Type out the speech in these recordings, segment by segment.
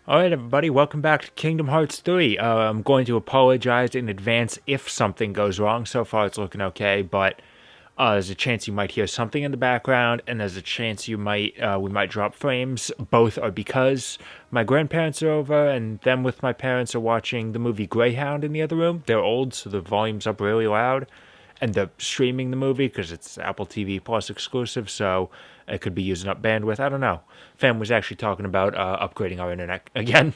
Alright, everybody, welcome back to Kingdom Hearts 3. I'm going to apologize in advance if something goes wrong. So far, it's looking okay, but there's a chance you might hear something in the background, and there's a chance we might drop frames. Both are because my grandparents are over, and them with my parents are watching the movie Greyhound in the other room. They're old, so the volume's up really loud, and they're streaming the movie because it's Apple TV Plus exclusive, so it could be using up bandwidth. I don't know. Fam was actually talking about upgrading our internet again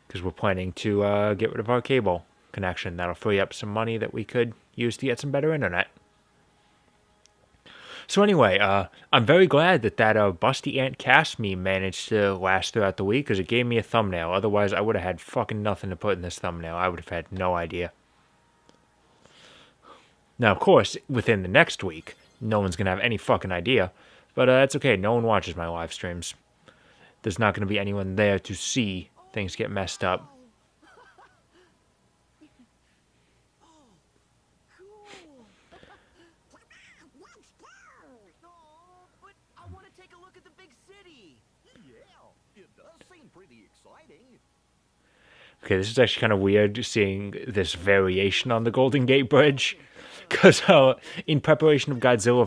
because we're planning to get rid of our cable connection. That'll free up some money that we could use to get some better internet. So anyway, I'm very glad that Busty Ant Cast meme managed to last throughout the week because it gave me a thumbnail. Otherwise, I would have had fucking nothing to put in this thumbnail. I would have had no idea. Now, of course, within the next week, no one's going to have any fucking idea. But that's okay. No one watches my live streams. There's not going to be anyone there to see things get messed up. But I want to take a look at the big city. Yeah, it does seem pretty exciting. Okay, this is actually kind of weird seeing this variation on the Golden Gate Bridge. Because in preparation of Godzilla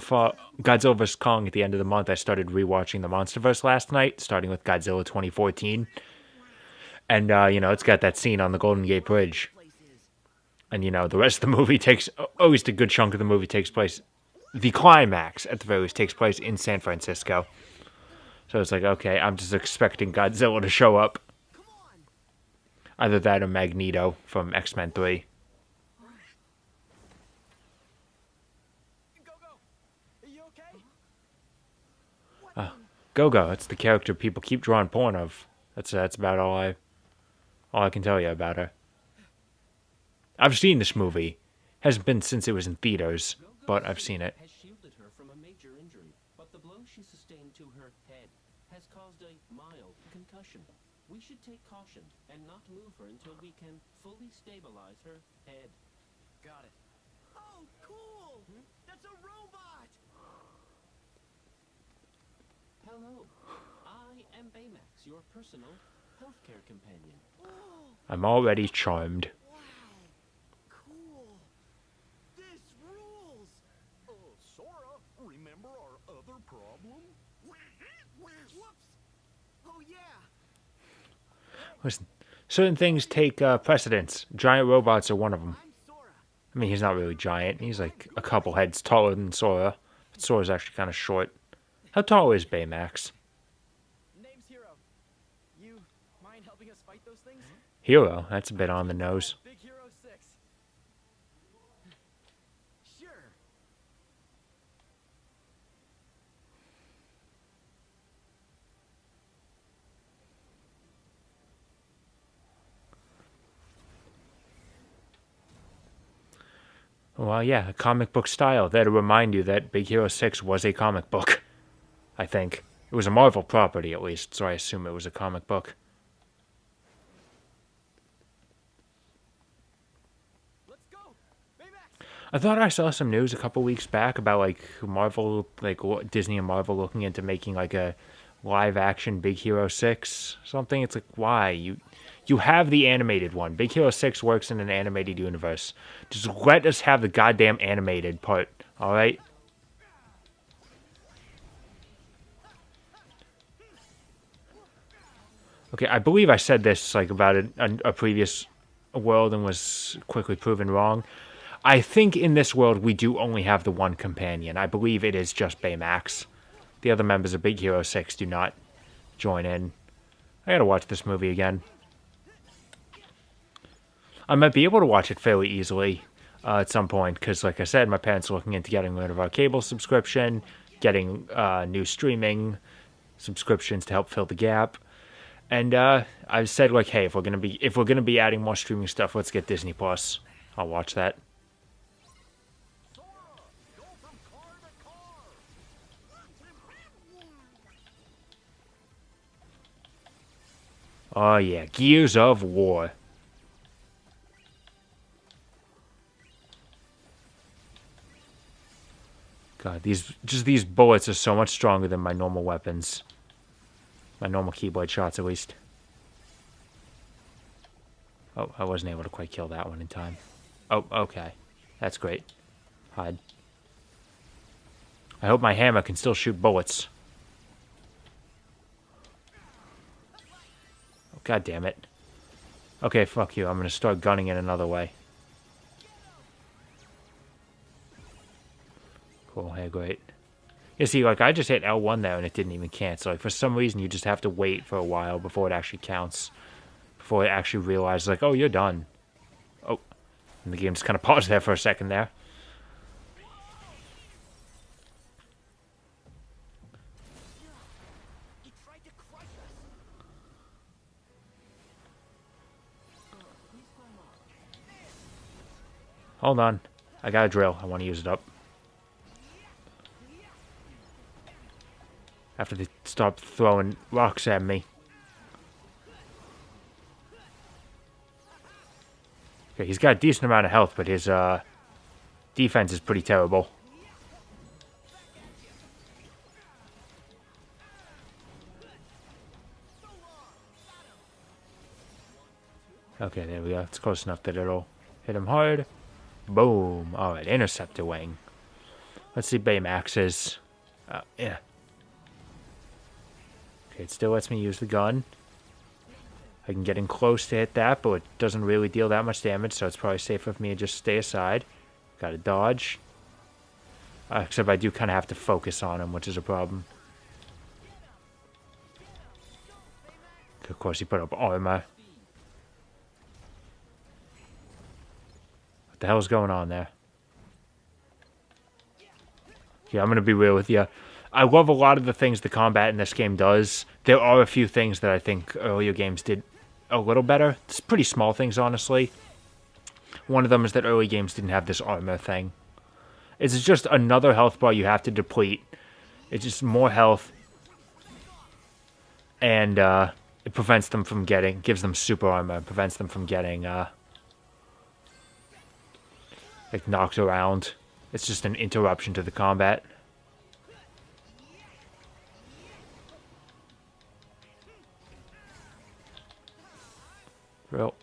vs. Kong at the end of the month, I started rewatching the Monsterverse last night, starting with Godzilla 2014. And, it's got that scene on the Golden Gate Bridge. And, the rest of the movie takes, at least a good chunk of the movie takes place, the climax, at the very least, takes place in San Francisco. So it's like, okay, I'm just expecting Godzilla to show up. Either that or Magneto from X-Men 3. Go-Go, that's the character people keep drawing porn of. That's about all I can tell you about her. I've seen this movie. Hasn't been since it was in theaters, but I've seen it. Has shielded her from a major injury, but the blow she sustained to her head has caused a mild concussion. We should take caution and not move her until we can fully stabilize her head. Got it. Oh, cool! That's a robot! Hello, I am Baymax, your personal healthcare companion. I'm already charmed. Wow! Cool! This rules! Sora, remember our other problem? Whoops! Oh, yeah! Listen, certain things take precedence. Giant robots are one of them. I'm Sora. I mean, he's not really giant. He's like a couple heads taller than Sora. But Sora's actually kind of short. How tall is Baymax? Name's Hero. You mind helping us fight those things? Hero? That's a bit on the nose. Big Hero 6. Sure. Well, yeah, a comic book style. There to remind you that Big Hero 6 was a comic book. I think. It was a Marvel property, at least, so I assume it was a comic book. Let's go. Baymax. I thought I saw some news a couple weeks back about, Disney and Marvel looking into making, a live-action Big Hero 6 something. It's like, why? You have the animated one. Big Hero 6 works in an animated universe. Just let us have the goddamn animated part, alright? Okay, I believe I said this, about a previous world and was quickly proven wrong. I think in this world we do only have the one companion. I believe it is just Baymax. The other members of Big Hero 6 do not join in. I gotta watch this movie again. I might be able to watch it fairly easily at some point, because like I said, my parents are looking into getting rid of our cable subscription, getting new streaming subscriptions to help fill the gap. And I said, hey, if we're gonna be adding more streaming stuff, let's get Disney Plus. I'll watch that. Sora, go from car to car. Oh yeah, Gears of War. God, these bullets are so much stronger than my normal weapons. My normal keyblade shots, at least. Oh, I wasn't able to quite kill that one in time. Oh, okay. That's great. Hide. I hope my hammer can still shoot bullets. Oh, God damn it. Okay, fuck you. I'm gonna start gunning it another way. Cool, hey, great. You see, like, I just hit L1 there and it didn't even cancel. Like, for some reason, you just have to wait for a while before it actually counts. Before it actually realizes, like, oh, you're done. Oh. And the game just kind of paused there for a second there. He tried to crush us. Hold on. I got a drill. I want to use it up. After they stop throwing rocks at me. Okay, he's got a decent amount of health, but his defense is pretty terrible. Okay, there we go. It's close enough that it'll hit him hard. Boom. Alright, interceptor wing. Let's see Baymax's. Yeah. Okay, it still lets me use the gun. I can get in close to hit that, but it doesn't really deal that much damage, so it's probably safer for me to just stay aside. Gotta dodge. Except I do kind of have to focus on him, which is a problem. Of course, he put up armor. What the hell's going on there? Yeah, I'm gonna be real with you. I love a lot of the things the combat in this game does. There are a few things that I think earlier games did a little better. It's pretty small things, honestly. One of them is that early games didn't have this armor thing. It's just another health bar you have to deplete. It's just more health. And it prevents them from getting, gives them super armor, prevents them from getting like knocked around. It's just an interruption to the combat. Well,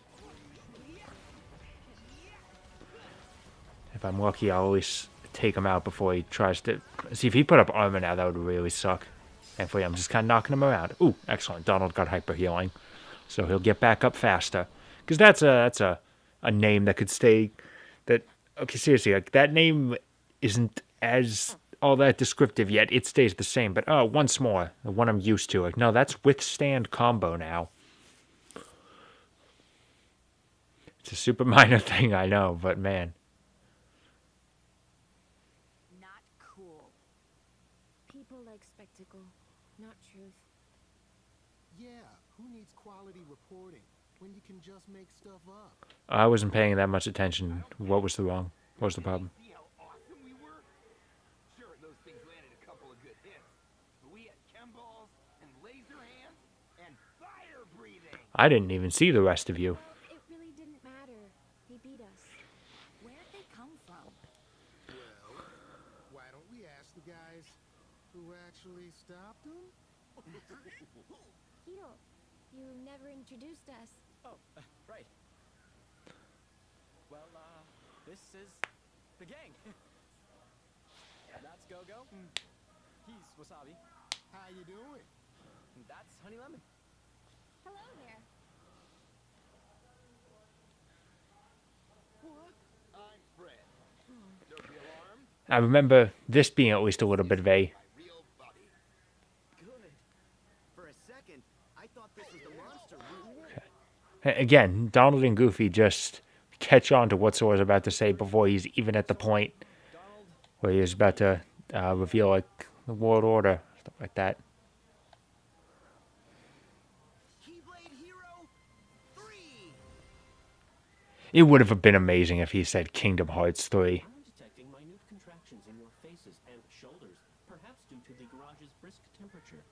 if I'm lucky, I'll at least take him out before he tries to... See, if he put up armor now, that would really suck. Thankfully, I'm just kind of knocking him around. Ooh, excellent. Donald got hyper healing. So he'll get back up faster. Because that's a name that could stay... That okay, seriously, like, that name isn't as all that descriptive yet. It stays the same. But, oh, once more. The one I'm used to. Like, no, that's withstand combo now. It's a super minor thing, I know, but man. Not cool. People like spectacle, not truth. Yeah, who needs quality reporting when you can just make stuff up? I wasn't paying that much attention. What was the problem? See how awesome we were? Sure, those things landed a couple of good hits, but we had chem balls and laser hands and fire breathing. I didn't even see the rest of you. It really didn't matter. They beat us. Where'd they come from? Well, why don't we ask the guys who actually stopped them? Hiro, you never introduced us. Oh, right. Well, this is the gang. That's Go-Go. He's Wasabi. How you doing? And that's Honey Lemon. Hello there. What? I'm Fred. Don't be alarmed. I remember this being at least a little bit of a... My real buddy. Good. For a second, I thought this was the monster room. Again, Donald and Goofy just catch on to what Sora's about to say before he's even at the point where he's about to reveal, like, the world order, stuff like that. Keyblade Hero 3. It would have been amazing if he said Kingdom Hearts 3. I'm detecting minute contractions in your faces and shoulders, perhaps due to the garage's brisk temperature.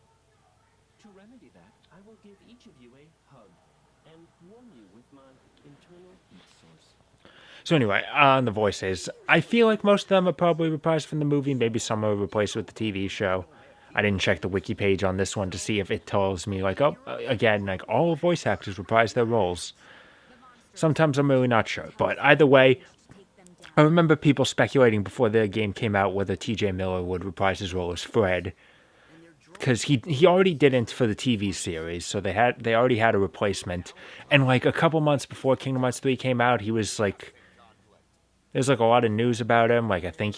To remedy that, I will give each of you a hug and warm you with my internal heat source. So anyway, on the voices, I feel like most of them are probably reprised from the movie. Maybe some are replaced with the TV show. I didn't check the wiki page on this one to see if it tells me, like, oh, again, like, all voice actors reprise their roles. Sometimes I'm really not sure. But either way, I remember people speculating before the game came out whether TJ Miller would reprise his role as Fred. Because he already didn't for the TV series, so they already had a replacement. And, like, a couple months before Kingdom Hearts 3 came out, he was, like... There's, like, a lot of news about him. Like, I think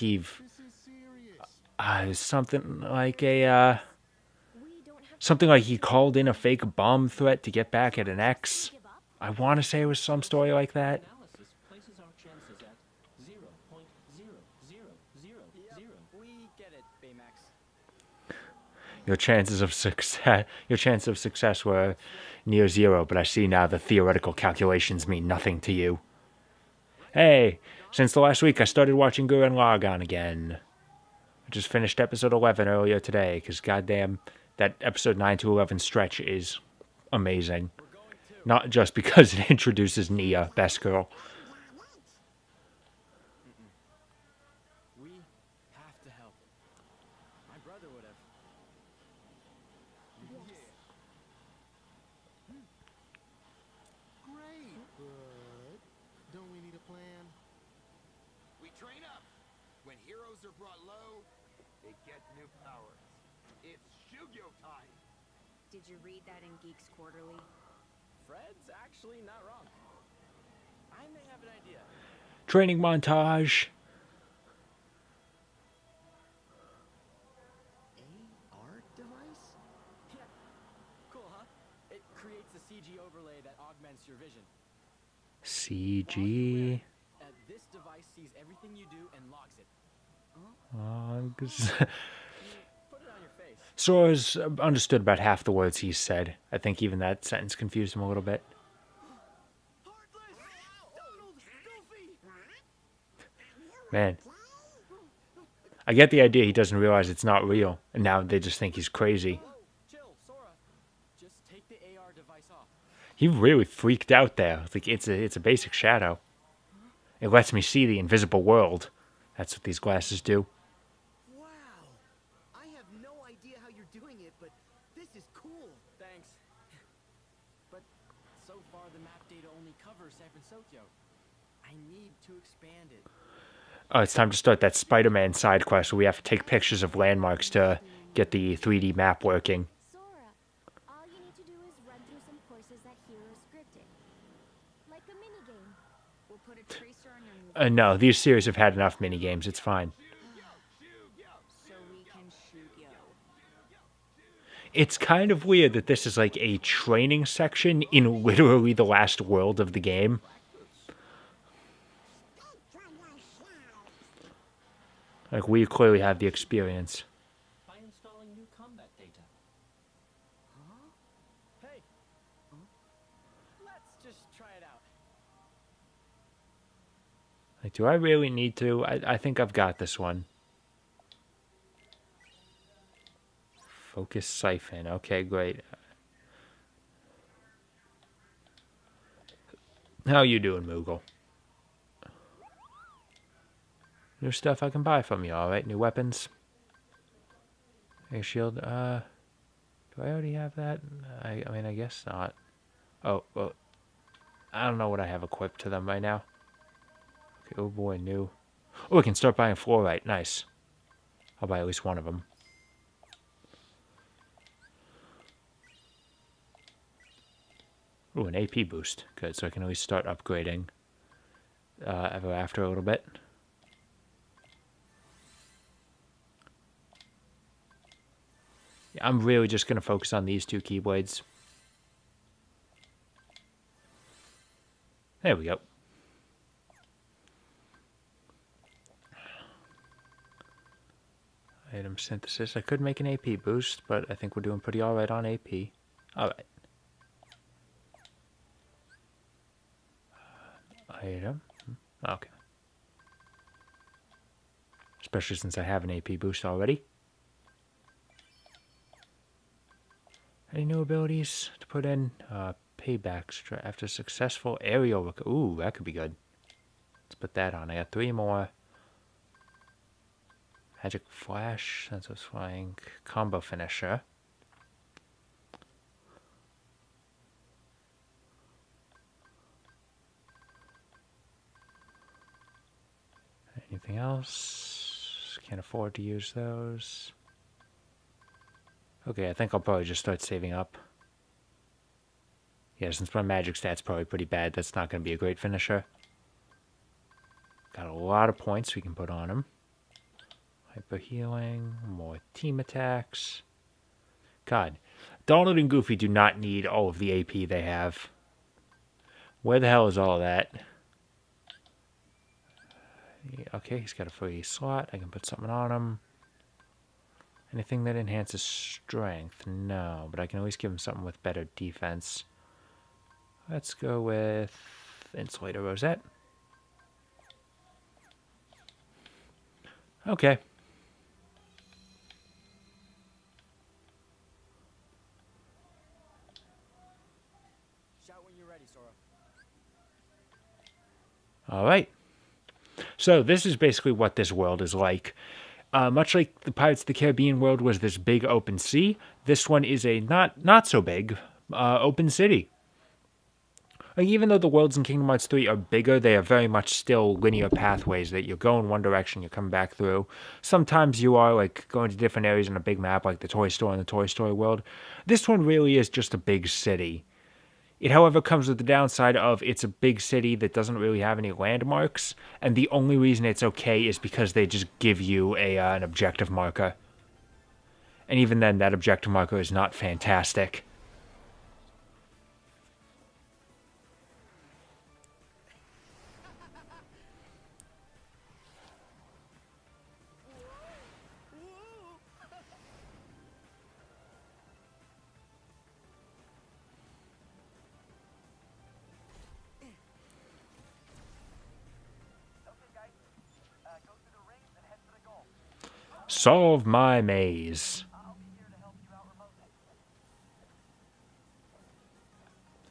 something like something like he called in a fake bomb threat to get back at an ex. I want to say it was some story like that. Analysis places our chances at 0.0000. Yep, we get it, Baymax. Your chances of success were near zero, but I see now the theoretical calculations mean nothing to you. Hey, since the last week I started watching Gurren Lagann again. I just finished episode 11 earlier today, because goddamn, that episode 9 to 11 stretch is amazing. Not just because it introduces Nia, best girl. We have to help. My brother would have. Great, but don't we need a plan? We train up. When heroes are brought low, they get new powers. It's Shugyo time. Did you read that in Geeks Quarterly? Fred's actually not wrong. I may have an idea. Training montage. AR device? Yeah. Cool, huh? It creates a CG overlay that augments your vision. CG. This device sees everything you do and logs it. Put it on your face. Sora's understood about half the words he said. I think even that sentence confused him a little bit. Man. I get the idea he doesn't realize it's not real, and now they just think he's crazy. Whoa, chill, Sora. Just take the AR device off. He really freaked out there. Like it's a basic shadow. It lets me see the invisible world. That's what these glasses do. Wow! I have no idea how you're doing it, but this is cool. Thanks. But so far the map data only covers San Francisco. I need to expand it. Oh, it's time to start that Spider-Man side quest where we have to take pictures of landmarks to get the 3D map working. Sora, all you need to do is run through some courses that Hero scripted. Like a minigame. We'll put a tracer on your move No, these series have had enough minigames. It's fine. so we can shoot you. It's kind of weird that this is like a training section in literally the last world of the game. Like, we clearly have the experience. By installing new combat data. Hey. Let's just try it out. Like, do I really need to? I think I've got this one. Focus siphon. Okay, great. How you doing, Moogle? New stuff I can buy from you, alright? New weapons. Air shield. Do I already have that? I mean, I guess not. Oh, well. I don't know what I have equipped to them right now. Okay, oh boy, new. Oh, we can start buying fluorite. Nice. I'll buy at least one of them. Ooh, an AP boost. Good, so I can at least start upgrading ever after a little bit. Yeah, I'm really just going to focus on these two keyblades. There we go. Item synthesis. I could make an AP boost, but I think we're doing pretty alright on AP. Alright. Item. Okay. Especially since I have an AP boost already. Any new abilities to put in? Paybacks after successful aerial. Ooh, that could be good. Let's put that on. I got 3 more. Magic Flash, that's what's flying. Combo Finisher. Anything else? Can't afford to use those. Okay, I think I'll probably just start saving up. Yeah, since my magic stat's probably pretty bad, that's not going to be a great finisher. Got a lot of points we can put on him. Hyper healing, more team attacks. God, Donald and Goofy do not need all of the AP they have. Where the hell is all of that? Yeah, okay, he's got a free slot. I can put something on him. Anything that enhances strength? No, but I can always give him something with better defense. Let's go with Insulator Rosette. Okay. Shout when you're ready, Sora. All right. So this is basically what this world is like. Much like the Pirates of the Caribbean world was this big open sea, this one is a not so big open city. Like, even though the worlds in Kingdom Hearts 3 are bigger, they are very much still linear pathways that you go in one direction, you come back through. Sometimes you are like going to different areas on a big map, like the Toy Store and the Toy Story world. This one really is just a big city. It, however, comes with the downside of it's a big city that doesn't really have any landmarks, and the only reason it's okay is because they just give you an objective marker. And even then, that objective marker is not fantastic. Solve my maze.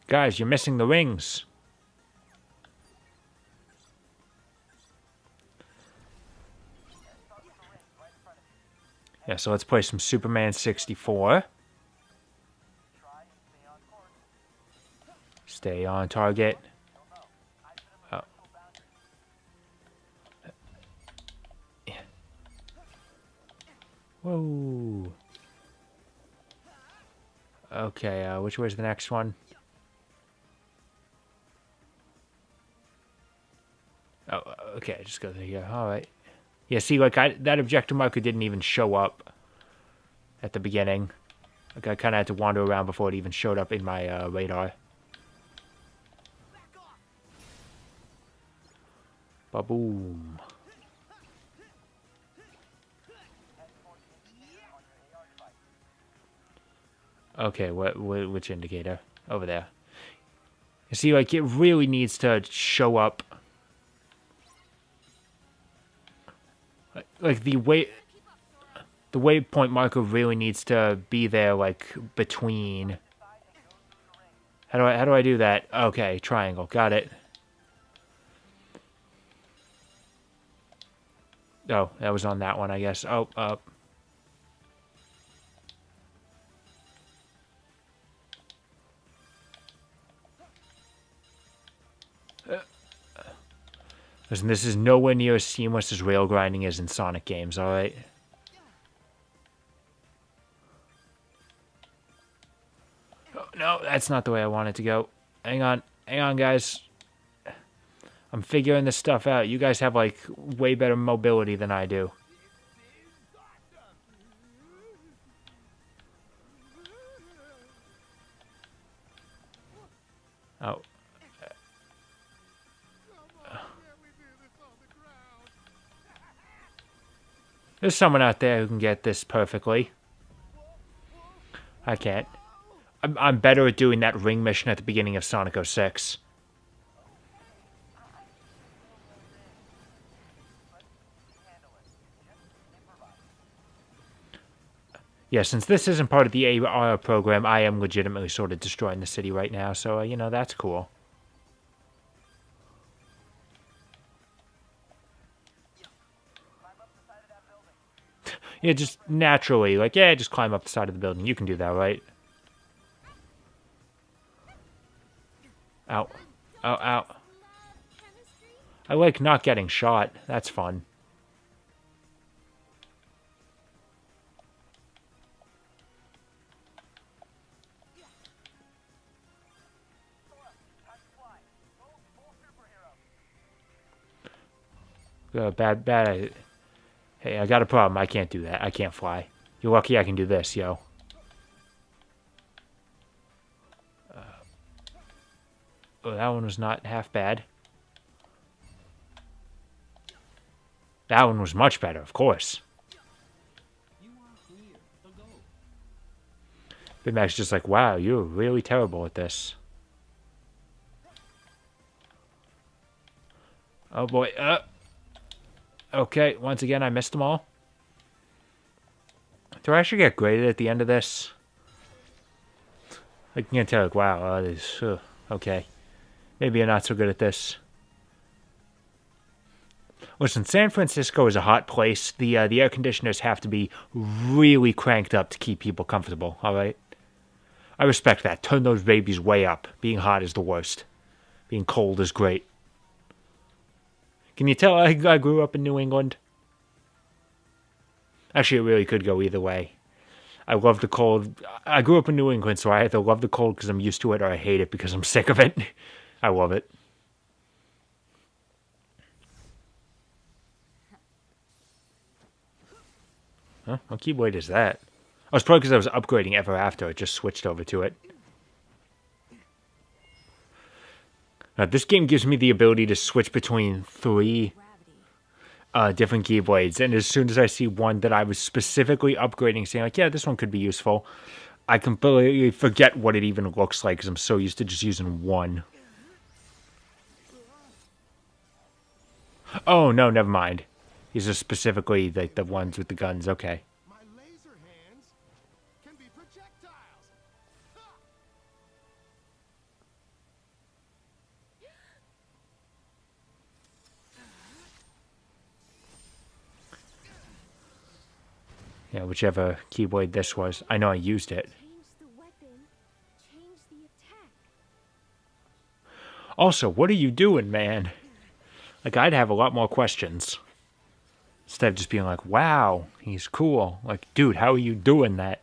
Guys, you're missing the rings. Yeah, so let's play some Superman 64. Stay on target. Oh. Whoa. Okay, which way's the next one? Oh, okay, just go through here. All right. Yeah, see, like, that objective marker didn't even show up at the beginning. Like, I kind of had to wander around before it even showed up in my radar. Ba-boom. Okay, which indicator? Over there. You see, like, it really needs to show up. Like, the waypoint marker really needs to be there, like, between. How do I do that? Okay, triangle. Got it. Oh, that was on that one, I guess. Oh, up. Listen, this is nowhere near as seamless as rail grinding is in Sonic games, alright? Oh, no, that's not the way I want it to go. Hang on, guys. I'm figuring this stuff out. You guys have, like, way better mobility than I do. Oh. There's someone out there who can get this perfectly. I can't. I'm better at doing that ring mission at the beginning of Sonic 06. Yeah, since this isn't part of the AR program, I am legitimately sort of destroying the city right now, so, you know, that's cool. Yeah, just naturally, like, yeah, just climb up the side of the building. You can do that, right? Ow. Ow, ow. I like not getting shot. That's fun. Bad. Hey, I got a problem. I can't do that. I can't fly. You're lucky I can do this, yo. Oh, that one was not half bad. That one was much better, of course. You are near the goal. Big Mac's just like, wow, you're really terrible at this. Oh boy, okay, once again, I missed them all. Do I actually get graded at the end of this? I can tell, like, wow, this, okay. Maybe I'm not so good at this. Listen, San Francisco is a hot place. The air conditioners have to be really cranked up to keep people comfortable, alright? I respect that. Turn those babies way up. Being hot is the worst. Being cold is great. Can you tell I grew up in New England? Actually, it really could go either way. I love the cold. I grew up in New England, so I either love the cold because I'm used to it or I hate it because I'm sick of it. I love it. Huh? What keyboard is that? Oh, it's probably because I was upgrading ever after. It just switched over to it. Now, this game gives me the ability to switch between 3 different keyblades, and as soon as I see one that I was specifically upgrading, saying like, yeah, this one could be useful, I completely forget what it even looks like because I'm so used to just using one. Oh, no, never mind. These are specifically the ones with the guns, okay. My laser hands can be projectiles. Ha! Yeah, whichever keyblade this was. I know I used it. Change the weapon, change the attack. Also, what are you doing, man? Like, I'd have a lot more questions. Instead of just being like, wow, he's cool. Like, dude, how are you doing that?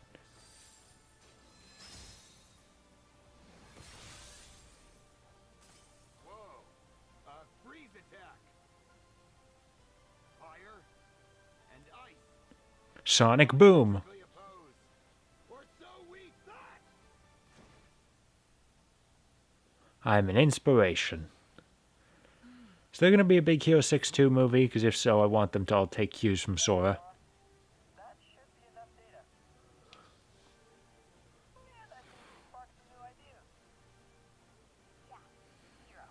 Whoa. Freeze attack. Fire and ice. Sonic Boom. Really oppose. Or so we thought. I'm an inspiration. Is there going to be a Big Hero 6 2 movie? Because if so, I want them to all take cues from Sora. That should be enough data. Yeah, that sparks some new ideas. Yeah, Hero.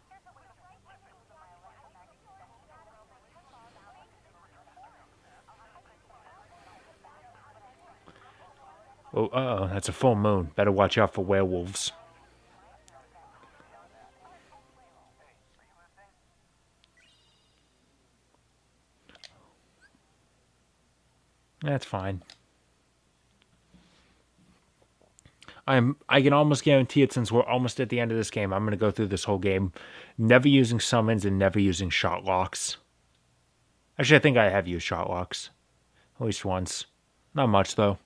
I think there's a way to make difference in my electromagnetic Oh, uh-oh, that's a full moon. Better watch out for werewolves. That's fine. I can almost guarantee it, since we're almost at the end of this game, I'm going to go through this whole game never using summons and never using shot locks. Actually, I think I have used shot locks. At least once. Not much, though.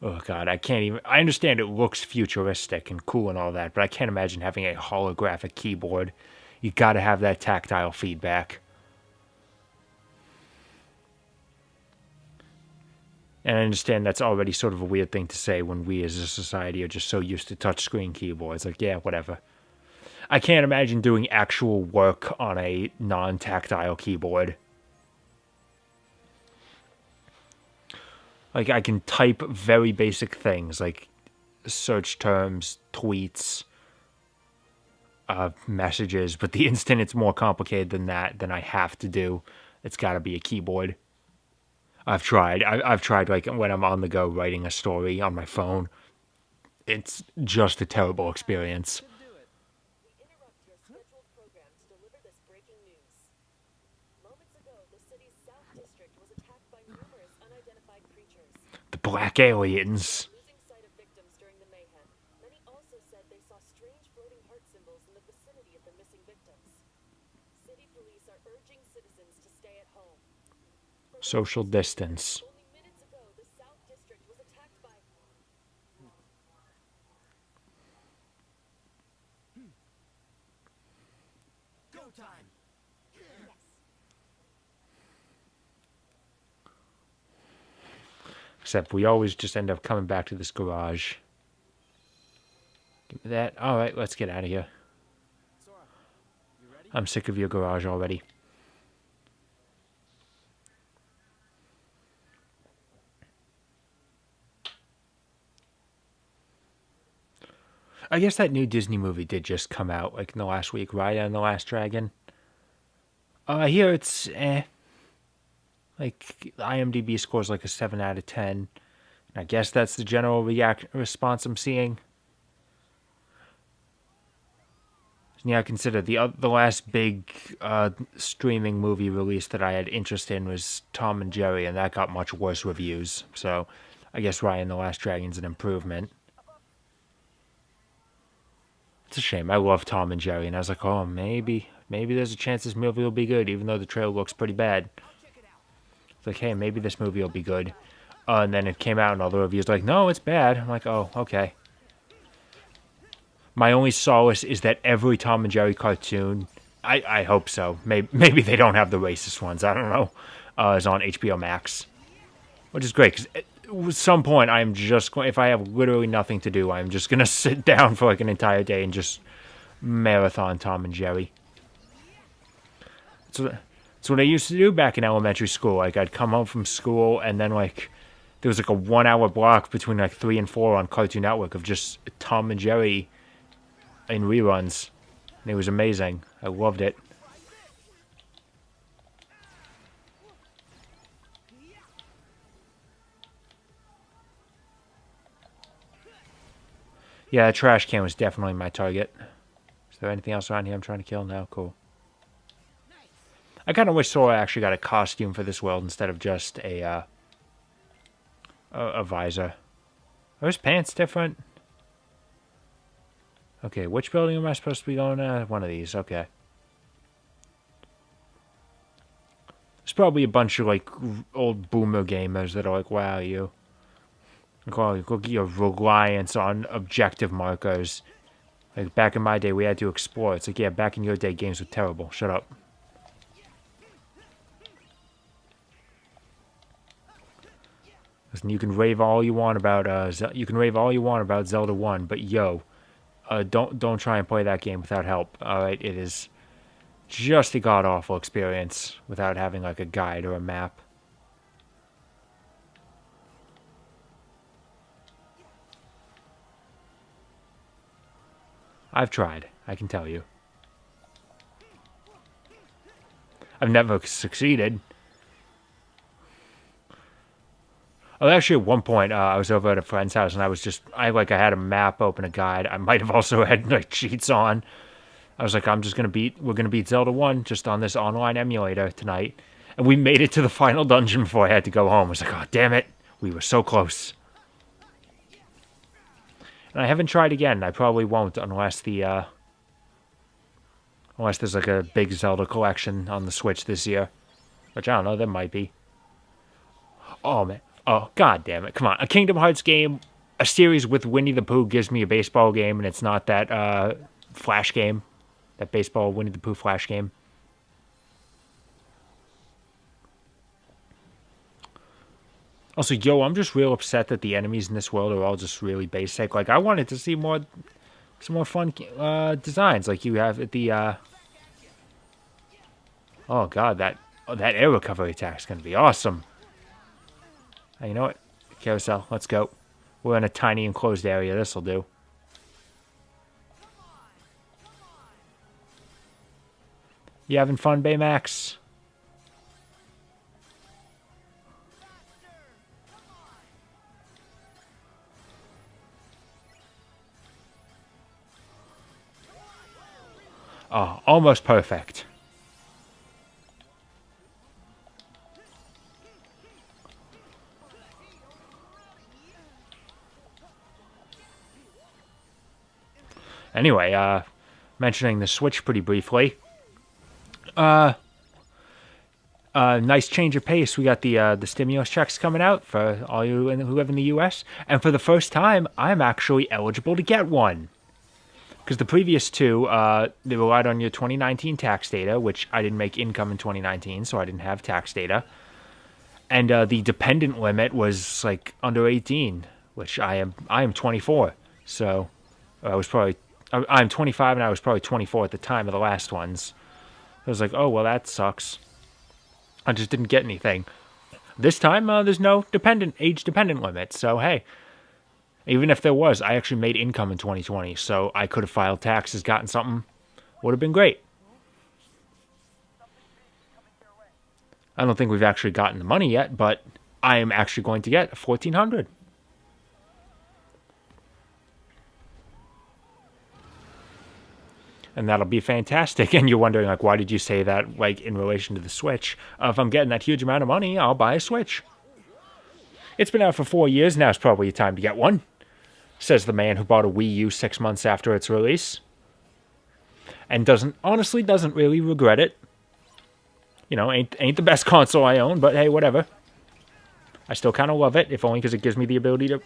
Oh, God, I can't even... I understand it looks futuristic and cool and all that, but I can't imagine having a holographic keyboard. You gotta have that tactile feedback. And I understand that's already sort of a weird thing to say when we as a society are just so used to touchscreen keyboards. Like, yeah, whatever. I can't imagine doing actual work on a non-tactile keyboard. Like, I can type very basic things, like search terms, tweets, messages, but the instant it's more complicated than that, then I have to do, it's got to be a keyboard. I've tried, like, when I'm on the go writing a story on my phone, it's just a terrible experience. Could do it. black aliens. Losing sight of victims during the mayhem. Many also said they saw strange floating heart symbols in the vicinity of the missing victims. City police are urging citizens to stay at home. Social distance. Only minutes ago, the South District was attacked by... Go time! Except we always just end up coming back to this garage. Give me that. Alright, let's get out of here. Sora, you ready? I'm sick of your garage already. I guess that new Disney movie did just come out, like in the last week, Raya and the Last Dragon. I hear it's like IMDb scores like a 7 out of 10. And I guess that's the general response I'm seeing. Yeah, I consider the last big streaming movie release that I had interest in was Tom and Jerry, and that got much worse reviews. So I guess Raya and the Last Dragon's an improvement. It's a shame. I love Tom and Jerry, and I was like, oh, maybe there's a chance this movie will be good, even though the trailer looks pretty bad. It's like, hey, maybe this movie will be good. And then it came out, and all the reviews were like, no, it's bad. I'm like, oh, okay. My only solace is that every Tom and Jerry cartoon, I hope so. Maybe they don't have the racist ones. I don't know. Is on HBO Max, which is great because at some point I'm just going. If I have literally nothing to do, I'm just gonna sit down for like an entire day and just marathon Tom and Jerry. That's what I used to do back in elementary school. Like I'd come home from school and then like there was like a 1 hour block between like 3 and 4 on Cartoon Network of just Tom and Jerry in reruns, and it was amazing. I loved it. Yeah, the trash can was definitely my target. Is there anything else around here I'm trying to kill? No? Cool. I kind of wish Sora actually got a costume for this world instead of just a visor. Are his pants different? Okay, which building am I supposed to be going at? One of these, okay. There's probably a bunch of, like, old boomer gamers that are like, wow, you... Look at your reliance on objective markers. Like, back in my day, we had to explore. It's like, yeah, back in your day, games were terrible. Shut up. Listen, you can rave all you want about, Zelda 1, but yo... don't try and play that game without help. Alright, it is just a god-awful experience without having like a guide or a map. I've tried, I can tell you. I've never succeeded. Oh, actually, at one point, I was over at a friend's house, and I had a map open, a guide. I might have also had, like, cheats on. I was like, we're gonna beat Zelda 1 just on this online emulator tonight. And we made it to the final dungeon before I had to go home. I was like, oh, damn it. We were so close. And I haven't tried again. I probably won't unless there's, like, a big Zelda collection on the Switch this year. Which, I don't know, there might be. Oh, man. Oh, god damn it. Come on. A Kingdom Hearts game, a series with Winnie the Pooh gives me a baseball game, and it's not that Flash game. That baseball Winnie the Pooh Flash game. Also, yo, I'm just real upset that the enemies in this world are all just really basic. Like, I wanted to see some more fun designs like you have at the... Oh, god, that air recovery attack is going to be awesome. You know what? Carousel, let's go. We're in a tiny enclosed area. This'll do. You having fun, Baymax? Oh, almost perfect. Anyway, mentioning the Switch pretty briefly. Nice change of pace. We got the stimulus checks coming out for all you who live in the U.S. And for the first time, I'm actually eligible to get one. Because the previous two, they relied on your 2019 tax data, which I didn't make income in 2019, so I didn't have tax data. And the dependent limit was like under 18, which I am 24. So I'm 25 and I was probably 24 at the time of the last ones. I was like, oh, well, that sucks. I just didn't get anything. This time, there's no age dependent limit. So, hey, even if there was, I actually made income in 2020. So I could have filed taxes, gotten something. Would have been great. I don't think we've actually gotten the money yet, but I am actually going to get $1,400. And that'll be fantastic. And you're wondering, like, why did you say that, like, in relation to the Switch? If I'm getting that huge amount of money, I'll buy a Switch. It's been out for 4 years. Now it's probably time to get one, says the man who bought a Wii U 6 months after its release. And honestly doesn't really regret it. You know, ain't the best console I own, but hey, whatever. I still kind of love it, if only because it gives me the ability to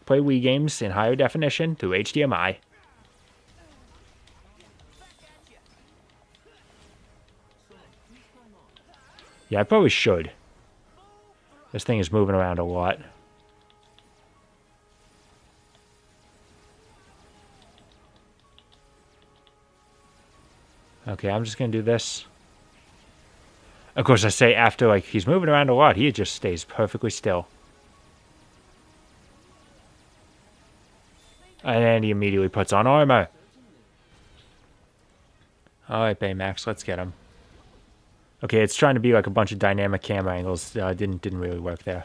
play Wii games in higher definition through HDMI. Yeah, I probably should. This thing is moving around a lot. Okay, I'm just going to do this. Of course, I say after, like, he's moving around a lot, he just stays perfectly still. And he immediately puts on armor. Alright, Baymax, let's get him. Okay, it's trying to be like a bunch of dynamic camera angles. Didn't really work there.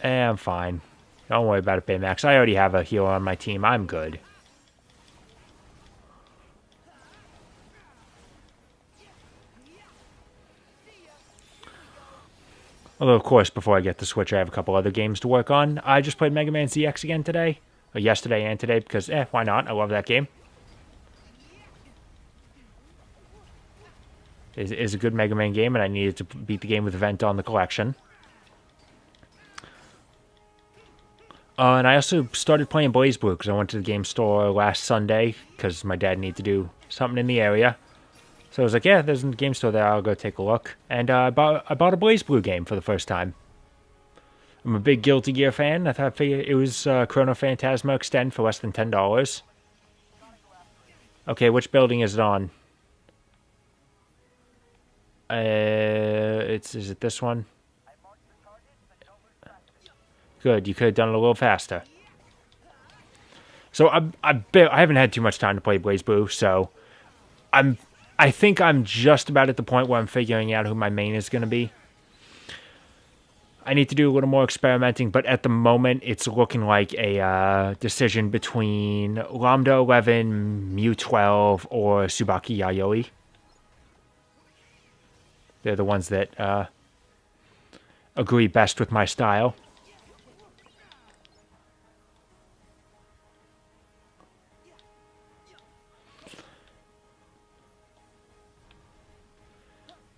I'm fine. Don't worry about it, Baymax. I already have a healer on my team. I'm good. Although, of course, before I get the Switch, I have a couple other games to work on. I just played Mega Man ZX again today. Or yesterday and today, because, why not? I love that game. It is a good Mega Man game, and I needed to beat the game with Vent on the collection. And I also started playing Blaze Blue, because I went to the game store last Sunday, because my dad needed to do something in the area. So I was like, yeah, there's a game store there, I'll go take a look. And I bought a Blaze Blue game for the first time. I'm a big Guilty Gear fan. I thought it was Chrono Phantasma Extend for less than $10. Okay, which building is it on? Is it this one? Good, you could have done it a little faster. So I haven't had too much time to play Blaze Blue, so I think I'm just about at the point where I'm figuring out who my main is going to be. I need to do a little more experimenting, but at the moment it's looking like a decision between Lambda 11, Mew 12, or Tsubaki Yayoi. They're the ones that agree best with my style.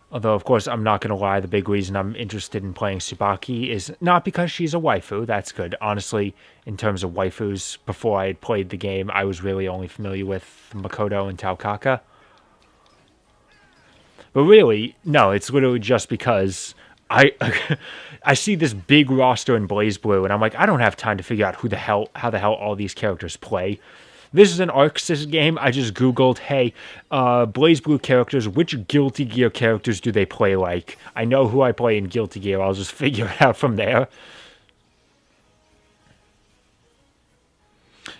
Although, of course, I'm not going to lie, the big reason I'm interested in playing Tsubaki is not because she's a waifu. That's good. Honestly, in terms of waifus, before I had played the game, I was really only familiar with Makoto and Taukaka. But really, no, it's literally just because I see this big roster in Blaze Blue, and I'm like, I don't have time to figure out how the hell all these characters play. This is an Arc Sys game. I just Googled, hey, Blaze Blue characters, which Guilty Gear characters do they play like? I know who I play in Guilty Gear. I'll just figure it out from there.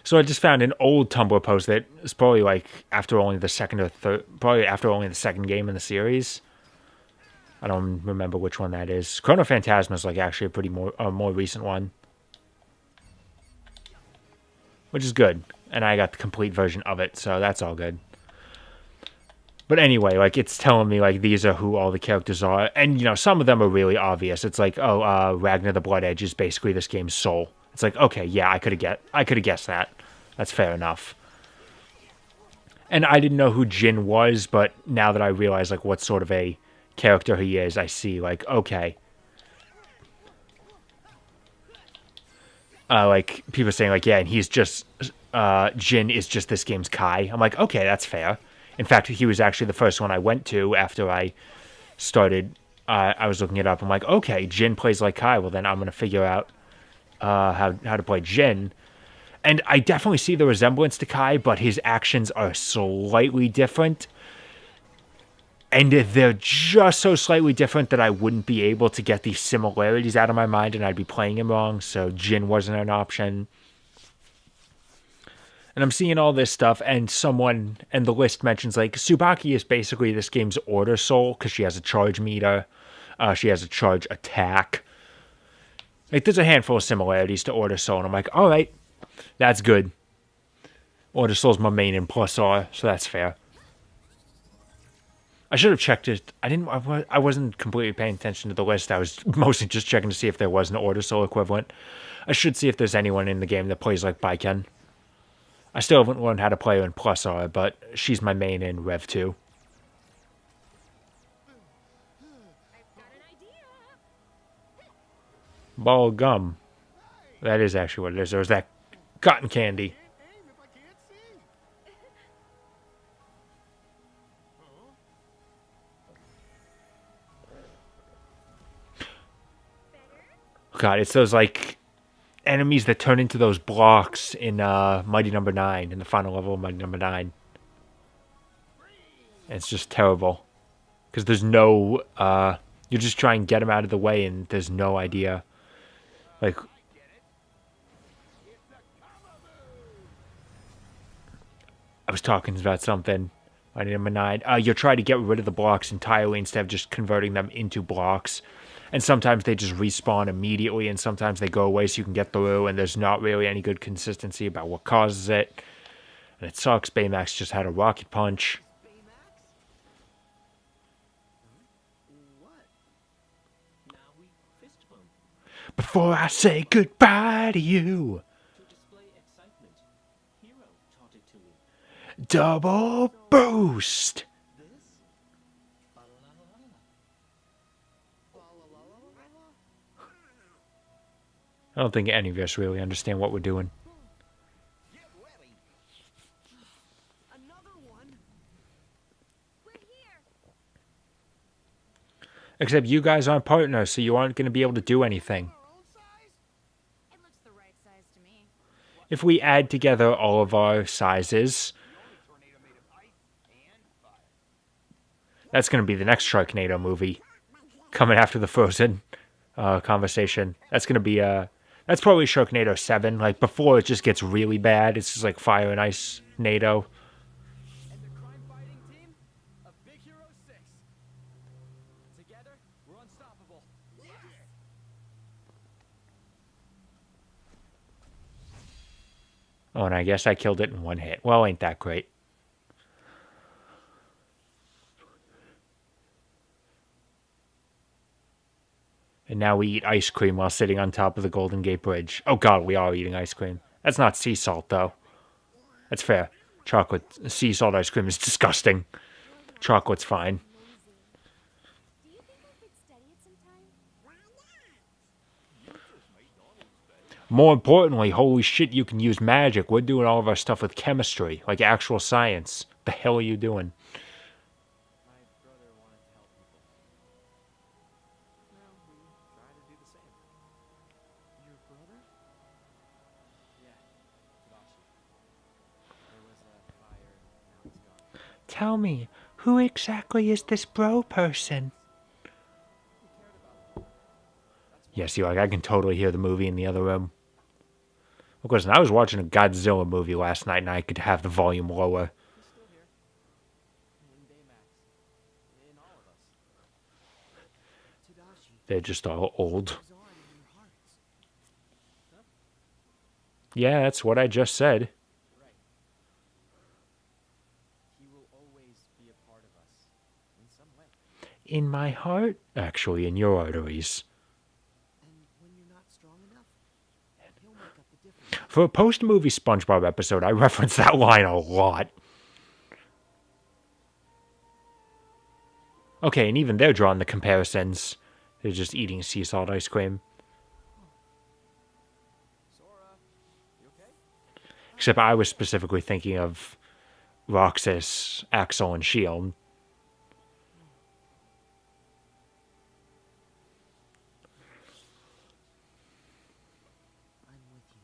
So I just found an old Tumblr post that is probably like after only the second or third, probably after only the second game in the series. I don't remember which one that is. Chrono Phantasma is like actually a pretty more recent one, which is good. And I got the complete version of it, so that's all good. But anyway, like, it's telling me, like, these are who all the characters are. And, you know, some of them are really obvious. It's like, oh, Ragnar the Blood Edge is basically this game's soul. It's like, okay, yeah, I could have guessed that. That's fair enough. And I didn't know who Jin was, but now that I realize like what sort of a character he is, I see like, okay. Like people saying like, yeah, and he's just Jin is just this game's Kai. I'm like, okay, that's fair. In fact, he was actually the first one I went to after I started. I was looking it up. I'm like, okay, Jin plays like Kai. Well, then I'm gonna figure out how to play Jin. And I definitely see the resemblance to Kai, but his actions are slightly different. And they're just so slightly different that I wouldn't be able to get these similarities out of my mind and I'd be playing him wrong. So Jin wasn't an option. And I'm seeing all this stuff, and the list mentions like Tsubaki is basically this game's order soul because she has a charge meter. She has a charge attack. Like there's a handful of similarities to Order Soul, and I'm like, all right, that's good. Order Soul's my main in plus R, so that's fair. I should have checked it. I wasn't completely paying attention to the list. I was mostly just checking to see if there was an Order Soul equivalent. I should see if there's anyone in the game that plays like Baiken. I still haven't learned how to play her in plus R, but she's my main in Rev 2. Ball of gum. That is actually what it is. Or is that cotton candy? God, it's those like enemies that turn into those blocks in Mighty Number 9, in the final level of Mighty Number 9. And it's just terrible. Because there's no, you just try and get them out of the way and there's no idea. Like, I was talking about something. Mighty Number 9. You try to get rid of the blocks entirely instead of just converting them into blocks. And sometimes they just respawn immediately, and sometimes they go away so you can get through, and there's not really any good consistency about what causes it. And it sucks. Baymax just had a rocket punch. Now we fist bump. Before I say goodbye to you. To display excitement, Hero taught it to me. Double boost. I don't think any of us really understand what we're doing. Another one. We're here. Except you guys aren't partners, so you aren't going to be able to do anything. It looks the right size to me. If we add together all of our sizes, that's going to be the next Sharknado movie coming after the Frozen conversation. That's going to be that's probably Sharknado 7. Like before it just gets really bad. It's just like Fire and Ice NATO. And the crime-fighting team of Big Hero 6. Together, we're unstoppable. Oh, and I guess I killed it in one hit. Well, ain't that great. And now we eat ice cream while sitting on top of the Golden Gate Bridge. Oh god, we are eating ice cream. That's not sea salt, though. That's fair. Chocolate, sea salt ice cream is disgusting. Chocolate's fine. Do you think I could study it sometime? More importantly, holy shit, you can use magic. We're doing all of our stuff with chemistry, like actual science. The hell are you doing? My brother wanted to help people. Well, we try to do the same. Your brother? Yeah, Tadashi. There was a fire, now he's gone. Tell me, who exactly is this bro person? Yeah, see, like, I can totally hear the movie in the other room. Of course, I was watching a Godzilla movie last night, and I could have the volume lower. He's still here. In Baymax. In all of us. Tadashi They're just all old. is on in your hearts. Yeah, that's what I just said. Right. He will always be a part of us. In some way. In my heart? Actually, in your arteries. And when you're not strong enough, he'll make For a post-movie SpongeBob episode, I reference that line a lot. Okay, and even they're drawing the comparisons. They're just eating sea salt ice cream. Sora, you okay? Except I was specifically thinking of Roxas, Axel, and Shield. I'm with you.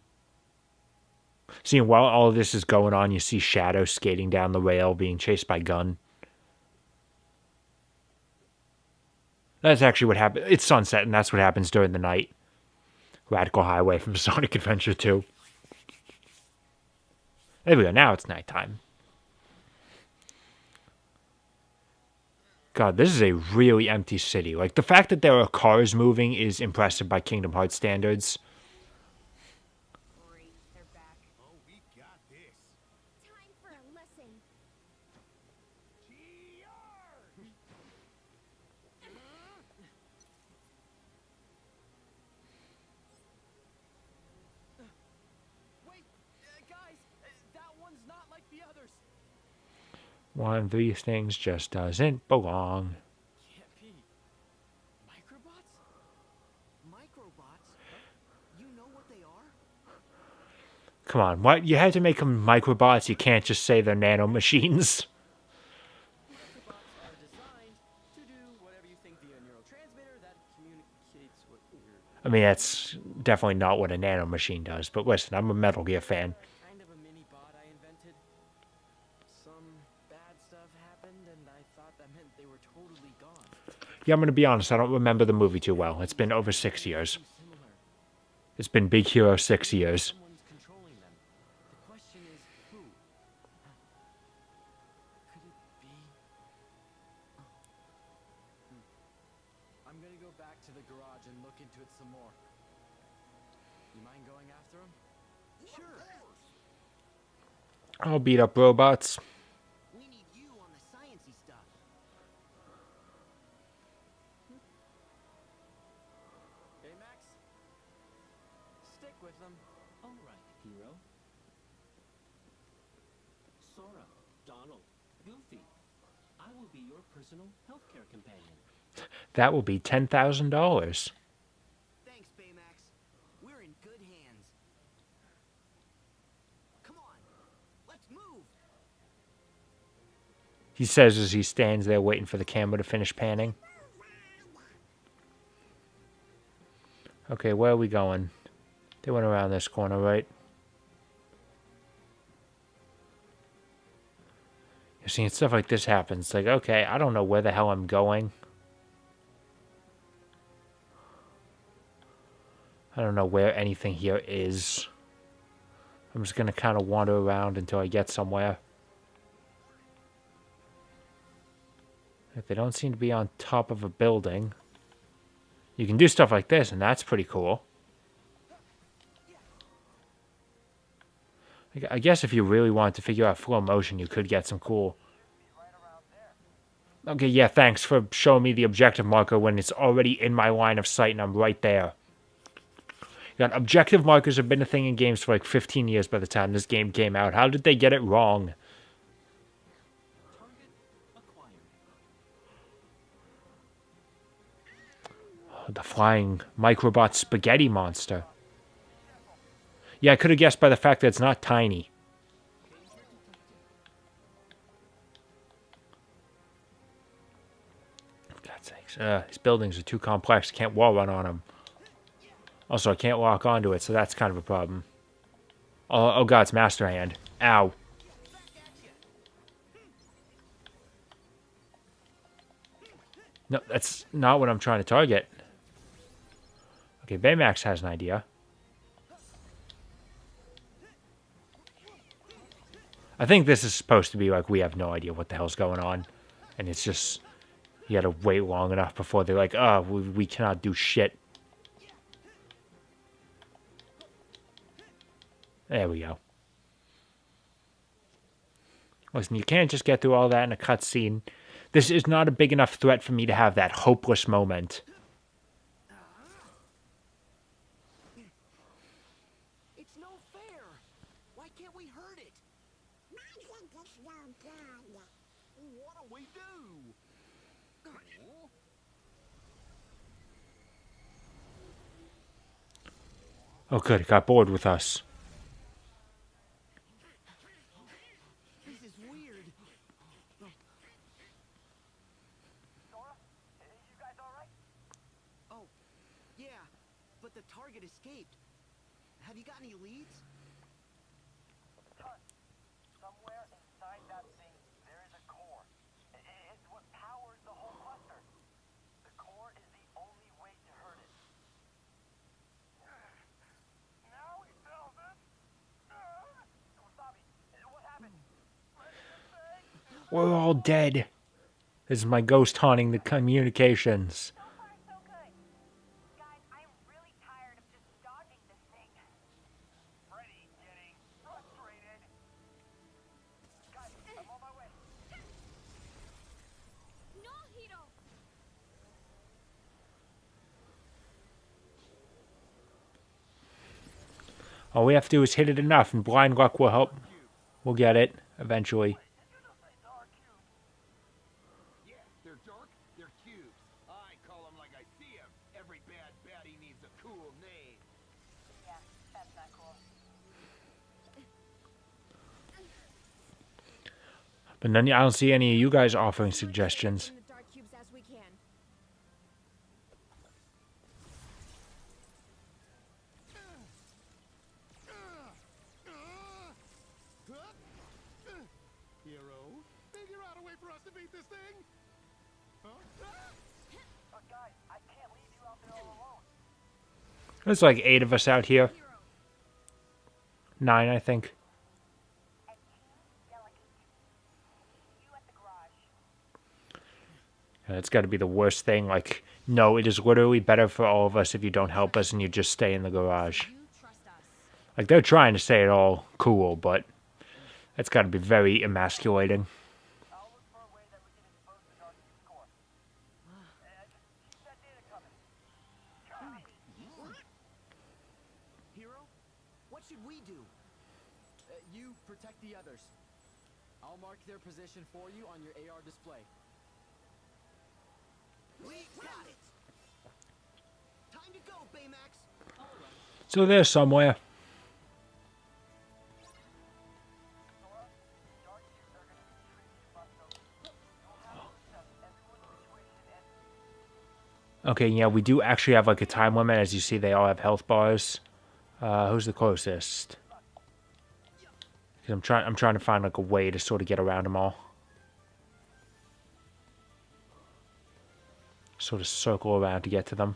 See, while all of this is going on, you see Shadow skating down the rail, being chased by Gun. That's actually what happened. It's sunset, and that's what happens during the night. Radical Highway from Sonic Adventure 2. There we go. Now it's nighttime. God, this is a really empty city. Like, the fact that there are cars moving is impressive by Kingdom Hearts standards. Ori, they're back. Oh, we got this. Time for a lesson. Wait, guys, that one's not like the others. One of these things just doesn't belong. Can't be. Microbots? Microbots? You know what they are? Come on, what? You had to make them microbots. You can't just say they're nanomachines. Microbots are designed to do whatever you think via a neurotransmitter that communicates what you're... I mean, that's definitely not what a nanomachine does. But listen, I'm a Metal Gear fan. Kind of a mini bot I invented. Some bad stuff happened and I thought that meant they were totally gone. Yeah, I'm going to be honest. I don't remember the movie too well. It's been over 6 years. Too similar. It's been Big Hero 6 years. Someone's controlling them. The question is who? Could it be? I'm gonna go back to the garage and look into it some more. You mind going after him? Sure. I'll beat up robots. We need you on the sciencey stuff. Hey, Max. Stick with them. All right, hero. Sora, Donald, Goofy. I will be your personal healthcare companion. That will be $10,000. Thanks, Baymax. We're in good hands. Come on, let's move. He says as he stands there waiting for the camera to finish panning. Okay, where are we going? They went around this corner, right? You're seeing stuff like this happens. Like, okay, I don't know where the hell I'm going. I don't know where anything here is. I'm just going to kind of wander around until I get somewhere. Like, they don't seem to be on top of a building. You can do stuff like this, and that's pretty cool. Like, I guess if you really wanted to figure out flow motion, you could get some cool... Okay, yeah, thanks for showing me the objective marker when it's already in my line of sight and I'm right there. God, objective markers have been a thing in games for like 15 years by the time this game came out. How did they get it wrong? Target acquired. Oh, the flying microbot spaghetti monster. Yeah, I could have guessed by the fact that it's not tiny. God's sakes. These buildings are too complex. Can't wall run on them. Also, I can't walk onto it, so that's kind of a problem. Oh God, it's Master Hand. Ow. No, that's not what I'm trying to target. Okay, Baymax has an idea. I think this is supposed to be like we have no idea what the hell's going on. And it's just, you gotta wait long enough before they're like, oh, we cannot do shit. There we go. Listen, you can't just get through all that in a cutscene. This is not a big enough threat for me to have that hopeless moment. It's no fair. Why can't we hurt it? What do we do? Oh, good. It got bored with us. This is weird. Sora? You guys alright? Oh, yeah, but the target escaped. Have you got any leads? Somewhere inside that thing, there is a core. It's what powers the whole cluster. The core is the only way to hurt it. Now he tells us. Wasabi, what happened? We're all dead. This is my ghost haunting the communications. So far, so good. Guys, I'm really tired of just dodging this thing. Freddy getting frustrated. Guys, I'm on my way. No, Hiro! All we have to do is hit it enough, and blind luck will help. We'll get it eventually. Yeah, they're dark, they're cubes. I call them like I see them. Every bad baddie needs a cool name. Yeah, that's not cool. But none, I don't see any of you guys offering suggestions. In the dark cubes as we can. Hero, figure out a way for us to beat this thing. Huh? But guys, I can't leave you out there all alone. There's like 8 of us out here. 9, I think. And yeah, like you at the garage. It's got to be the worst thing. Like, no, it is literally better for all of us if you don't help us and you just stay in the garage. You trust us. Like, they're trying to say it all cool, but it's got to be very emasculating. I'll look for a way that we can expose the dark cube core. And keep that data coming. Hero, what should we do? You protect the others. I'll mark their position for you on your AR display. We got it. Time to go, Baymax. So they're somewhere. Sora, dark cubes are going to be tricky, but you'll have to assess everyone's situation and Okay, yeah, we do actually have like a time limit. As you see, they all have health bars. Who's the closest? 'Cause I'm trying to find like a way to sort of get around them all. Sort of circle around to get to them.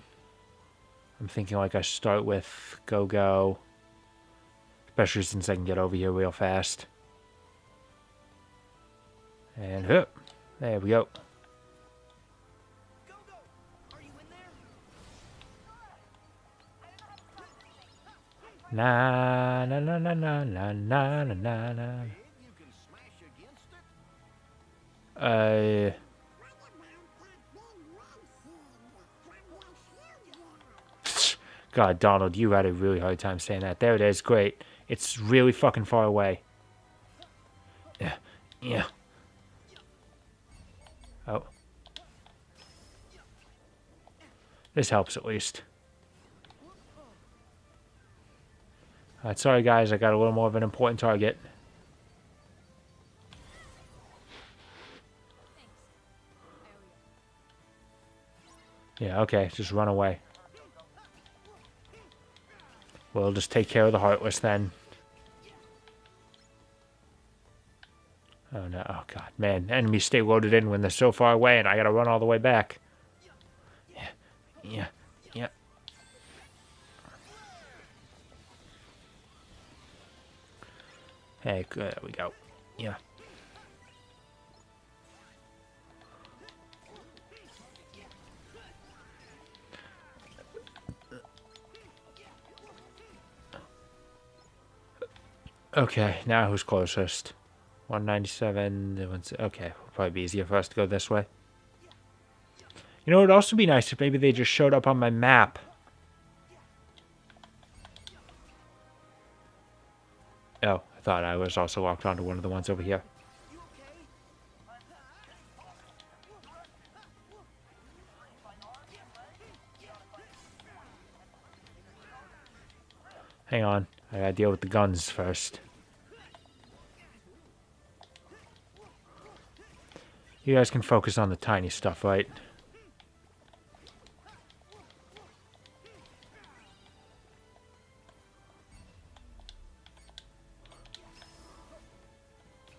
I'm thinking like I start with Go-Go. Especially since I can get over here real fast. And there we go. Go, go. Are you in there? Na na na na na na na na na na. You can smash against it. God, Donald, you had a really hard time saying that. There it is. Great. It's really fucking far away. Yeah. Yeah. Oh. This helps at least. Alright, sorry guys, I got a little more of an important target. Yeah, okay, just run away. We'll just take care of the Heartless then. Oh no, oh god, man. Enemies stay loaded in when they're so far away and I gotta run all the way back. Yeah, yeah, yeah. Hey, good, there we go. Yeah. Okay, now who's closest? 197. Okay, will probably be easier for us to go this way. You know, it would also be nice if maybe they just showed up on my map. Oh, I thought I was also locked onto one of the ones over here. You okay? Hang on. I gotta deal with the guns first. You guys can focus on the tiny stuff, right?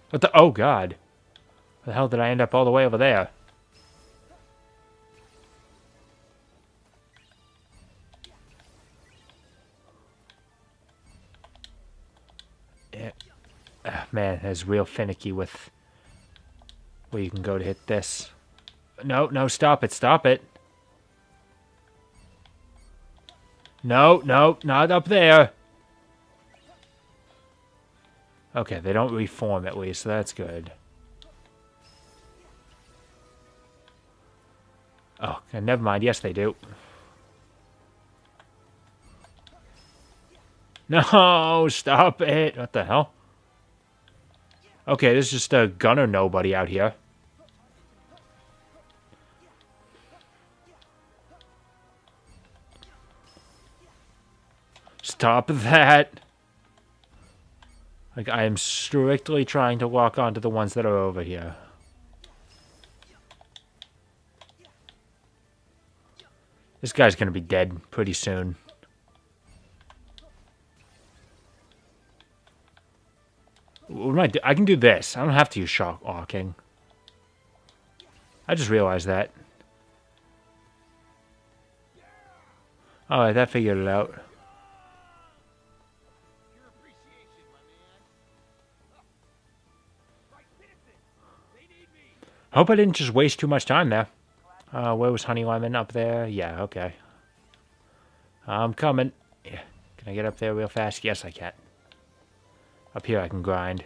What the? Oh, God. Where the hell did I end up all the way over there? Yeah. Man, it's real finicky with where you can go to hit this. No, no, stop it, stop it. No, no, not up there. Okay, they don't reform at least, so that's good. Oh, okay, never mind. Yes, they do. No, stop it. What the hell? Okay, there's just a gun or nobody out here. Stop that. Like, I am strictly trying to lock onto the ones that are over here. This guy's gonna be dead pretty soon. What am I do? I can do this. I don't have to use shock walking. I just realized that. Alright, that figured it out. Your appreciation, my man. Right, citizens, they need me. Hope I didn't just waste too much time there. Where was Honey Lemon? Up there? Yeah, okay. I'm coming. Yeah. Can I get up there real fast? Yes, I can. Up here I can grind.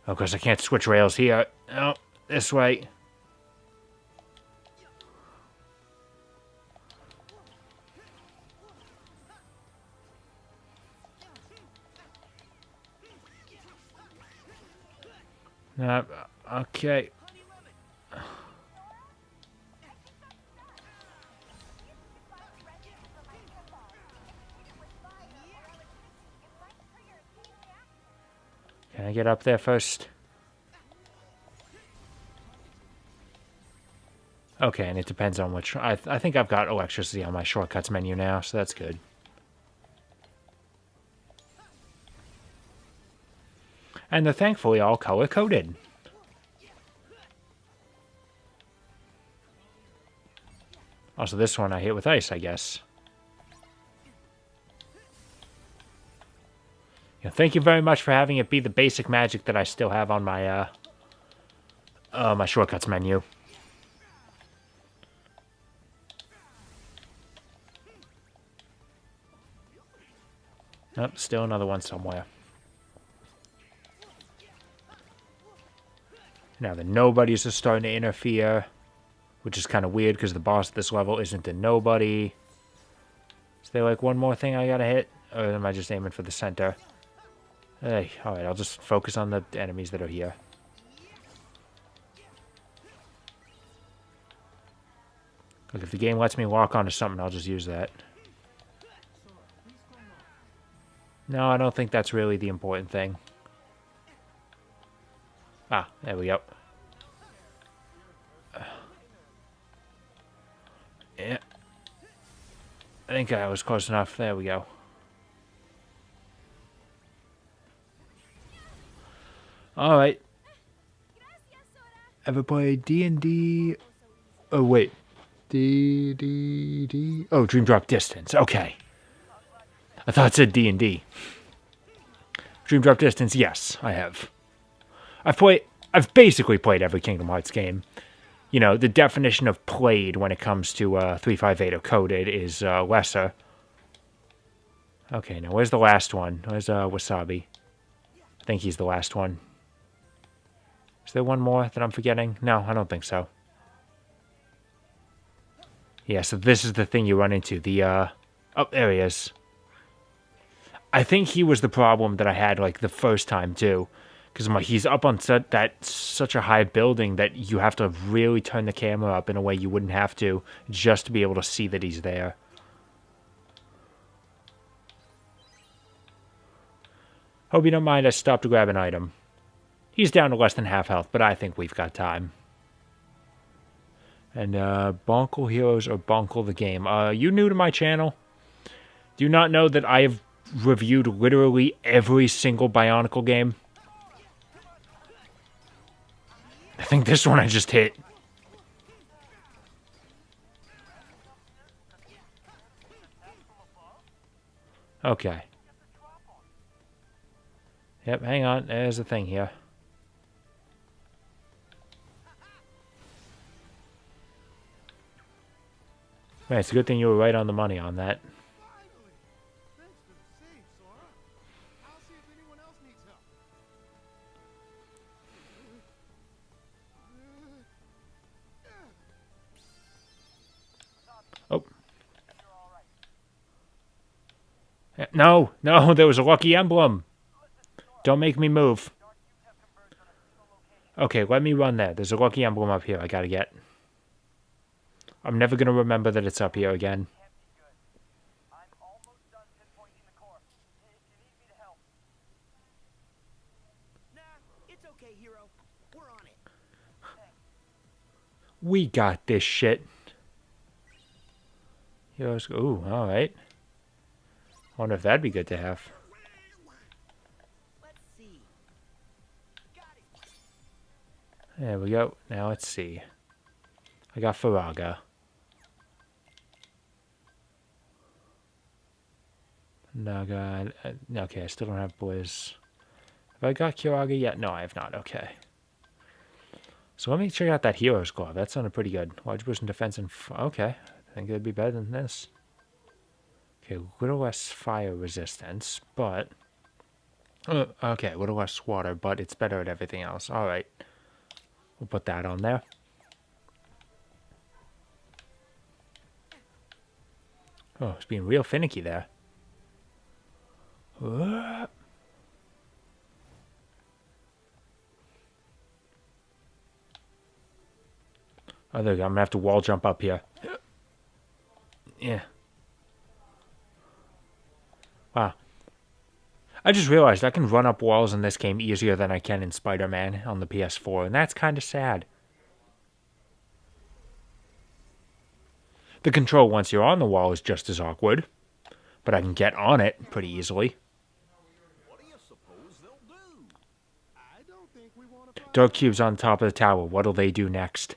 Oh, because I can't switch rails here. Oh, this way. Okay. Can I get up there first? Okay, and it depends on which... I think I've got electricity on my shortcuts menu now, so that's good. And they're thankfully all color-coded. Also, this one I hit with ice, I guess. Yeah, thank you very much for having it be the basic magic that I still have on my, my shortcuts menu. Nope, still another one somewhere. Now the nobodies are starting to interfere, which is kind of weird because the boss at this level isn't a nobody. Is there like one more thing I gotta hit? Or am I just aiming for the center? Hey, alright, I'll just focus on the enemies that are here. Look, if the game lets me walk onto something, I'll just use that. No, I don't think that's really the important thing. Ah, there we go. Yeah. I think I was close enough. There we go. Alright. Ever played D&D? Oh, wait. D. Oh, Dream Drop Distance. Okay. I thought it said D&D. Dream Drop Distance, yes, I have. I've basically played every Kingdom Hearts game. You know, the definition of played when it comes to 358 or coded is lesser. Okay, now where's the last one? Where's Wasabi? I think he's the last one. Is there one more that I'm forgetting? No, I don't think so. Yeah, so this is the thing you run into. Oh, there he is. I think he was the problem that I had, like, the first time, too. Because I'm like, he's up on such a high building that you have to really turn the camera up in a way you wouldn't have to, just to be able to see that he's there. Hope you don't mind I stopped to grab an item. He's down to less than half health, but I think we've got time. And, Bonkle Heroes or Bonkle the Game. You new to my channel? Do you not know that I have reviewed literally every single Bionicle game? I think this one I just hit. Okay. Yep, hang on. There's a thing here. Man, it's a good thing you were right on the money on that. Finally! Thanks for the save, Sora. I'll see if anyone else needs help. Oh. No, no, there was a lucky emblem. Don't make me move. Okay, let me run there. There's a lucky emblem up here I gotta get. I'm never gonna remember that it's up here again. I'm almost done pinpointing the core. If you need me to help. Nah, it's okay, hero. We're on it. We got this shit. Heroes. Ooh, alright. Wonder if that'd be good to have. Let's see. Got it. There we go. Now let's see. I got Faraga. Naga. Okay, I still don't have Blizz. Have I got Kiraga yet? No, I have not. Okay. So let me check out that Hero's Glove. That sounded pretty good. Large boost in defense and... okay. I think it'd be better than this. Okay, a little less fire resistance, but... okay, a little less water, but it's better at everything else. Alright. We'll put that on there. Oh, it's being real finicky there. Oh, there we go. I'm going to have to wall jump up here. Yeah. Wow. I just realized I can run up walls in this game easier than I can in Spider-Man on the PS4, and that's kind of sad. The control once you're on the wall is just as awkward, but I can get on it pretty easily. What do you suppose they'll do? I don't think we want to find Dark cubes on top of the tower. What'll they do next?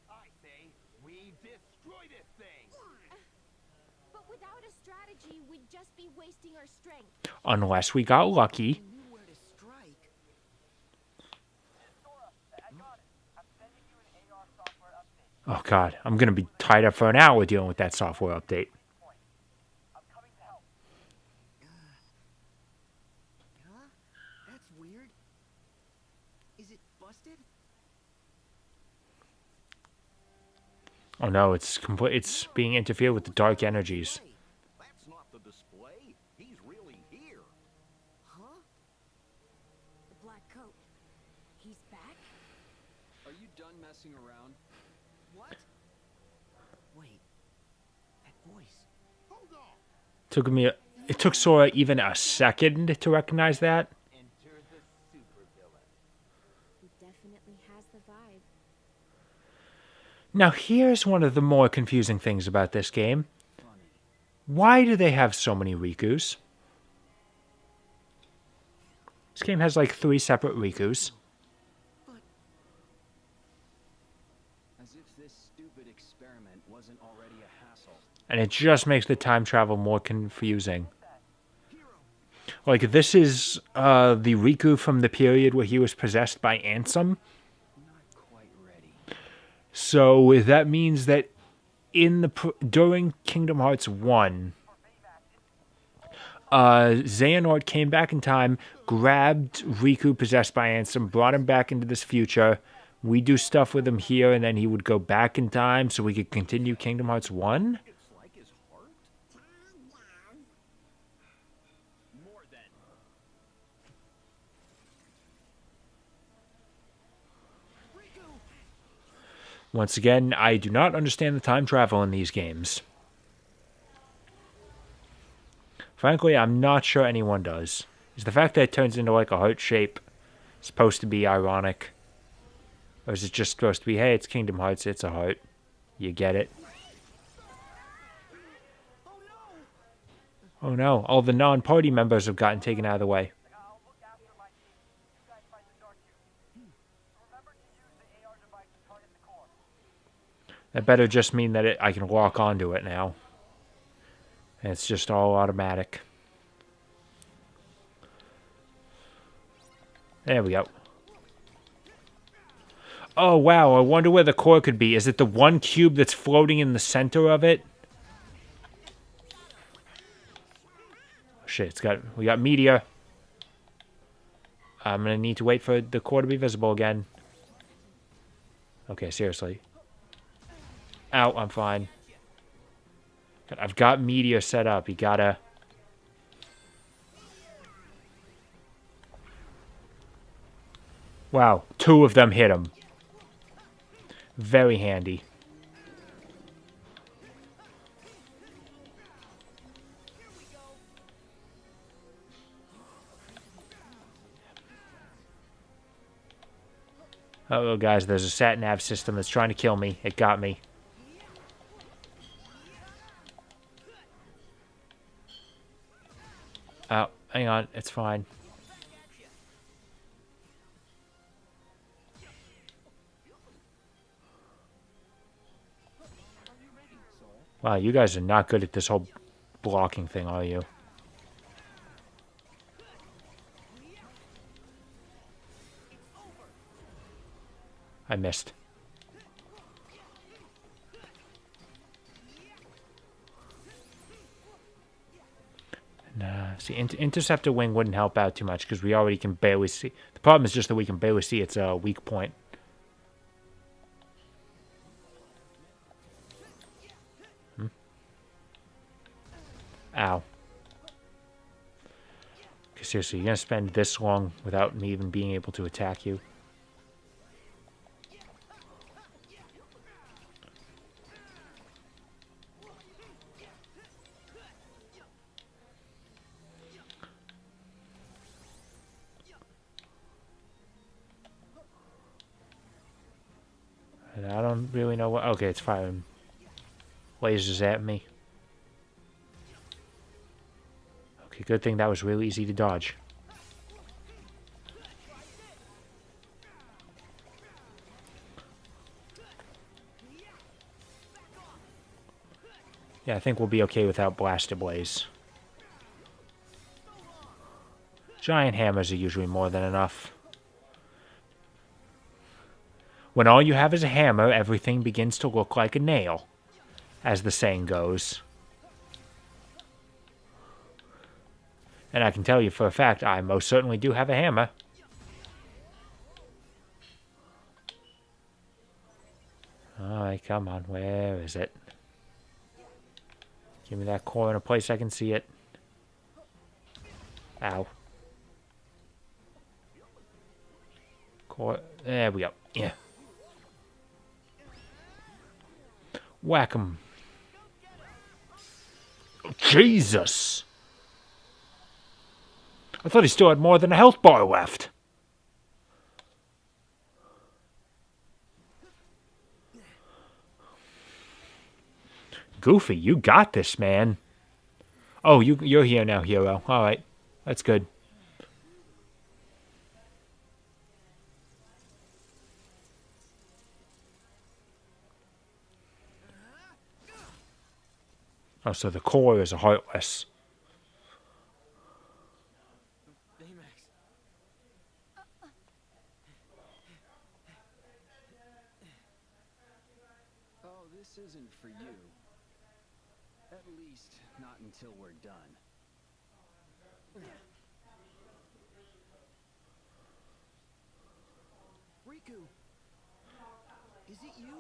I say we destroy this thing. But without a strategy, we'd just be wasting our strength. Unless we got lucky. Knew where to strike. Sora, I got it. I'm sending you an AR software update. Oh god, I'm going to be tied up for an hour dealing with that software update. I'm coming to help. Huh? That's weird. Is it busted? Oh no, it's being interfered with the dark energies. Hey, that's not the display. He's really here. Huh? The black coat. He's back? Are you done messing around? What? Wait. That voice. Hold on. It took Sora even a second to recognize that. Enter the supervillain. He definitely has the vibe. Now here's one of the more confusing things about this game. Why do they have so many Rikus? This game has like 3 separate Rikus. As if this stupid experiment wasn't already a hassle. And it just makes the time travel more confusing. Like, this is the Riku from the period where he was possessed by Ansem. Not quite ready. So that means that during Kingdom Hearts 1, Xehanort came back in time, grabbed Riku possessed by Ansem, brought him back into this future, we do stuff with him here, and then he would go back in time so we could continue Kingdom Hearts 1? It's like his heart? More than. Once again, I do not understand the time travel in these games. Frankly, I'm not sure anyone does. Is the fact that it turns into like a heart shape supposed to be ironic? Or is it just supposed to be, hey, it's Kingdom Hearts, it's a heart. You get it? Oh no, all the non-party members have gotten taken out of the way. I'll look after my team. You guys find the dark cube. Remember to use the AR device to target the core. That better just mean that I can lock onto it now. And it's just all automatic. There we go. Oh wow, I wonder where the core could be. Is it the one cube that's floating in the center of it? Oh, shit, we got meteor. I'm gonna need to wait for the core to be visible again. Okay, seriously. Ow, I'm fine. I've got meteor set up. You gotta... Wow, 2 of them hit him. Very handy. Uh-oh, guys, there's a sat-nav system that's trying to kill me. It got me. Oh, hang on. It's fine. Wow, you guys are not good at this whole blocking thing, are you? I missed. See, Interceptor Wing wouldn't help out too much because we already can barely see. The problem is just that we can barely see its weak point. Ow. Okay, seriously, you're gonna spend this long without me even being able to attack you? And I don't really know what... Okay, it's firing lasers at me. Okay, good thing that was really easy to dodge. Yeah, I think we'll be okay without Blaster Blaze. Giant hammers are usually more than enough. When all you have is a hammer, everything begins to look like a nail, as the saying goes. And I can tell you for a fact, I most certainly do have a hammer. Alright, come on, where is it? Give me that core in a place I can see it. Ow. Core, there we go, yeah. Whack 'em. Jesus! I thought he still had more than a health bar left. Goofy, you got this, man. Oh, you're here now, hero. Alright, that's good. Oh, so the core is a heartless. Baymax. Oh, this isn't for you. At least, not until we're done. Riku, Is it you?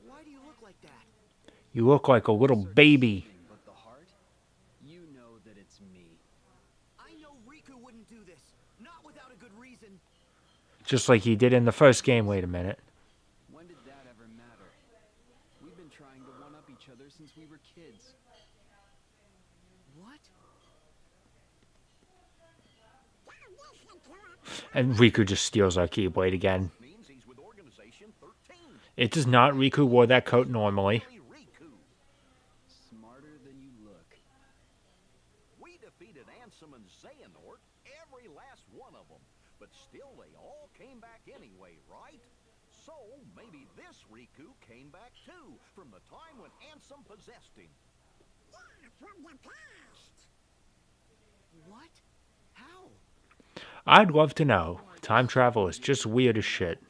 Why do you look like that? You look like a little baby. But the heart? You know that it's me. I know Riku wouldn't do this. Not without a good reason. Just like he did in the first game. Wait a minute. When did that ever matter? We've been trying to one-up each other since we were kids. What? And Riku just steals our Keyblade again. Means he's with Organization 13. It does not. Riku wore that coat normally. Riku. Smarter than you look. We defeated Ansem and Xehanort, every last one of them. But still, they all came back anyway, right? So, maybe this Riku came back too, from the time when Ansem possessed him. What? How? I'd love to know. Time travel is just weird as shit.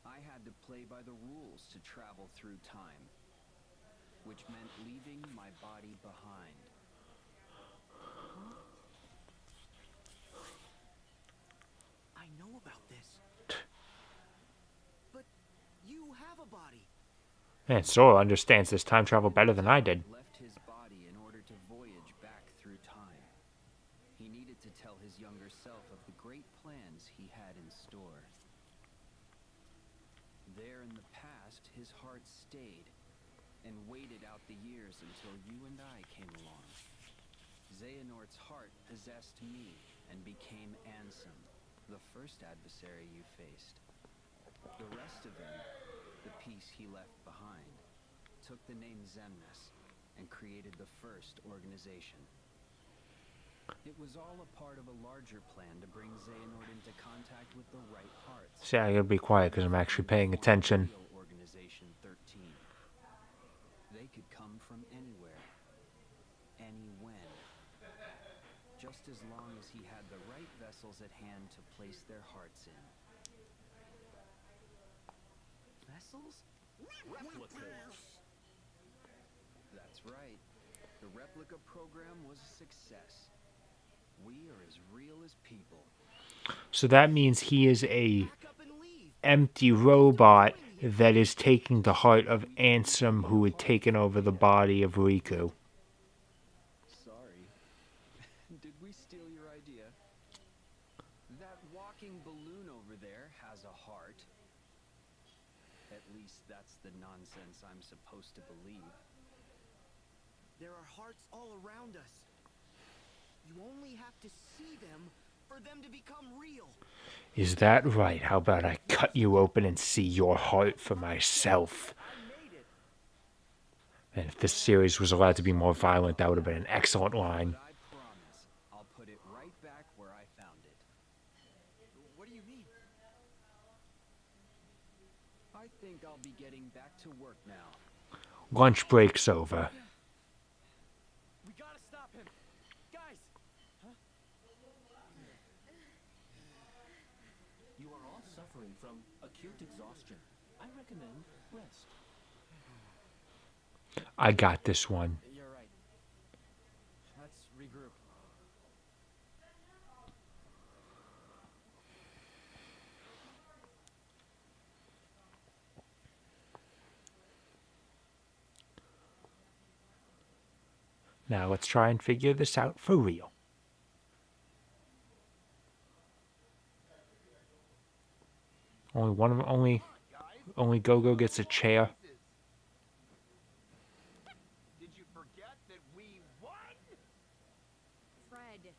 I had to play by the rules to travel through time, which meant leaving my body behind. I know about this. But you have a body. And Sora understands this time travel better than I did. Left his body in order to voyage back through time. He needed to tell his younger self of the great plans he had in store. There in the past, his heart stayed and waited out the years until you and I came along. Xehanort's heart possessed me and became Ansem, the first adversary you faced. The rest of him, the piece he left behind, took the name Xemnas and created the first organization. It was all a part of a larger plan to bring Xehanort into contact with the right hearts. See, I gotta be quiet because I'm actually paying attention. Real Organization 13. They could come from anywhere, any when. Just as long as he had the right vessels at hand to place their hearts in. Vessels? Replicas. That's right. The replica program was a success. We are as real as people. So that means he is a Pack up and leave. empty robot that is taking the heart of Ansem, who had taken over the body of Riku. Sorry. Did we steal your idea? That walking balloon over there has a heart. At least that's the nonsense I'm supposed to believe. There are hearts all around us. You only have to see them for them to become real. Is that right? How about I cut you open and see your heart for myself? I made it. And if this series was allowed to be more violent, that would have been an excellent line. But I promise, I'll put it right back where I found it. What do you mean? I think I'll be getting back to work now. Lunch break's over. We gotta stop him. Guys! You are all suffering from acute exhaustion. I recommend rest. I got this one. You're right. Let's regroup. Now let's try and figure this out for real. Only Go-Go gets a chair. Did you forget that we won? Fred.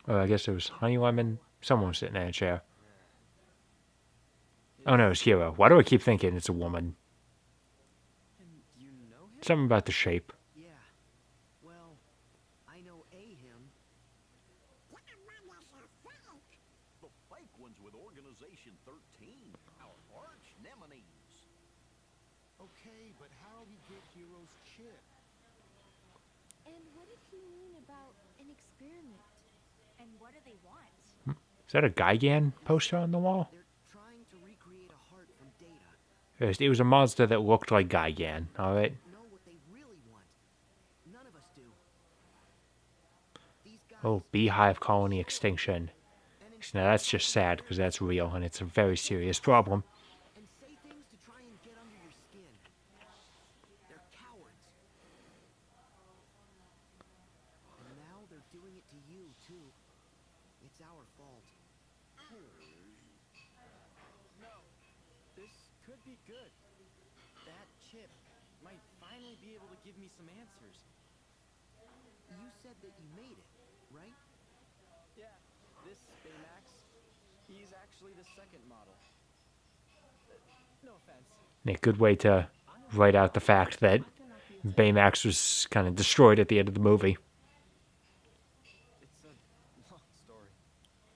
Oh, I guess it was Honey Lemon. Someone was sitting in a chair. Oh no, it's Hero. Why do I keep thinking it's a woman? And you know him? Something about the shape. Yeah. Well, I know him. The fake ones with Organization 13, our arch nemesis. Okay, but how he get Hero's chip? And what did he mean about an experiment? And what do they want? Is that a Gigan poster on the wall? They're trying to recreate a heart from data. It was a monster that looked like Gigan, alright? Know what they really want. None of us do. These guys Oh, beehive colony extinction. Now that's just sad because that's real and it's a very serious problem. and say things to try too. It's our fault. No. This could be good. That chip might finally be able to give me some answers. You said that you made it, right? Yeah, this Baymax, he's actually the second model. No offense. A good way to write out the fact that Baymax was kind of destroyed at the end of the movie. It's a long story,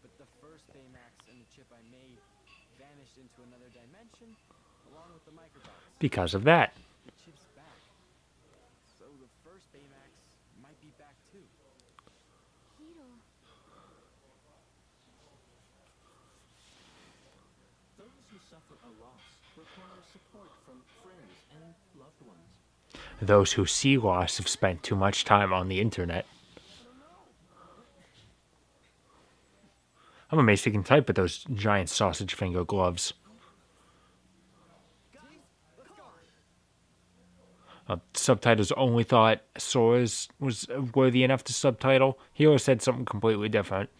but the first Baymax and the chip I made vanished into another dimension along with the microbots. Because of that. The chip's back. So the first Baymax might be back too. Hiro. Those who suffer a loss require support from friends and loved ones. Those who see loss have spent too much time on the internet. I'm amazed he can type with those giant sausage finger gloves. Subtitles only thought Sora's was worthy enough to subtitle. Hero said something completely different.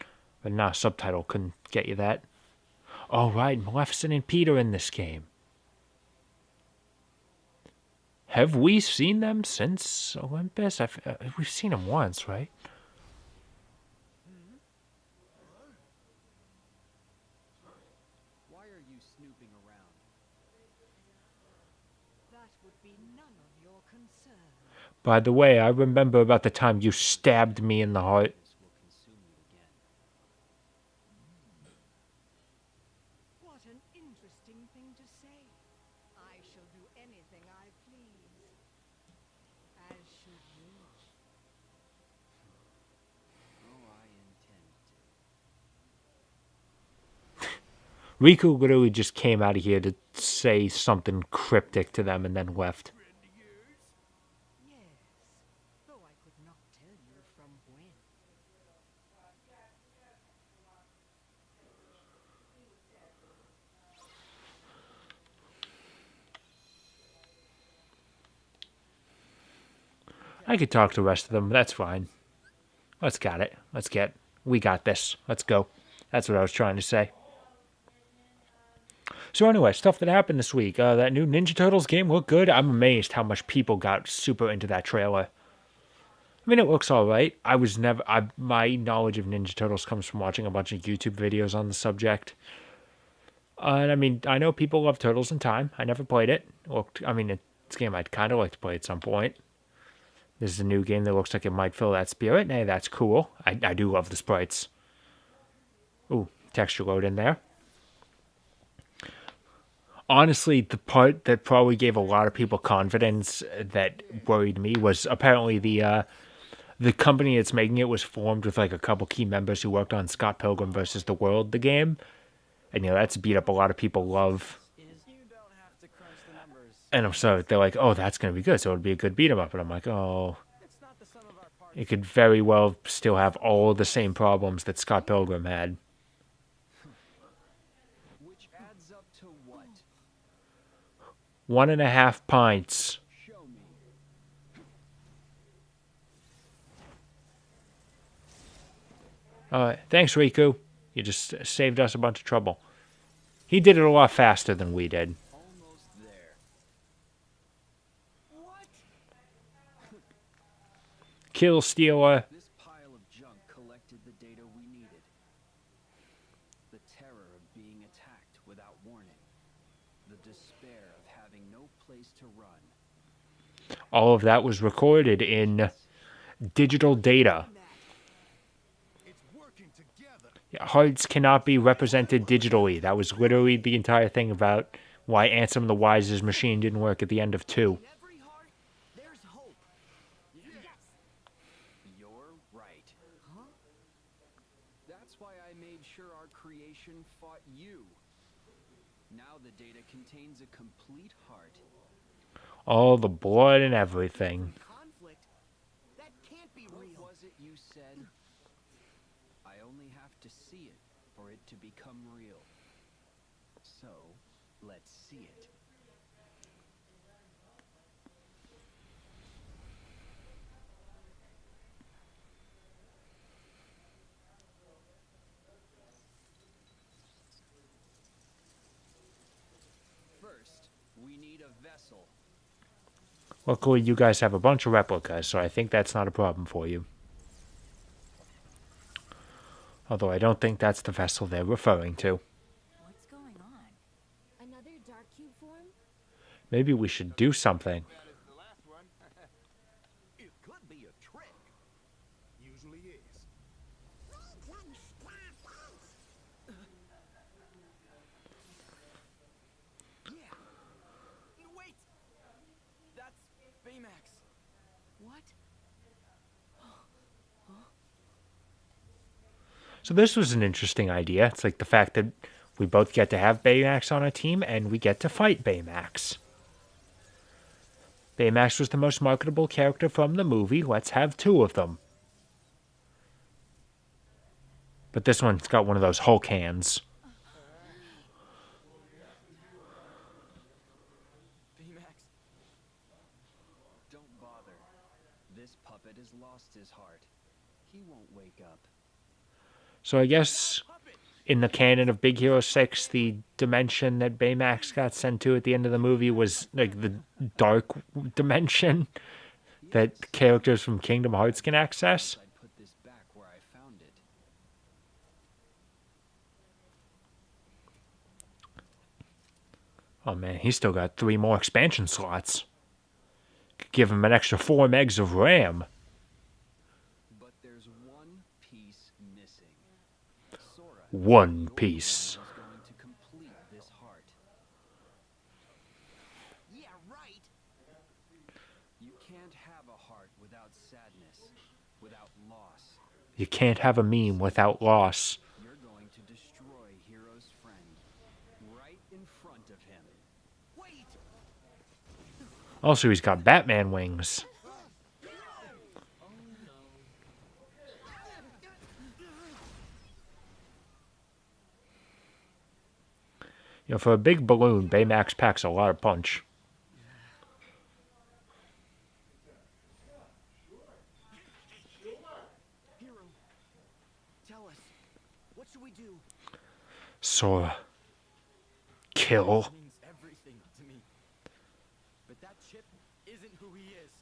But nah, subtitle couldn't get you that. Oh, right, Maleficent and Peter in this game. Have we seen them since Olympus? We've seen them once, right? Why are you snooping around? That would be none of your concern. By the way, I remember about the time you stabbed me in the heart. This will consume you again. What an interesting thing to say. I shall do anything I please. As should you. Oh, I intend to. Riku literally just came out of here to say something cryptic to them and then left. Yes, though I could not tell you from when. I could talk to the rest of them, but that's fine. Let's got it. We got this. Let's go. That's what I was trying to say. So anyway, stuff that happened this week. That new Ninja Turtles game looked good. I'm amazed how much people got super into that trailer. I mean, it looks all right. My knowledge of Ninja Turtles comes from watching a bunch of YouTube videos on the subject. And I mean, I know people love Turtles in Time. I never played it. It's a game I'd kind of like to play at some point. This is a new game that looks like it might fill that spirit. Hey, that's cool. I do love the sprites. Ooh, texture load in there. Honestly, the part that probably gave a lot of people confidence that worried me was apparently the company that's making it was formed with like a couple key members who worked on Scott Pilgrim vs. the World, the game. And that's beat up a lot of people love. You don't have to crunch the numbers. And so they're like, oh, that's going to be good. So it'll be a good beat 'em up. And I'm like, oh, It's not the sum of our parts. it could very well still have all the same problems that Scott Pilgrim had. Which adds up to what? 1.5 pints. Show me. All right, thanks, Riku. You just saved us a bunch of trouble. He did it a lot faster than we did. Almost there. What? Kill Stealer. This pile of junk collected the data we needed. The terror of being attacked without warning. The despair of having no place to run. All of that was recorded in digital data. It's working together. Hearts cannot be represented digitally. That was literally the entire thing about why Ansem the Wise's machine didn't work at the end of 2. In every heart, there's hope. You're right. Huh? That's why I made sure our creation fought you. Now the data contains a complete heart. All the blood and everything. Conflict? That can't be What real. was it you said? I only have to see it for it to become real. So, let's see it. vessel. Luckily, you guys have a bunch of replicas, so I think that's not a problem for you. Although I don't think that's the vessel they're referring to. What's going on? Another dark cube form? Maybe we should do something. It could be a trick. Usually is. Yeah. Wait! That's Baymax. What? So this was an interesting idea. It's like the fact that we both get to have Baymax on our team, and we get to fight Baymax. Baymax was the most marketable character from the movie. Let's have two of them. But this one's got one of those Hulk hands. Baymax. Don't bother. This puppet has lost his heart. He won't wake up. So I guess in the canon of Big Hero 6, the dimension that Baymax got sent to at the end of the movie was like the dark dimension that characters from Kingdom Hearts can access. I'd put this back where I found it. Oh man, he's still got 3 more expansion slots. Could give him an extra 4 megs of RAM. But there's one piece missing. Sora. One Piece. Is going to complete this heart. Yeah, right. You can't have a heart without sadness, without loss. You can't have a meme without loss. You're going to destroy Hero's friend right in front of him. Wait! Also, he's got Batman wings. You know, for a big balloon, Baymax packs a lot of punch. Hero, tell us, what should we do? Sora. Kill. Means everything to me. But that chip isn't who he is.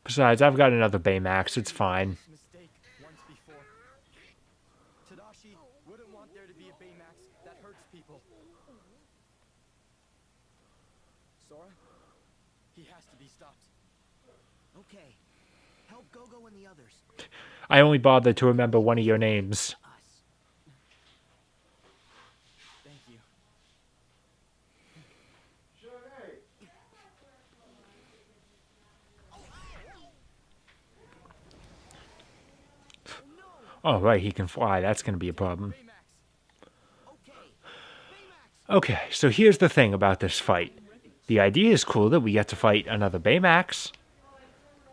Besides, I've got another Baymax. It's fine. Mistake once before. Tadashi wouldn't want there to be a Baymax that hurts people. Sora, he has to be stopped. Okay, help Go-Go and the others. I only bothered to remember one of your names. Us. Thank you. Oh, right, he can fly. That's going to be a problem. Baymax. Okay. Baymax. Okay, so here's the thing about this fight. The idea is cool that we get to fight another Baymax.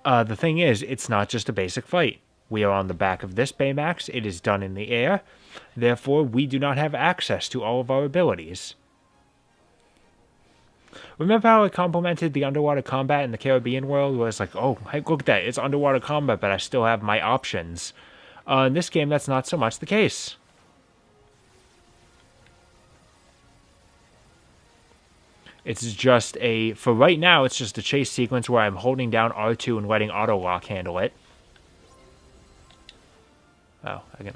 The thing is, it's not just a basic fight. We are on the back of this Baymax. It is done in the air. Therefore, we do not have access to all of our abilities. Remember how I complimented the underwater combat in the Caribbean world? Where it's like, oh, hey, look at that. It's underwater combat, but I still have my options. In this game, that's not so much the case. It's just for right now, it's just a chase sequence where I'm holding down R2 and letting auto-lock handle it. Oh, I can...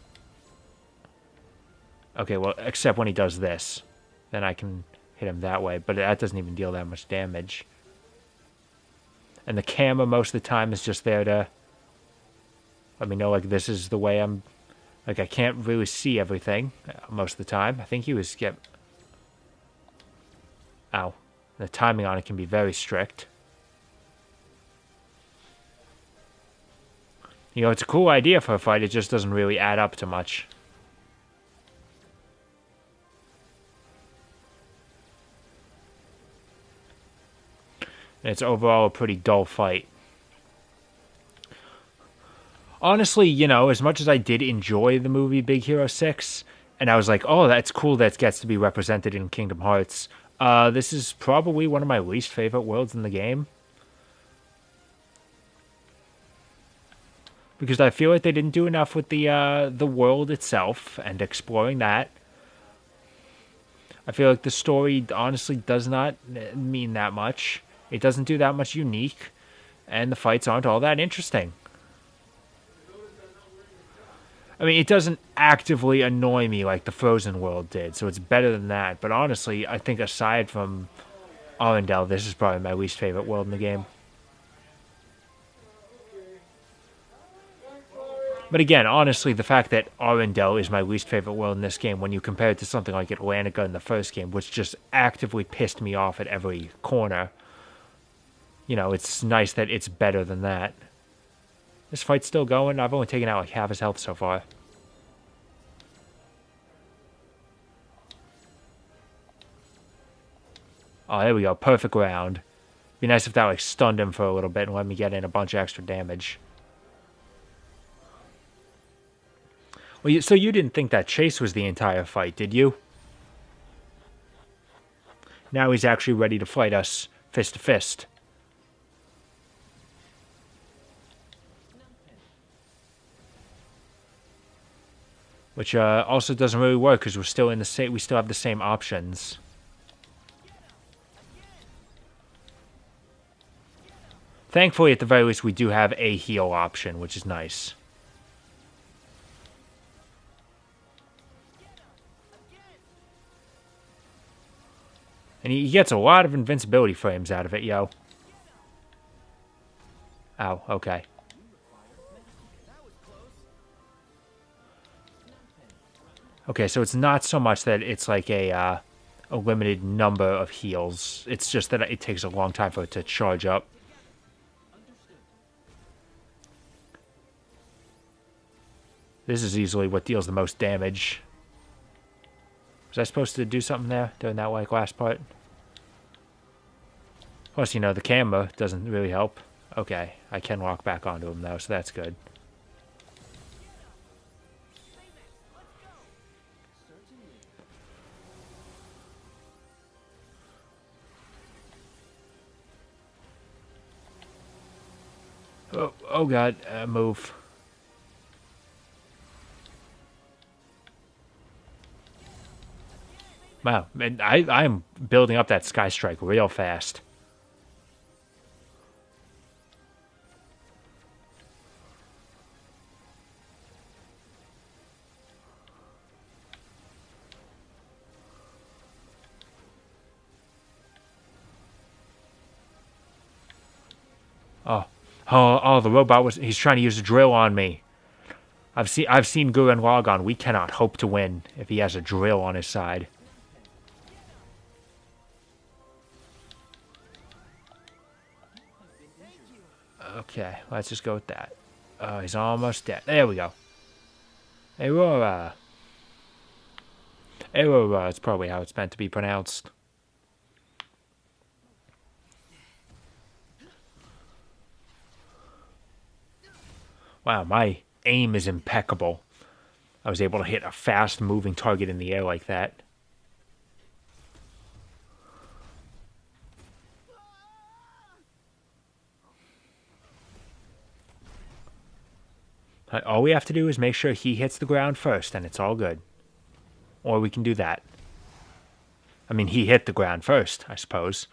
Okay, well, except when he does this. Then I can hit him that way, but that doesn't even deal that much damage. And the camera most of the time is just there to let me know, like, this is the way I'm... Like, I can't really see everything most of the time. I think he was... Ow. The timing on it can be very strict. You know, it's a cool idea for a fight. It just doesn't really add up to much. And it's overall a pretty dull fight. Honestly, you know, as much as I did enjoy the movie Big Hero 6, and I was like, oh, that's cool that gets to be represented in Kingdom Hearts, this is probably one of my least favorite worlds in the game. Because I feel like they didn't do enough with the world itself and exploring that. I feel like the story honestly does not mean that much. It doesn't do that much unique, and the fights aren't all that interesting. I mean, it doesn't actively annoy me like the Frozen world did, so it's better than that. But honestly, I think aside from Arendelle, this is probably my least favorite world in the game. But again, honestly, the fact that Arendelle is my least favorite world in this game, when you compare it to something like Atlantica in the first game, which just actively pissed me off at every corner, you know, it's nice that it's better than that. This fight's still going. I've only taken out like half his health so far. Oh, there we go. Perfect round. Be nice if that like stunned him for a little bit and let me get in a bunch of extra damage. Well, so you didn't think that chase was the entire fight, did you? Now he's actually ready to fight us fist to fist. Which also doesn't really work because we're still in the same. We still have the same options. Thankfully, at the very least, we do have a heal option, which is nice. And he gets a lot of invincibility frames out of it, yo. Ow, okay. Okay, so it's not so much that it's like a limited number of heals. It's just that it takes a long time for it to charge up. This is easily what deals the most damage. Was I supposed to do something there during that like last part? Plus, you know, the camera doesn't really help. Okay, I can walk back onto him though, so that's good. Oh god, move. Wow, and I'm building up that Sky Strike real fast. Oh, the robot he's trying to use a drill on me. I've seen Gurren Lagann. We cannot hope to win if he has a drill on his side. Okay, let's just go with that. Oh, he's almost dead. There we go. Aurora. Aurora is probably how it's meant to be pronounced. Wow, my aim is impeccable. I was able to hit a fast-moving target in the air like that. All we have to do is make sure he hits the ground first, and it's all good. Or we can do that. I mean, he hit the ground first, I suppose.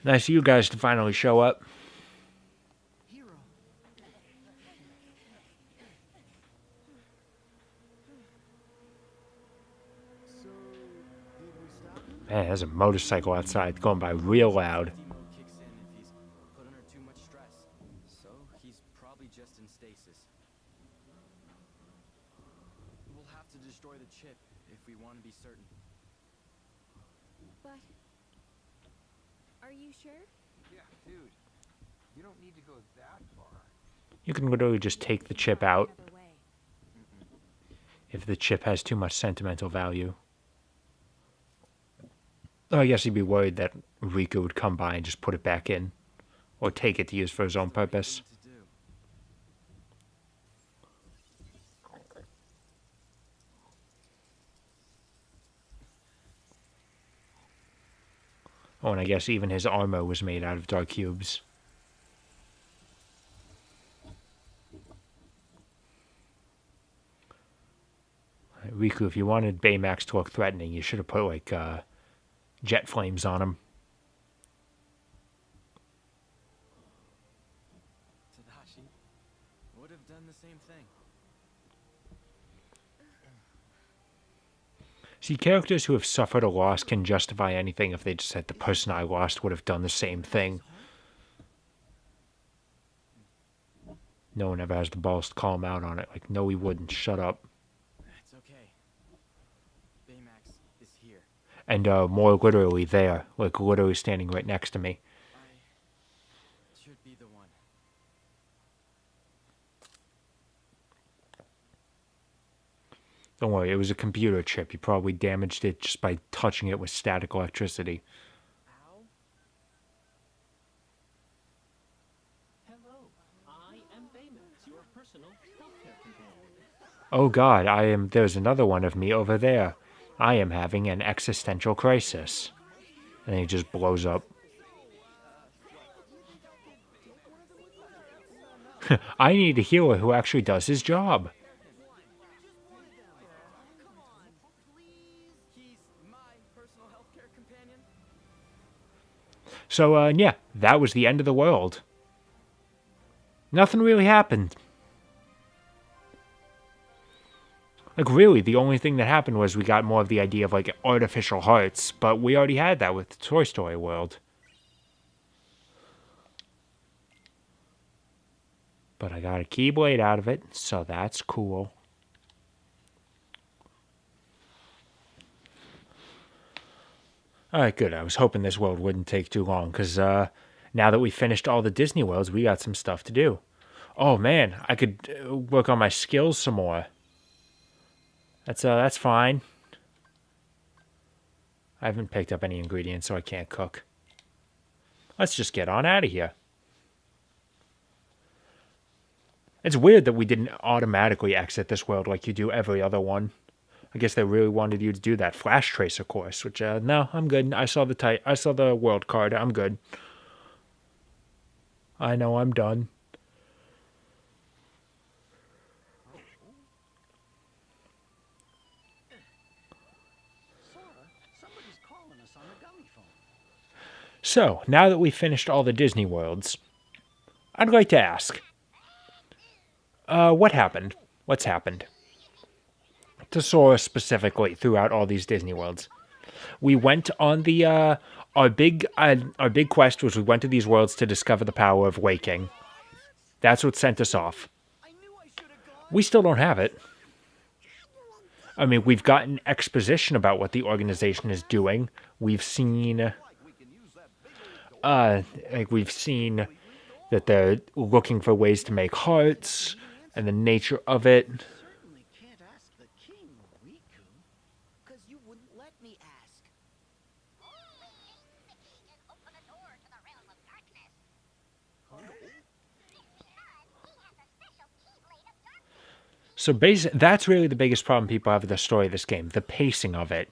Nice of you guys to finally show up. Man, there's a motorcycle outside going by real loud. Kicks in if he's put under too much stress. So he's probably just in stasis. We'll have to destroy the chip if we want to be certain. But are you sure? Yeah, dude. You don't need to go that far. You can literally just take the chip out if the chip has too much sentimental value. Oh, I guess he'd be worried that Riku would come by and just put it back in. Or take it to use for his own purpose. Oh, and I guess even his armor was made out of dark cubes. Riku, if you wanted Baymax to look threatening, you should have put, like, jet flames on him. Tadashi would have done the same thing. See, characters who have suffered a loss can justify anything if they just said the person I lost would have done the same thing. No one ever has the balls to call him out on it. Like, no, he wouldn't. Shut up. It's okay. Baymax is here. And more literally there. Like, literally standing right next to me. I should be the one. Don't worry, it was a computer chip. You probably damaged it just by touching it with static electricity. Ow. Hello, I am Baymax, your personal healthcare companion. Oh God, there's another one of me over there. I am having an existential crisis. And he just blows up. I need a healer who actually does his job. He's my personal healthcare companion. So, yeah, that was the end of the world. Nothing really happened. Like, really, the only thing that happened was we got more of the idea of, like, artificial hearts, but we already had that with the Toy Story world. But I got a Keyblade out of it, so that's cool. Alright, good. I was hoping this world wouldn't take too long, because now that we finished all the Disney worlds, we got some stuff to do. Oh, man, I could work on my skills some more. That's fine. I haven't picked up any ingredients, so I can't cook. Let's just get on out of here. It's weird that we didn't automatically exit this world like you do every other one. I guess they really wanted you to do that Flash Tracer course, which, no, I'm good. I saw the world card. I'm good. I know I'm done. Somebody's calling us on a dummy phone. So, now that we've finished all the Disney worlds, I'd like to ask, what happened? What's happened? To Sora specifically throughout all these Disney worlds. We went on the, our big quest was we went to these worlds to discover the power of waking. That's what sent us off. We still don't have it. I mean, we've gotten exposition about what the organization is doing. We've seen, we've seen that they're looking for ways to make hearts and the nature of it. Certainly can't ask the king, Riku. 'Cause you wouldn't let me ask. So that's really the biggest problem people have with the story of this game, the pacing of it.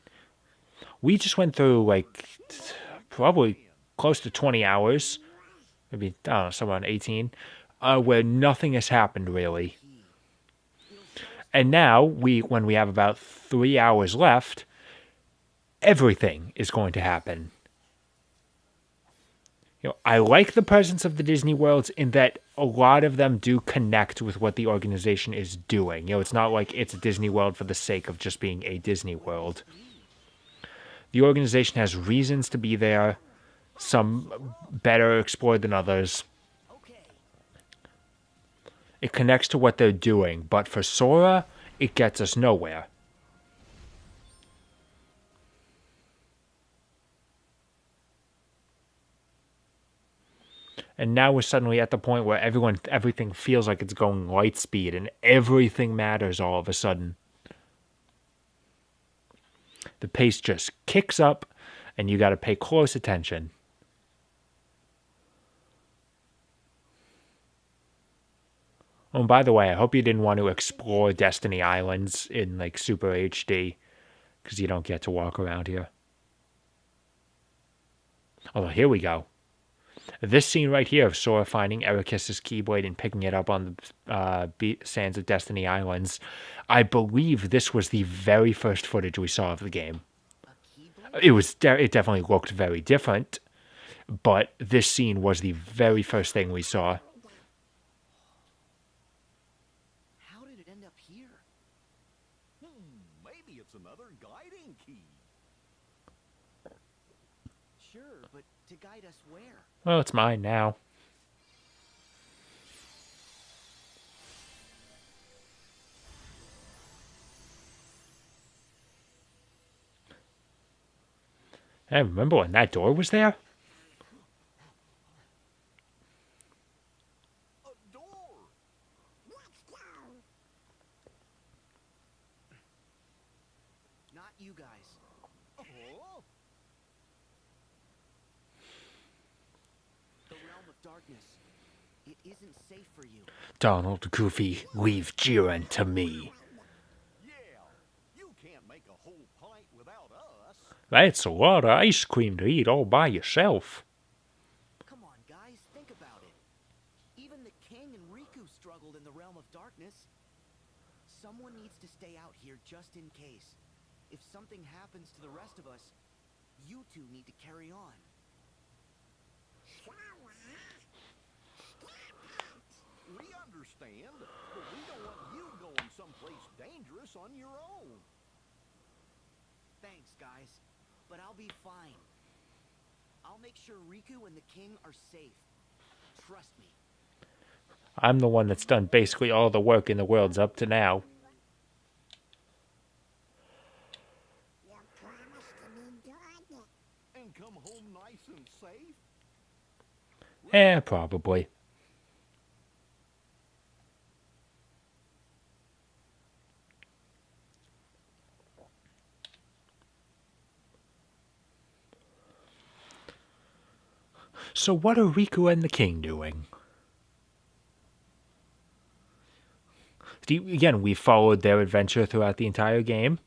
We just went through, like, probably close to 20 hours, maybe, I don't know, somewhere around 18, where nothing has happened, really. And now, when we have about 3 hours left, everything is going to happen. You know, I like the presence of the Disney worlds in that a lot of them do connect with what the organization is doing. You know, it's not like it's a Disney world for the sake of just being a Disney world. The organization has reasons to be there, some better explored than others. It connects to what they're doing, but for Sora, it gets us nowhere. And now we're suddenly at the point where everything feels like it's going light speed and everything matters all of a sudden. The pace just kicks up and you got to pay close attention. Oh, and by the way, I hope you didn't want to explore Destiny Islands in, like, Super HD, because you don't get to walk around here. Although, here we go. This scene right here of Sora finding Ericus's Keyblade and picking it up on the Sands of Destiny Islands, I believe this was the very first footage we saw of the game. It definitely looked very different, but this scene was the very first thing we saw. How did it end up here? Maybe it's another guiding key. Sure, but to guide us where? Well, it's mine now. I remember when that door was there. A door. Not you guys. Oh, The realm of darkness. It isn't safe for you. Donald, Goofy, leave Jiren to me. yeah. You can't make a whole pint without us. That's a lot of ice cream to eat all by yourself. Come on, guys, think about it. Even the king and Riku struggled in the realm of darkness. Someone needs to stay out here just in case. If something happens to the rest of us, you two need to carry on. We understand, but we don't want you going someplace dangerous on your own. Thanks, guys, but I'll be fine. I'll make sure Riku and the king are safe. Trust me. I'm the one that's done basically all the work in the worlds up to now. And come home nice and safe. Probably. So what are Riku and the king doing? Again, we followed their adventure throughout the entire game,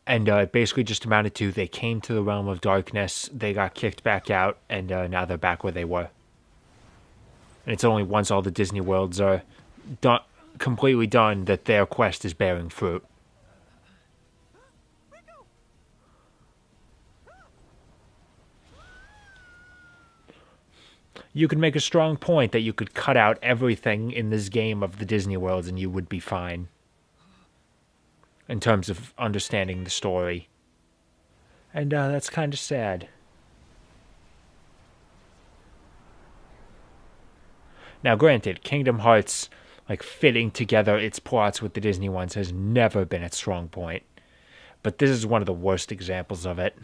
and it basically just amounted to they came to the realm of darkness, they got kicked back out, and now they're back where they were. And it's only once all the Disney worlds are completely done that their quest is bearing fruit. You could make a strong point that you could cut out everything in this game of the Disney worlds and you would be fine. In terms of understanding the story. And that's kind of sad. Now granted, Kingdom Hearts, like fitting together its plots with the Disney ones has never been its strong point. But this is one of the worst examples of it.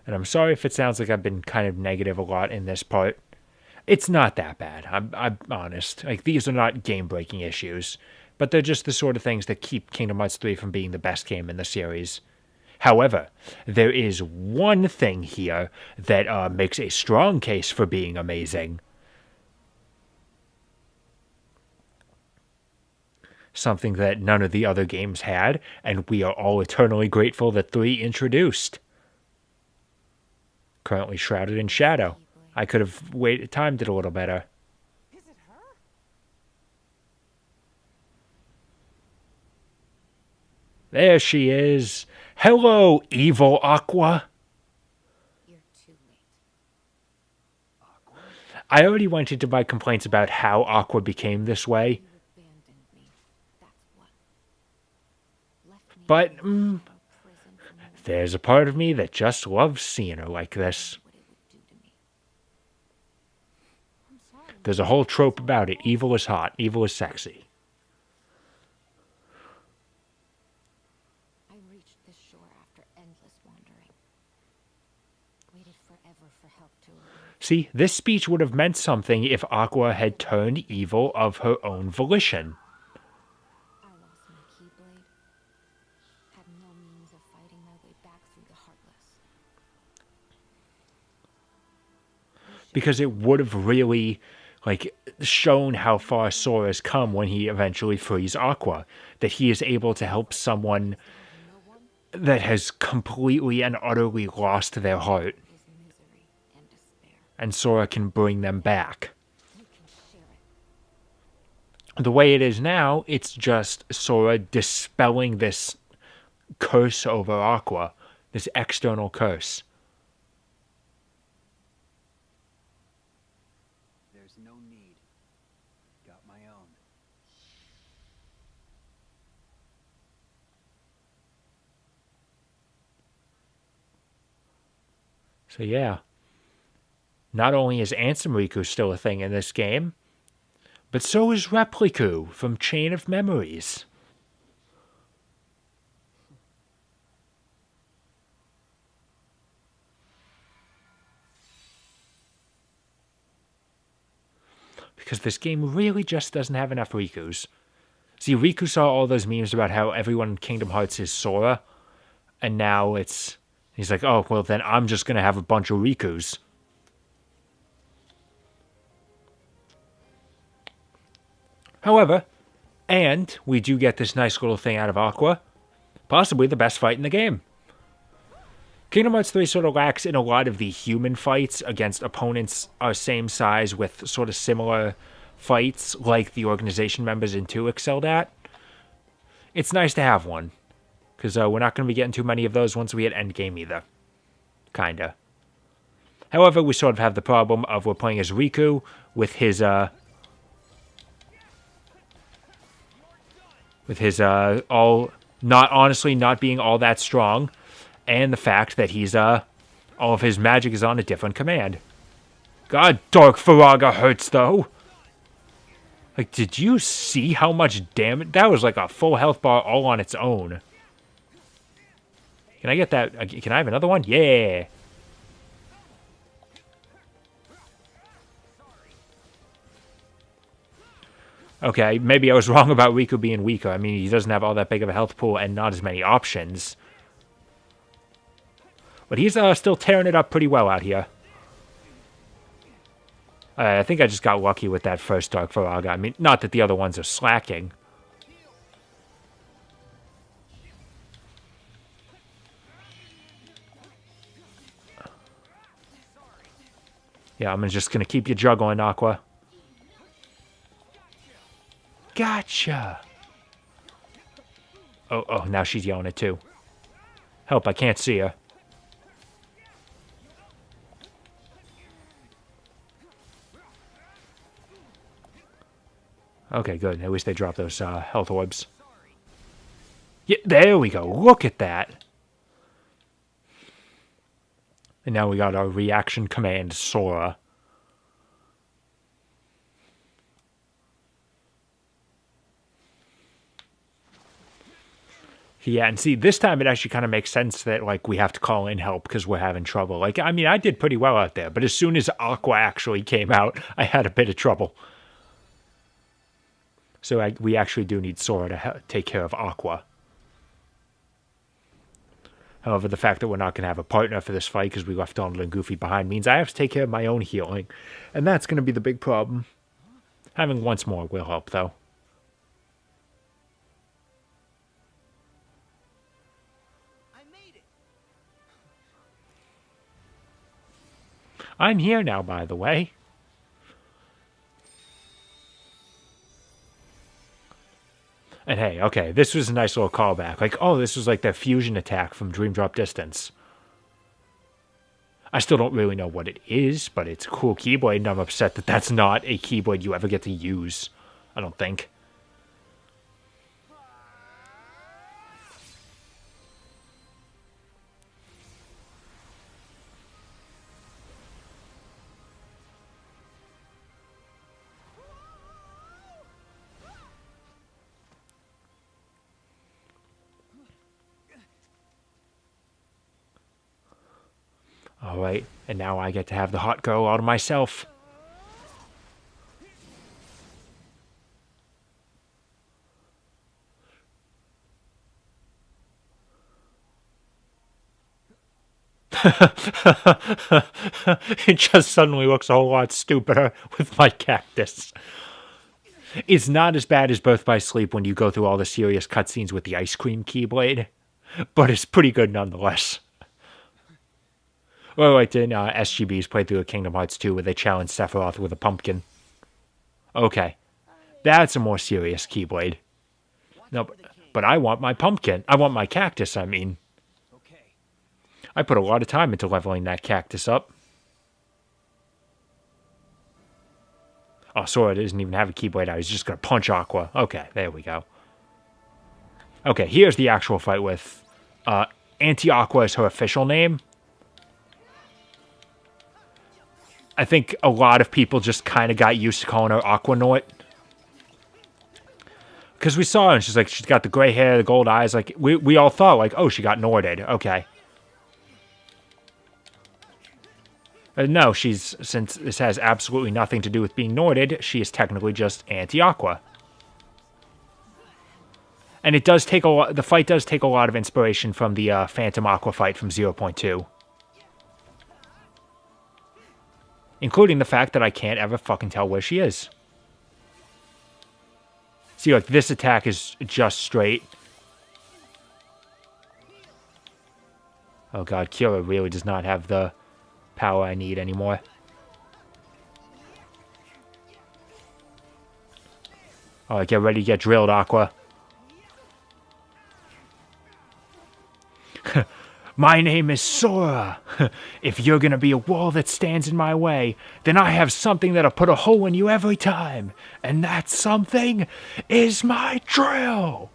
And I'm sorry if it sounds like I've been kind of negative a lot in this part. It's not that bad, I'm honest. Like, these are not game-breaking issues. But they're just the sort of things that keep Kingdom Hearts 3 from being the best game in the series. However, there is one thing here that makes a strong case for being amazing. Something that none of the other games had, and we are all eternally grateful that 3 introduced. Currently shrouded in shadow. I could have timed it a little better. Is it her? There she is. Hello, evil Aqua. You're too late. I already went into my complaints about how Aqua became this way. You abandoned me. That's what. Left me But, in prison for more there's a part of me that just loves seeing her like this. than what it would do to me. I'm sorry. There's a whole trope about it. Evil is hot. Evil is sexy. I reached this shore after endless wandering. Waited forever for help to arrive. See, this speech would have meant something if Aqua had turned evil of her own volition. I lost my Keyblade. Had no means of fighting my way back through the Heartless. Because it would have really, shown how far Sora's come when he eventually frees Aqua. That he is able to help someone No one? that has completely and utterly lost their heart. Is misery and despair. And Sora can bring them back. You can share it. The way it is now, it's just Sora dispelling this curse over Aqua, this external curse. There's no need. Got my own. So yeah, not only is Ansem Riku still a thing in this game, but so is Repliku from Chain of Memories. Because this game really just doesn't have enough Rikus. See, Riku saw all those memes about how everyone in Kingdom Hearts is Sora, and now he's like, oh, well then I'm just going to have a bunch of Rikus. However, and we do get this nice little thing out of Aqua, possibly the best fight in the game. Kingdom Hearts 3 sort of lacks in a lot of the human fights against opponents our same size with sort of similar fights like the organization members in 2 excelled at. It's nice to have one, because we're not going to be getting too many of those once we hit endgame either. Kinda. However, we sort of have the problem of we're playing as Riku with his all not being all that strong, and the fact that he's all of his magic is on a different command. God, Dark Faraga hurts though. Like, did you see how much damage? That was like a full health bar all on its own. Can I get that? Can I have another one? Yeah. Okay, maybe I was wrong about Riku being weaker. I mean, he doesn't have all that big of a health pool and not as many options. But he's still tearing it up pretty well out here. I think I just got lucky with that first Dark Faraga. I mean, not that the other ones are slacking. Yeah, I'm just going to keep you juggling, Aqua. Gotcha! Oh, now she's yelling it too. Help, I can't see her. Okay, good. At least they dropped those health orbs. Yeah, there we go. Look at that. And now we got our reaction command, Sora. Yeah, and see, this time it actually kind of makes sense that, like, we have to call in help because we're having trouble. Like, I mean, I did pretty well out there, but as soon as Aqua actually came out, I had a bit of trouble. So we actually do need Sora to take care of Aqua. However, the fact that we're not going to have a partner for this fight because we left Donald and Goofy behind means I have to take care of my own healing. And that's going to be the big problem. Having once more will help, though. I'm here now, by the way. And hey, okay, this was a nice little callback. Like, oh, this was like the fusion attack from Dream Drop Distance. I still don't really know what it is, but it's a cool Keyblade, and I'm upset that that's not a Keyblade you ever get to use. I don't think. Alright, and now I get to have the hot girl all to myself. It just suddenly looks a whole lot stupider with my cactus. It's not as bad as Birth by Sleep when you go through all the serious cutscenes with the ice cream Keyblade. but it's pretty good nonetheless. Well, like in SGB's playthrough of Kingdom Hearts 2 where they challenge Sephiroth with a pumpkin. Okay, that's a more serious Keyblade. No, but I want my pumpkin. I want my cactus, I mean. Okay. I put a lot of time into leveling that cactus up. Oh, Sora doesn't even have a Keyblade out. He's just going to punch Aqua. Okay, there we go. Okay, here's the actual fight with Anti-Aqua is her official name. I think a lot of people just kind of got used to calling her Aquanaut. Because we saw her and she's like, she's got the gray hair, the gold eyes. Like, we all thought, like, oh, she got Norded. Okay. No, since this has absolutely nothing to do with being Norded, she is technically just Anti-Aqua. And it does take the fight does take a lot of inspiration from the Phantom Aqua fight from 0.2. Including the fact that I can't ever fucking tell where she is. See, like, this attack is just straight. Oh god, Kira really does not have the power I need anymore. Alright, get ready to get drilled, Aqua. My name is Sora. If you're gonna be a wall that stands in my way, then I have something that'll put a hole in you every time. And that something is my drill.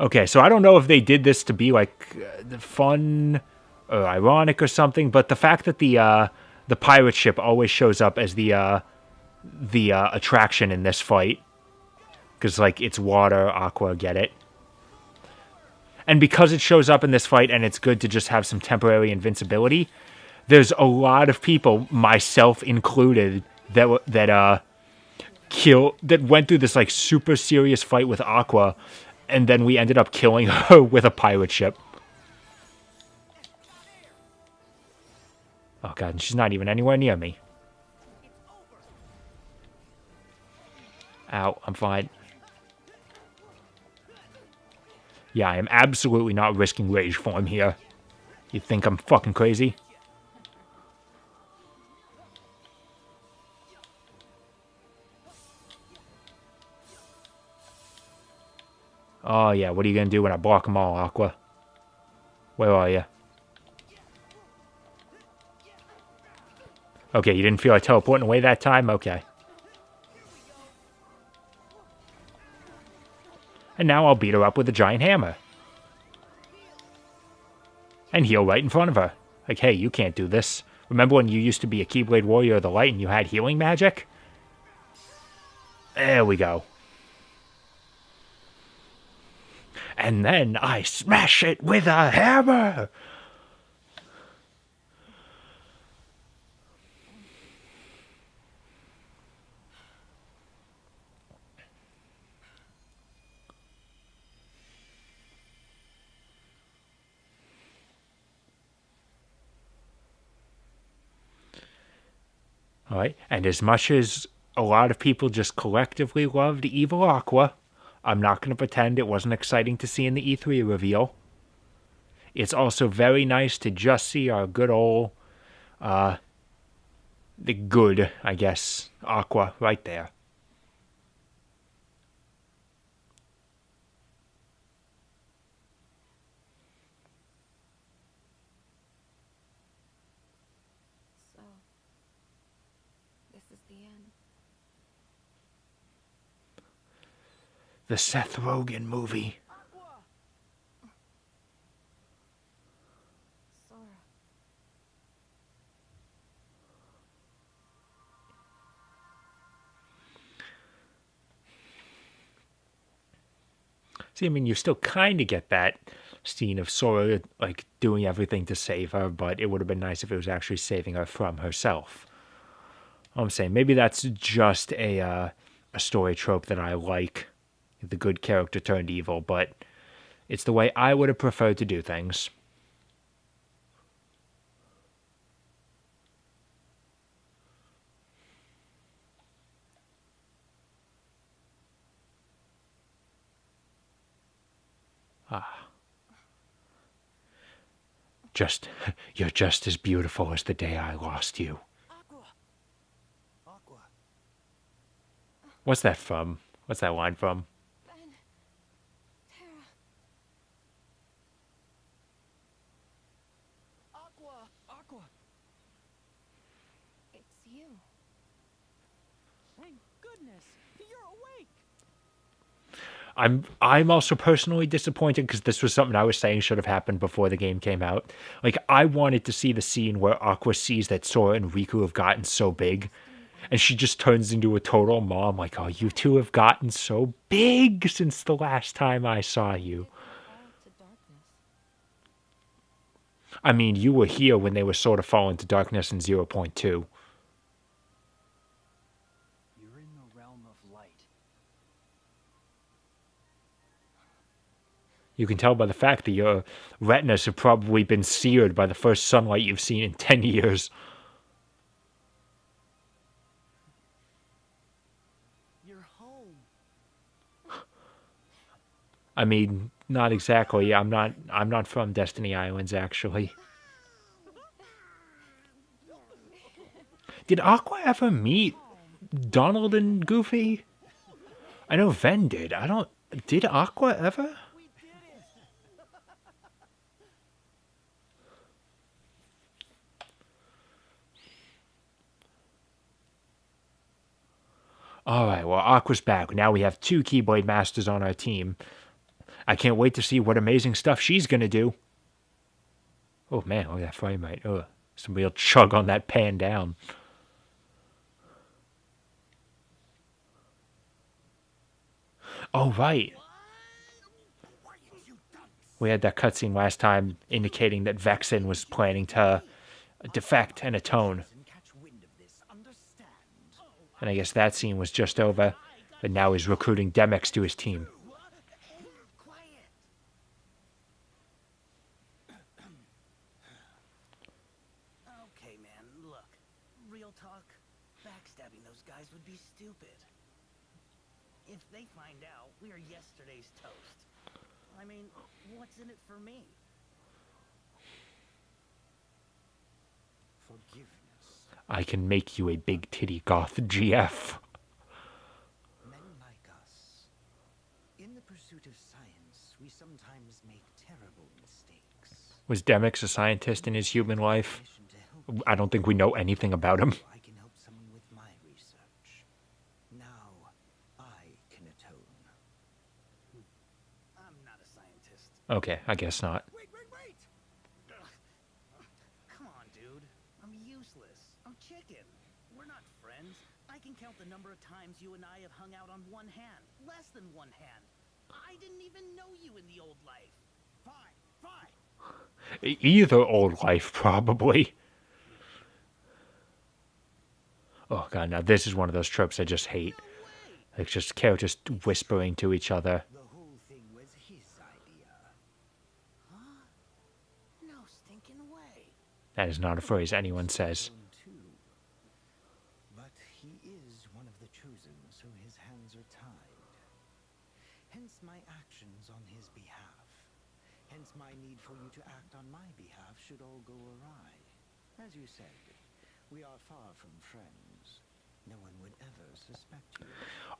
Okay, so I don't know if they did this to be like fun or ironic or something, but the fact that the pirate ship always shows up as the attraction in this fight, because like it's water, Aqua, get it? And because it shows up in this fight and it's good to just have some temporary invincibility, there's a lot of people, myself included, that went through this like super serious fight with Aqua, and then we ended up killing her with a pirate ship. Oh god, and she's not even anywhere near me. Ow, I'm fine. Yeah, I am absolutely not risking rage form here. You think I'm fucking crazy? Oh yeah, what are you gonna do when I block them all, Aqua? Where are you? Okay, you didn't feel like teleporting away that time? Okay. And now I'll beat her up with a giant hammer. And heal right in front of her. Like, hey, you can't do this. Remember when you used to be a Keyblade Warrior of the Light and you had healing magic? There we go. And then I smash it with a hammer! Alright, and as much as a lot of people just collectively loved Evil Aqua, I'm not going to pretend it wasn't exciting to see in the E3 reveal. It's also very nice to just see our good old, the good, I guess, Aqua right there. So, this is the end. The Seth Rogen movie. Sora. See, I mean, you still kind of get that scene of Sora, like, doing everything to save her, but it would have been nice if it was actually saving her from herself. I'm saying, maybe that's just a story trope that I like. The good character turned evil, but it's the way I would have preferred to do things. You're just as beautiful as the day I lost you. Aqua. What's that from? What's that line from? Ben. Tara. Aqua! It's you. Thank goodness! You're awake! I'm also personally disappointed because this was something I was saying should have happened before the game came out. Like, I wanted to see the scene where Aqua sees that Sora and Riku have gotten so big, and she just turns into a total mom, like, oh, you two have gotten so big since the last time I saw you. Fall to darkness. I mean, you were here when they were sort of falling to darkness in 0.2. You're in the realm of light. You can tell by the fact that your retinas have probably been seared by the first sunlight you've seen in 10 years. You're home. I mean, not exactly. I'm not from Destiny Islands, actually. Did Aqua ever meet Donald and Goofy? I know Ven did. Did Aqua ever? We did it! Alright, well, Aqua's back. Now we have 2 Keyblade Masters on our team. I can't wait to see what amazing stuff she's gonna do. Oh man, look at that frame rate. Oh, somebody will chug on that pan down. Oh, right. We had that cutscene last time indicating that Vexen was planning to defect and atone. And I guess that scene was just over, but now he's recruiting Demyx to his team. Okay, man, look. Real talk, backstabbing those guys would be stupid. If they find out we are yesterday's toast, I mean, what's in it for me? Forgiveness. I can make you a big titty goth GF. Men like us. In the pursuit of science, we sometimes make terrible mistakes. Was Demyx a scientist in his human life? Mission to help I don't think we know anything about him. I can help someone with my research. Now, I can atone. I'm not a scientist. Okay, I guess not. Wait! Come on, dude. I'm useless. I'm chicken. We're not friends. I can count the number of times you and I have hung out on one hand. Less than one hand. I didn't even know you in the old life. Fine. Either old life, probably. Oh god, now this is one of those tropes I just hate. Like, just characters whispering to each other. The whole thing was his idea. Huh? No stinking way. That is not a phrase anyone says. Atone too. But he is one of the chosen, so his hands are tied. Hence my actions on his behalf. Hence my need for you to act on my behalf should all go awry. As you said, we are far from friends. No one would ever suspect you.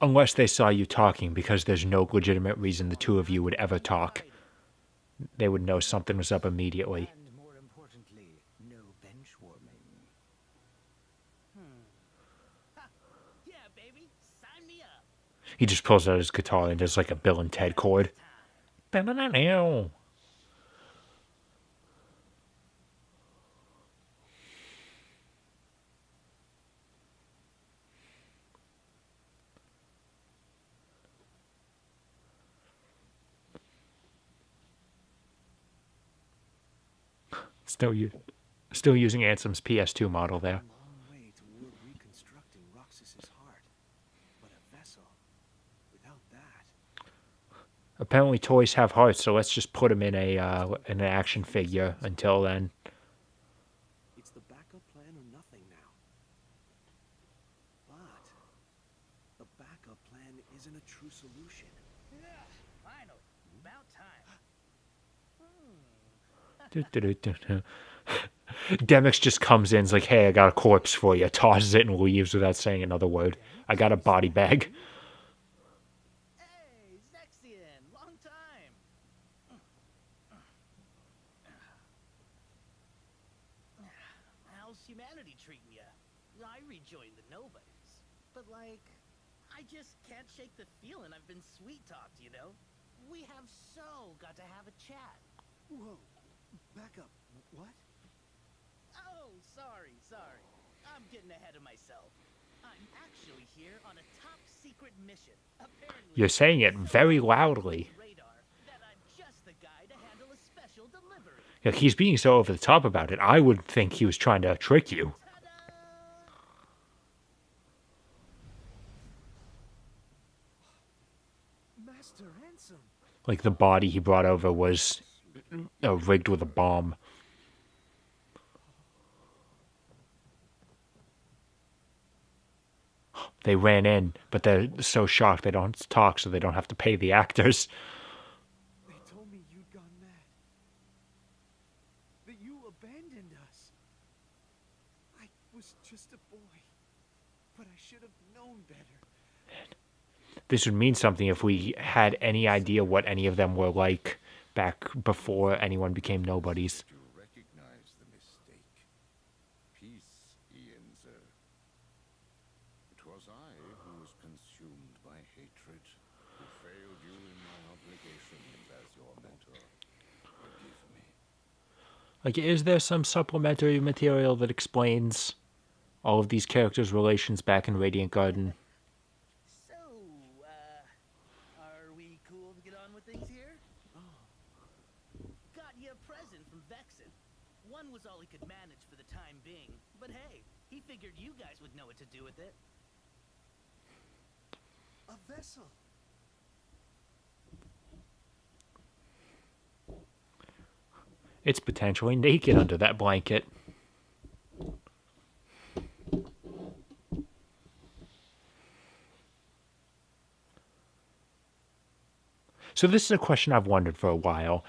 Unless they saw you talking, because there's no legitimate reason the two of you would ever talk. They would know something was up immediately. And more importantly, no bench warming. Yeah, baby. Sign me up. He just pulls out his guitar and does like a Bill and Ted chord. Still using Ansem's PS2 model there. Long way toward reconstructing Roxas's heart. But a vessel. Without that. Apparently toys have hearts, so let's just put him in an action figure until then. It's the backup plan or nothing now. But a backup plan isn't a true solution. Finally. About time. Demix just comes in, is like, hey, I got a corpse for you, tosses it and leaves without saying another word. I got a body bag. Hey, Zexian, long time. How's humanity treating ya? I rejoined the nobodies, but like, I just can't shake the feeling I've been sweet-talked, you know? We have so got to have a chat. Whoa. Back up. What? Oh, sorry. I'm getting ahead of myself. I'm actually here on a top-secret mission. Apparently, You're saying it so very on loudly. the radar that I'm just the guy to handle a special delivery. Yeah, he's being so over the top about it. I would think he was trying to trick you. Ta-da! Master Ransom. Like the body he brought over was rigged with a bomb. They ran in, but they're so shocked they don't talk, so they don't have to pay the actors. They told me you'd gone mad. That you abandoned us. I was just a boy, but I should have known better. This would mean something if we had any idea what any of them were like back before anyone became nobodies. To recognize the mistake. Peace, Ienzer. It was I who was consumed by hatred, who failed you in my obligations as your mentor. Forgive me. Like, is there some supplementary material that explains all of these characters' relations back in Radiant Garden? So, are we cool to get on with things here? Got you a present from Vexen. One was all he could manage for the time being, but hey, he figured you guys would know what to do with it. A vessel. It's potentially naked under that blanket. So this is a question I've wondered for a while.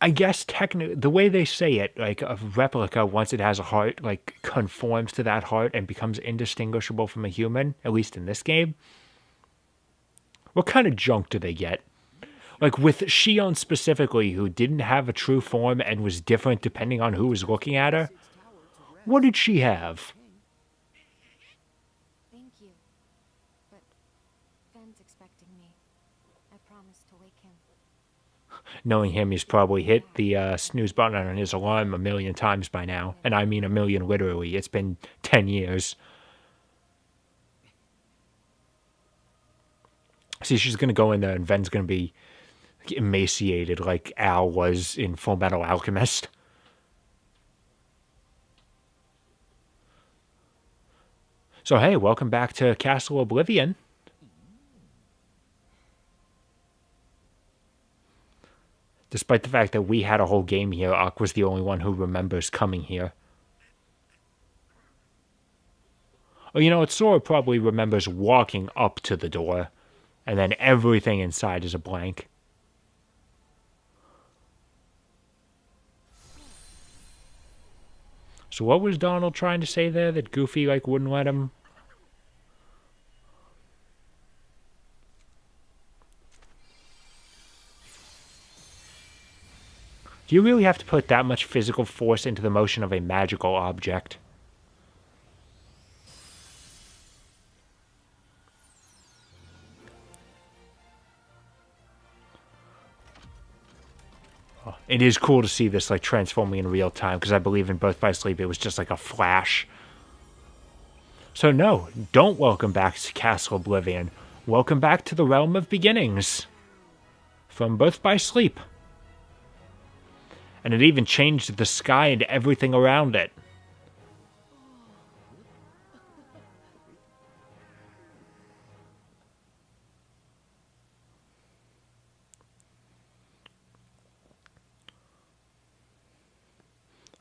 I guess technically, the way they say it, like a replica, once it has a heart, like conforms to that heart and becomes indistinguishable from a human, at least in this game. What kind of junk do they get? Like with Shion specifically, who didn't have a true form and was different depending on who was looking at her. What did she have? Thank you. But Ben's expecting me. I promised to wake him. Knowing him, he's probably hit the snooze button on his alarm a million times by now. And I mean a million literally. It's been 10 years. See, she's going to go in there and Ven's going to be emaciated like Al was in Full Metal Alchemist. So hey, welcome back to Castle Oblivion. Despite the fact that we had a whole game here, Ak was the only one who remembers coming here. Oh, you know what? Sora probably remembers walking up to the door, and then everything inside is a blank. So what was Donald trying to say there that Goofy, like, wouldn't let him? Do you really have to put that much physical force into the motion of a magical object? Oh, it is cool to see this like transforming in real time, because I believe in Birth by Sleep it was just like a flash. So no, don't welcome back to Castle Oblivion. Welcome back to the Realm of Beginnings from Birth by Sleep. And it even changed the sky and everything around it.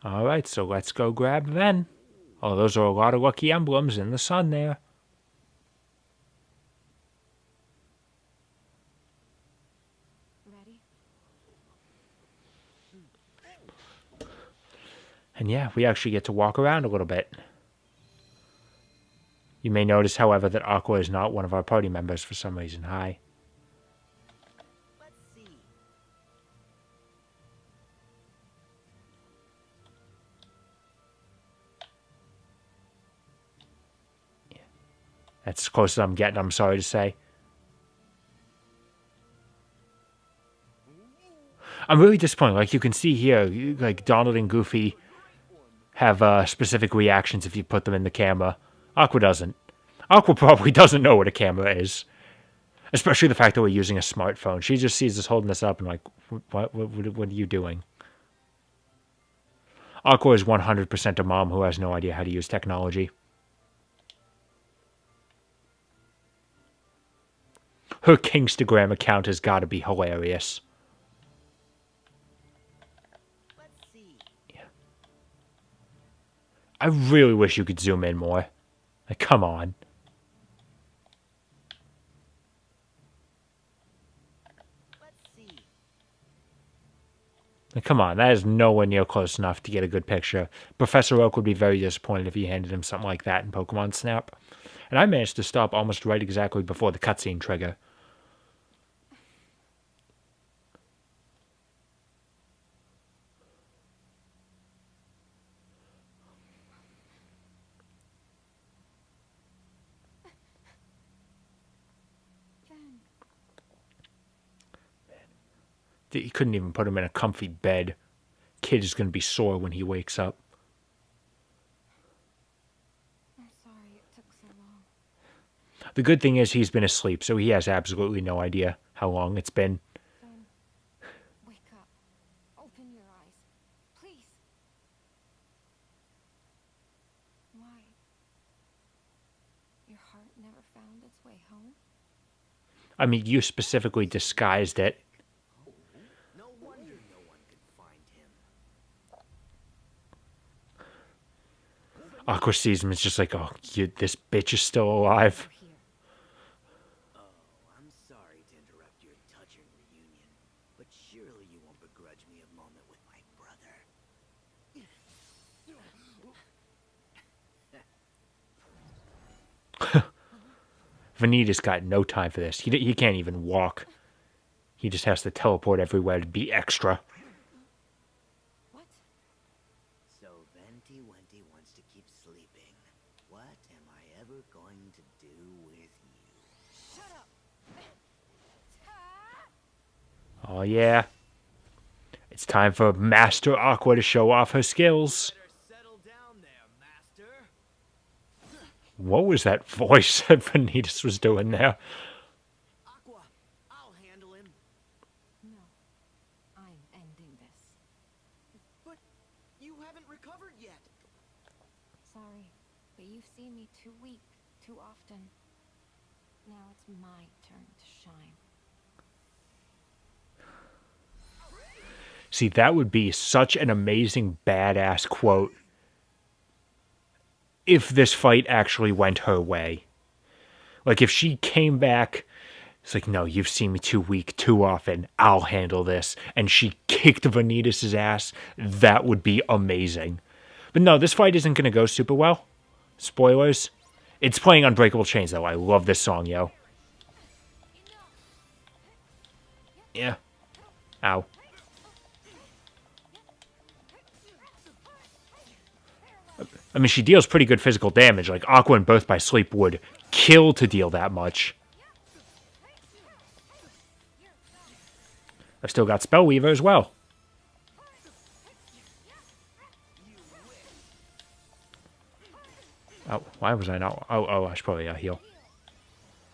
Alright, so let's go grab Ven. Oh, those are a lot of lucky emblems in the sun there. Ready? And yeah, we actually get to walk around a little bit. You may notice, however, that Aqua is not one of our party members for some reason. Hi. Let's see. That's as close as I'm getting, I'm sorry to say. I'm really disappointed. Like, you can see here, like, Donald and Goofy have specific reactions if you put them in the camera. Aqua doesn't. Aqua probably doesn't know what a camera is. Especially the fact that we're using a smartphone. She just sees us holding this up and like, what are you doing? Aqua is 100% a mom who has no idea how to use technology. Her Kingstagram account has got to be hilarious. Let's see. Yeah. I really wish you could zoom in more. Like, come on. Let's see. Like, come on, that is nowhere near close enough to get a good picture. Professor Oak would be very disappointed if you handed him something like that in Pokemon Snap. And I managed to stop almost right exactly before the cutscene trigger. You couldn't even put him in a comfy bed. Kid is going to be sore when he wakes up. I'm sorry it took so long. The good thing is he's been asleep, so he has absolutely no idea how long it's been. Then, wake up. Open your eyes. Please. Why? Your heart never found its way home? I mean, you specifically disguised it. No wonder no one could find him. Aqua sees him, it's just like, oh, this bitch is still alive. Here. Oh, I'm sorry to interrupt your touching reunion, but surely you won't begrudge me a moment with my brother. Vanitas got no time for this. He can't even walk. He just has to teleport everywhere to be extra. What? So Venti Wenti wants to keep sleeping. What am I ever going to do with you? Shut up! Oh yeah. It's time for Master Aqua to show off her skills. Settle down there, master. What was that voice that Vanitas was doing there? Aqua, I'll handle him. No. I'm ending this. But you haven't recovered yet. Sorry, but you've seen me too weak, too often. Now it's my turn to shine. See, that would be such an amazing badass quote if this fight actually went her way. Like, if she came back, it's like, no, you've seen me too weak too often, I'll handle this, and she kicked Vanitas' ass, that would be amazing. But no, this fight isn't going to go super well. Spoilers. It's playing Unbreakable Chains, though. I love this song, yo. Yeah. Ow. I mean, she deals pretty good physical damage. Like, Aqua and Birth by Sleep would kill to deal that much. I've still got Spellweaver as well. Oh, why was I not? Oh, I should probably heal.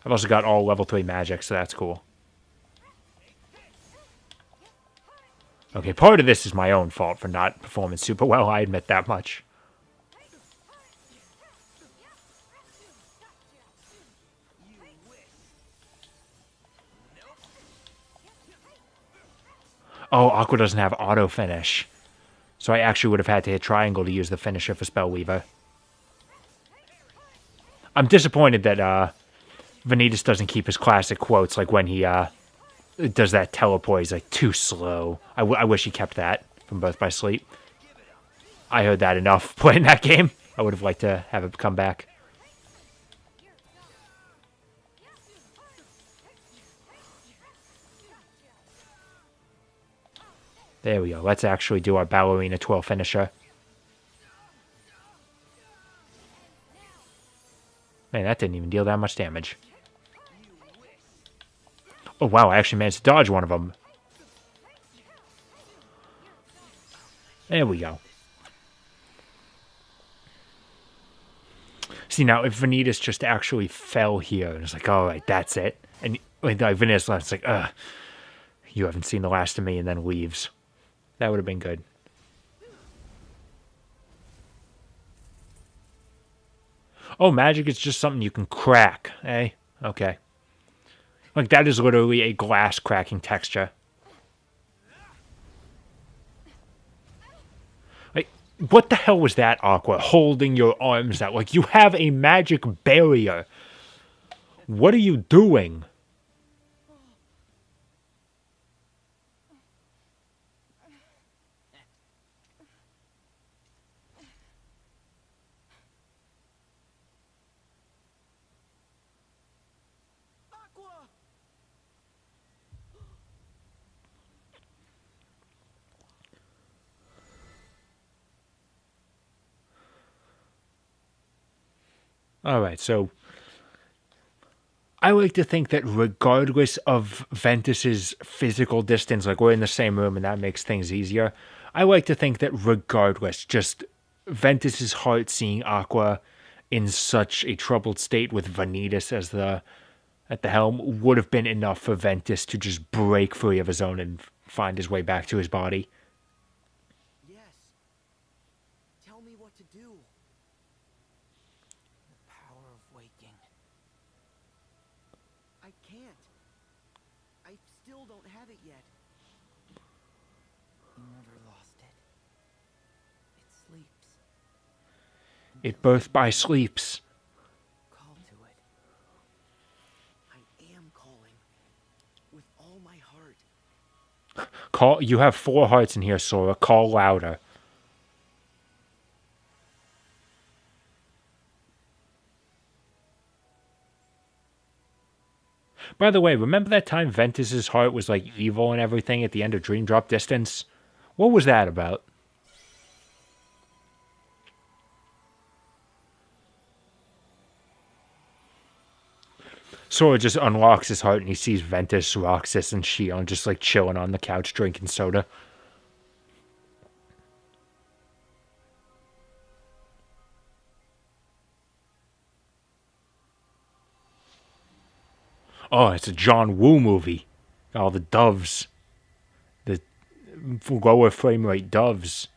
I've also got all level 3 magic, so that's cool. Okay, part of this is my own fault for not performing super well, I admit that much. Oh, Aqua doesn't have auto finish. So I actually would have had to hit triangle to use the finisher for Spellweaver. I'm disappointed that Vanitas doesn't keep his classic quotes, like when he does that teleport, he's like, too slow. I wish he kept that from Birth by Sleep. I heard that enough playing that game. I would have liked to have it come back. There we go. Let's actually do our Ballerina 12 finisher. Man, that didn't even deal that much damage. Oh, wow. I actually managed to dodge one of them. There we go. See, now, if Vanitas just actually fell here, and it's like, all right, that's it. And like Vanitas left, it's like, ugh, you haven't seen the last of me, and then leaves. That would have been good. Oh, magic is just something you can crack, eh? Okay. Like, that is literally a glass cracking texture. Like, what the hell was that, Aqua? Holding your arms out. Like, you have a magic barrier. What are you doing? Alright, so I like to think that regardless of Ventus's physical distance, like we're in the same room and that makes things easier, I like to think that regardless, just Ventus's heart seeing Aqua in such a troubled state with Vanitas as at the helm would have been enough for Ventus to just break free of his own and find his way back to his body. Yes. Tell me what to do. The power of waking. I can't. I still don't have it yet. You never lost it. It sleeps. It birthed by sleeps. Call to it. I am calling. With all my heart. Call. You have 4 hearts in here, Sora. Call louder. By the way, remember that time Ventus's heart was like evil and everything at the end of Dream Drop Distance? What was that about? Sora just unlocks his heart and he sees Ventus, Roxas, and Shion just like chilling on the couch drinking soda. Oh, it's a John Woo movie. All the doves. The lower frame rate doves.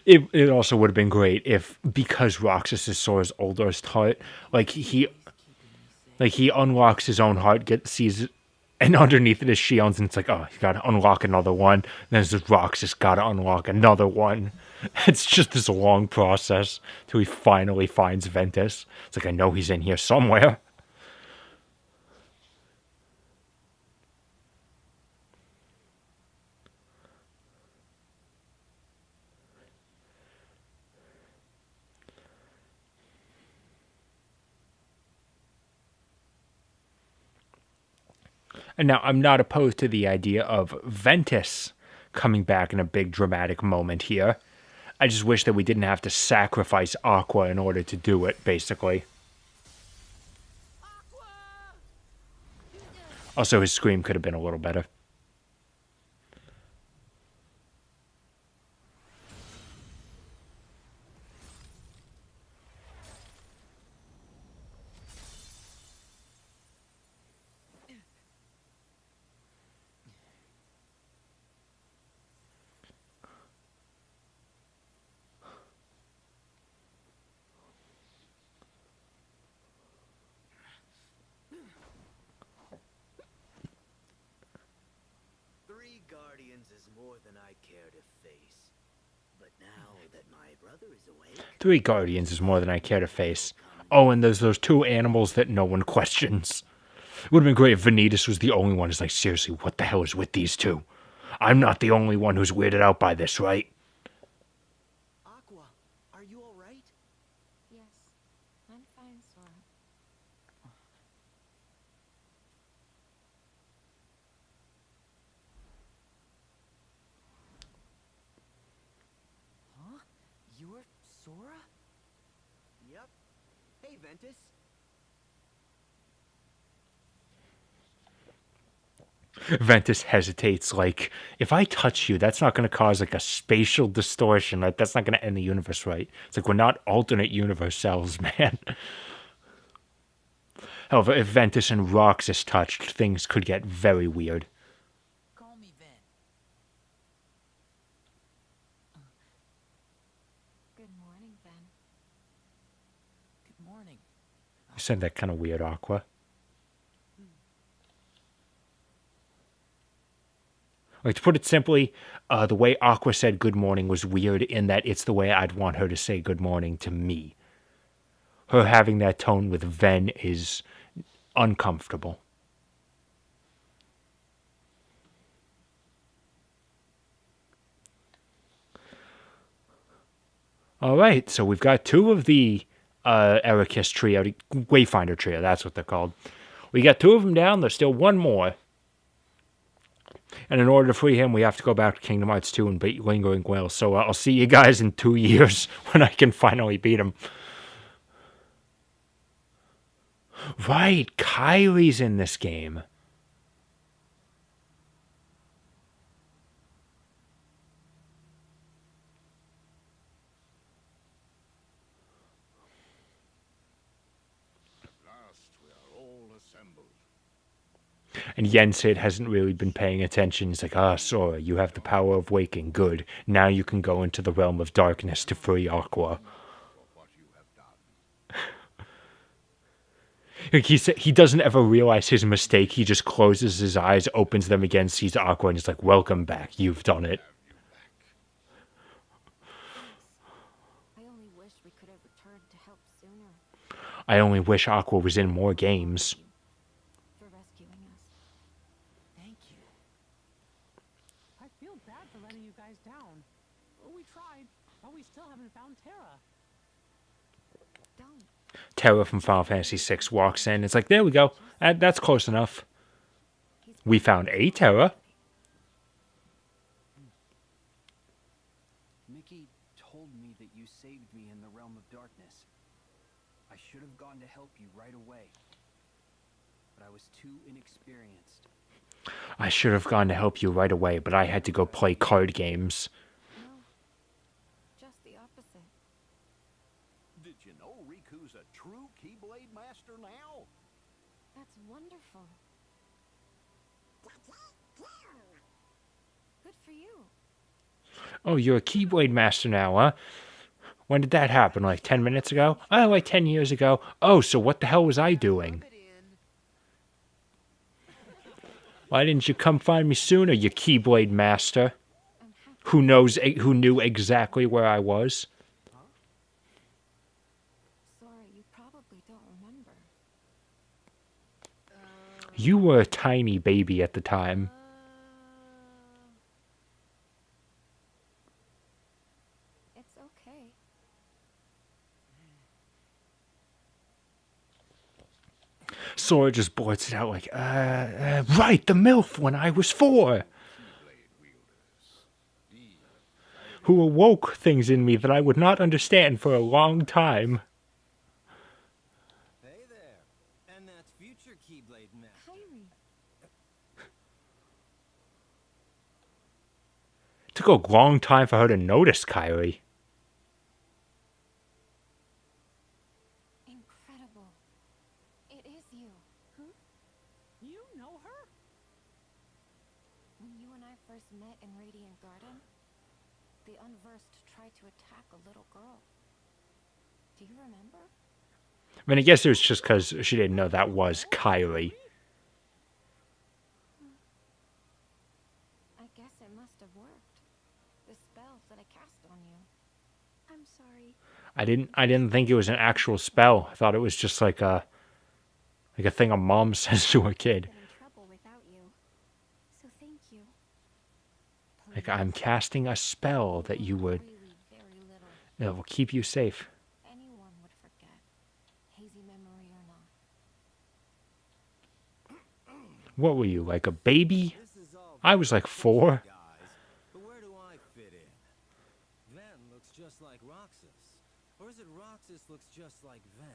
It also would have been great if, because Roxas is Sora's oldest heart, like he unlocks his own heart, sees, and underneath it is Shion's, and it's like, oh, you gotta unlock another one. And then there's this Roxas, gotta unlock another one. It's just this long process till he finally finds Ventus. It's like, I know he's in here somewhere. And now, I'm not opposed to the idea of Ventus coming back in a big dramatic moment here. I just wish that we didn't have to sacrifice Aqua in order to do it, basically. Also, his scream could have been a little better. Guardians is more than I care to face. But now that my brother is awake, 3 Guardians is more than I care to face. Oh, and there's those two animals that no one questions. It would have been great if Vanitas was the only one who's like, seriously, what the hell is with these two? I'm not the only one who's weirded out by this, right? Aqua, are you all right? Yes, I'm fine, Sora. Huh? You're Sora? Yep. Hey, Ventus. Ventus hesitates, like, if I touch you, that's not going to cause, like, a spatial distortion. Like, that's not going to end the universe, right? It's like, we're not alternate universe selves, man. However, if Ventus and Roxas touched, things could get very weird. Call me Ven. Good morning, Ben. Good morning. You said that kind of weird, Aqua. Like, to put it simply, the way Aqua said good morning was weird in that it's the way I'd want her to say good morning to me. Her having that tone with Ven is uncomfortable. All right, so we've got two of the Ericus trio, Wayfinder trio, that's what they're called. We got two of them down, there's still one more. And in order to free him, we have to go back to Kingdom Hearts 2 and beat Lingering Will. So I'll see you guys in 2 years when I can finally beat him. Right, Kylie's in this game. Last we are all assembled. And Yensid hasn't really been paying attention. He's like, Sora, you have the power of waking. Good. Now you can go into the realm of darkness to free Aqua. For what you have done. Like he doesn't ever realize his mistake. He just closes his eyes, opens them again, sees Aqua, and he's like, welcome back. You've done it. I only wish we could have returned to help sooner. I only wish Aqua was in more games. For rescuing us. Thank you. I feel bad for letting you guys down. We tried, but we still haven't found Terra. Don't. Terra from Final Fantasy VI walks in. It's like, there we go. That's close enough. We found a Terra. Mickey told me that you saved me in the realm of darkness. I should have gone to help you right away, but I was too inexperienced. I should have gone to help you right away, but I had to go play card games. No. Just the opposite. Did you know Riku's a true Keyblade master now? That's wonderful. Good for you. Oh, you're a Keyblade master now, huh? When did that happen? Like 10 minutes ago? Oh, like 10 years ago. Oh, so what the hell was I doing? Rub it in. Why didn't you come find me sooner, you Keyblade master? Who knew exactly where I was? Sora, you probably don't remember. You were a tiny baby at the time. It's okay. Sora just blurts it out like, right, the MILF when I was 4. Who awoke things in me that I would not understand for a long time. Hey there. And that's future Keyblade Master. Kyrie. It took a long time for her to notice Kylie. Incredible. It is you. You know her? When you and I first met in Radiant Garden, the Unversed tried to attack a little girl. Do you remember? I mean, I guess it was just because she didn't know that was Kylie. I guess it must have worked. The spell that I cast on you. I'm sorry. I didn't think it was an actual spell. I thought it was just like a thing a mom says to her kid. Been in trouble without you. So thank you. Like, I'm casting a spell that you would, Really very little. that will keep you safe. Anyone would forget. Hazy memory or not. What were you, like a baby? I was like 4. Guys, but where do I fit in? Ven looks just like Roxas. Or is it Roxas looks just like Ven?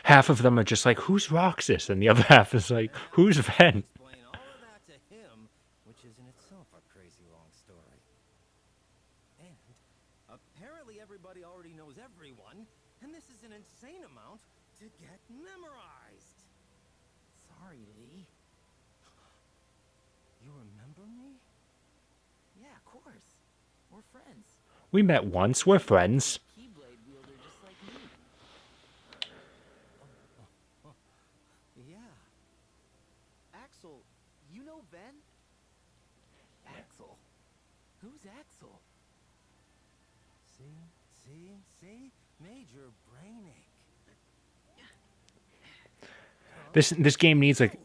Half of them are just like, who's Roxas? And the other half is like, who's Ven? Explain all of that to him, which is in itself a crazy long story. And apparently everybody already knows everyone, and this is an insane amount to get memorized. Sorry, Lee. You remember me? Yeah, of course. We're friends. We met once, we're friends. Keyblade wielder just like me. Yeah. Axel, you know Ben? Axel? Who's Axel? See? Major brainache. This game needs like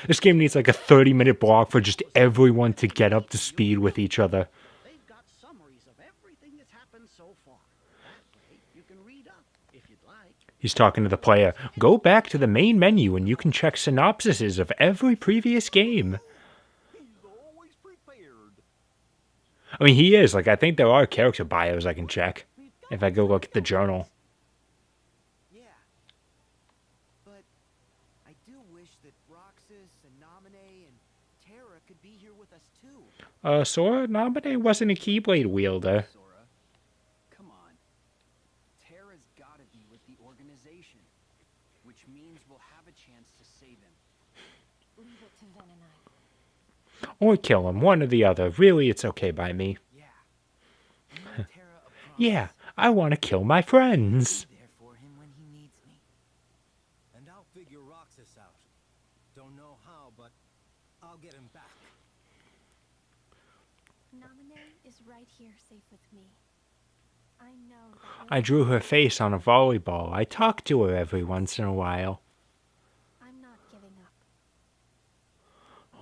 this game needs like a 30-minute block for just everyone to get up to speed with each other. They've got summaries of everything that's happened so far. That way, you can read up if you'd like. He's talking to the player. Go back to the main menu and you can check synopsises of every previous game. He's always prepared. I mean, he is. Like, I think there are character bios I can check if I go look at the journal. Yeah. But I do wish that Roxas and Naminé and Terra could be here with us too. Sora Naminé wasn't a Keyblade wielder. Sora, come on. Terra's gotta be with the organization, which means we'll have a chance to save him. Leave it to Ven and I. Or kill him, one or the other. Really, it's okay by me. Yeah. You and Terra a promise. Yeah, I want to kill my friends. Be there for him when he needs me. And I'll figure Roxas out. Don't know how, but I'll get him back. Naminé is right here safe with me. I know that I drew her face on a volleyball. I talk to her every once in a while. I'm not giving up.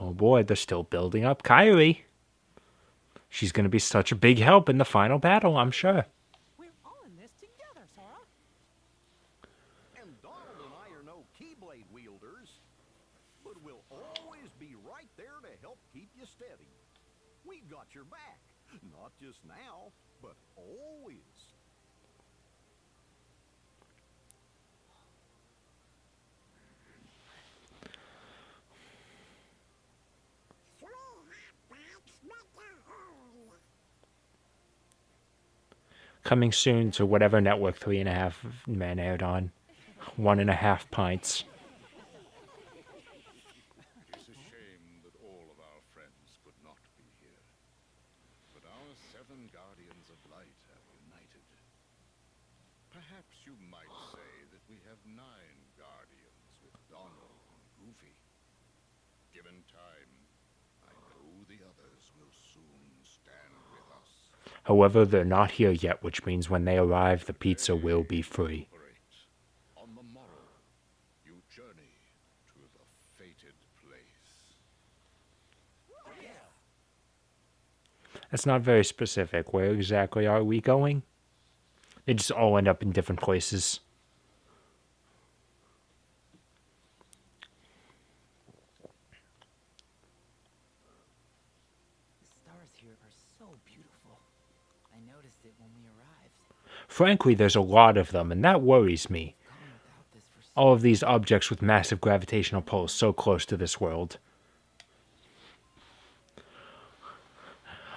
Oh boy, they're still building up Kyrie. She's going to be such a big help in the final battle, I'm sure. We're all in this together, Sora. And Donald and I are no Keyblade wielders, but we'll always be right there to help keep you steady. We've got your back, not just now, but always. Coming soon to whatever network 3.5 Men aired on. 1.5 pints. It's a shame that all of our friends could not be here. But our 7 Guardians of Light have united. Perhaps you might say that we have 9 Guardians with Donald and Goofy. Given time, I know the others will soon stand with us. However, they're not here yet, which means when they arrive, the pizza will be free. On the morrow, you journey to the fated place. That's not very specific. Where exactly are we going? They just all end up in different places. The stars here are so beautiful. I noticed it when we arrived. Frankly, there's a lot of them, and that worries me. Gone without this for so All of these objects with massive gravitational pulls so close to this world.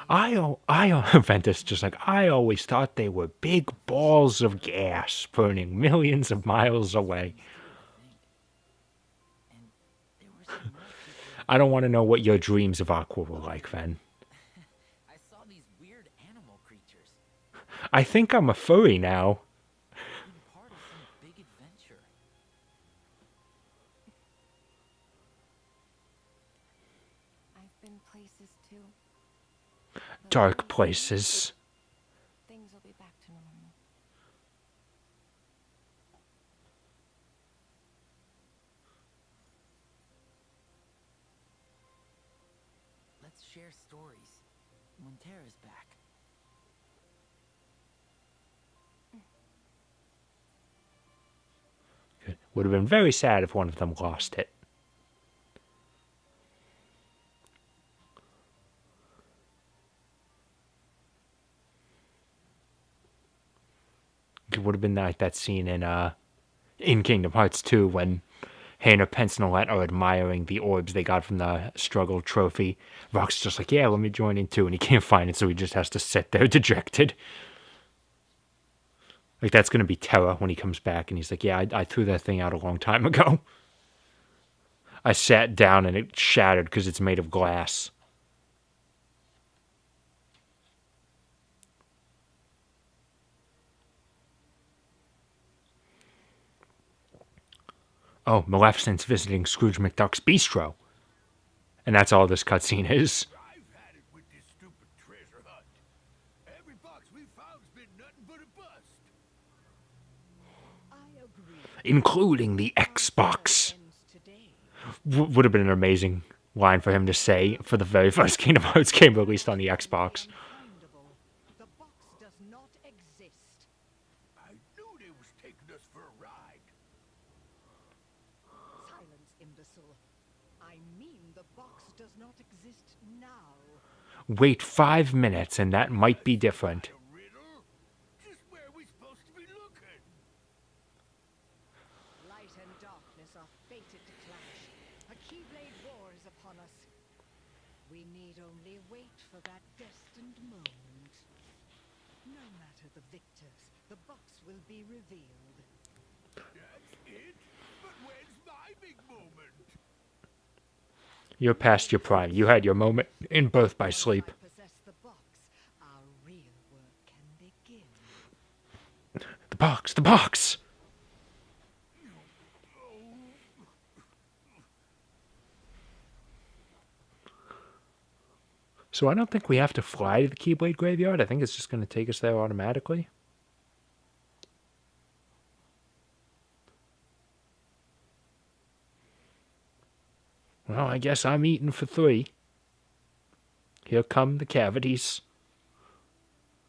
Ventus just like, I always thought they were big balls of gas burning millions of miles away. and there were some more people. I don't want to know what your dreams of Aqua were like, Ven. I saw these weird animal creatures. I think I'm a furry now. Been part of some big adventure. I've been places too. Dark places. Let's share stories when Tara's back. Would have been very sad if one of them lost it. It would have been like that scene in Kingdom Hearts 2 when Hannah, Pence, and Alette are admiring the orbs they got from the struggle trophy. Rock's just like, yeah, let me join in too, and he can't find it, so he just has to sit there dejected. Like, that's going to be Terra when he comes back, and he's like, yeah, I threw that thing out a long time ago. I sat down and it shattered because it's made of glass. Oh, Maleficent's visiting Scrooge McDuck's Bistro. And that's all this cutscene is. I've had it with this stupid treasure hunt. Every box we found's been nothing but a bust. I agree. Including the Xbox. Would have been an amazing line for him to say for the very first Kingdom Hearts game released on the Xbox. The box does not exist. I knew they was taking us for a ride. Silence, imbecile. I mean the box does not exist now. Wait 5 minutes and that might be different. A riddle? Just where are we supposed to be looking? Light and darkness are fated to clash. A Keyblade war is upon us. We need only wait for that destined moment. No matter the victors, the box will be revealed. That's it? But when's my big moment? You're past your prime. You had your moment in Birth by Sleep. Possess the box. Our real work can begin. The box! The box! So I don't think we have to fly to the Keyblade Graveyard. I think it's just going to take us there automatically. Well, I guess I'm eating for 3. Here come the cavities.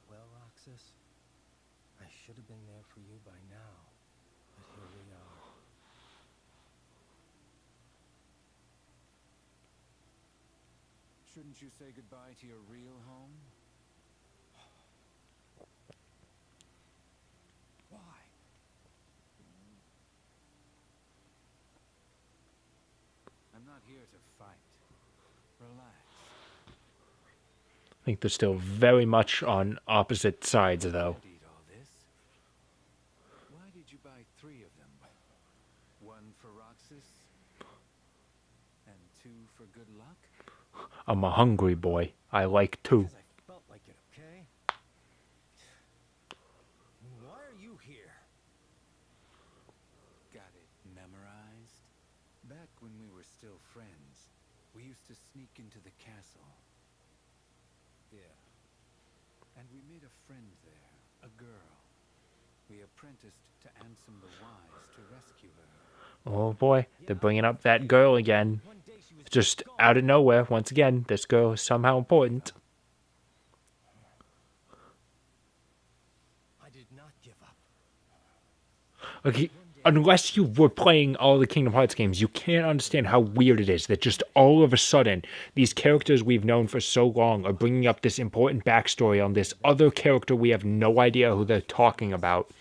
Well, Roxas, I should have been there for you by now, but here we are. Shouldn't you say goodbye to your real home? Why? I'm not here to fight. Relax. I think they're still very much on opposite sides, though. Eat all this. Why did you buy 3 of them? 1 for Roxas, and 2 for good luck? I'm a hungry boy. I like 2. I felt like it, okay? Why are you here? Got it memorized? Back when we were still friends, we used to sneak into the castle. Yeah. And we made a friend there, a girl. We apprenticed to Ansem the Wise to rescue her. Oh boy, they're bringing up that girl again. Just out of nowhere, once again, this girl is somehow important. I did not give up. Okay, unless you were playing all the Kingdom Hearts games, you can't understand how weird it is that just all of a sudden, these characters we've known for so long are bringing up this important backstory on this other character we have no idea who they're talking about.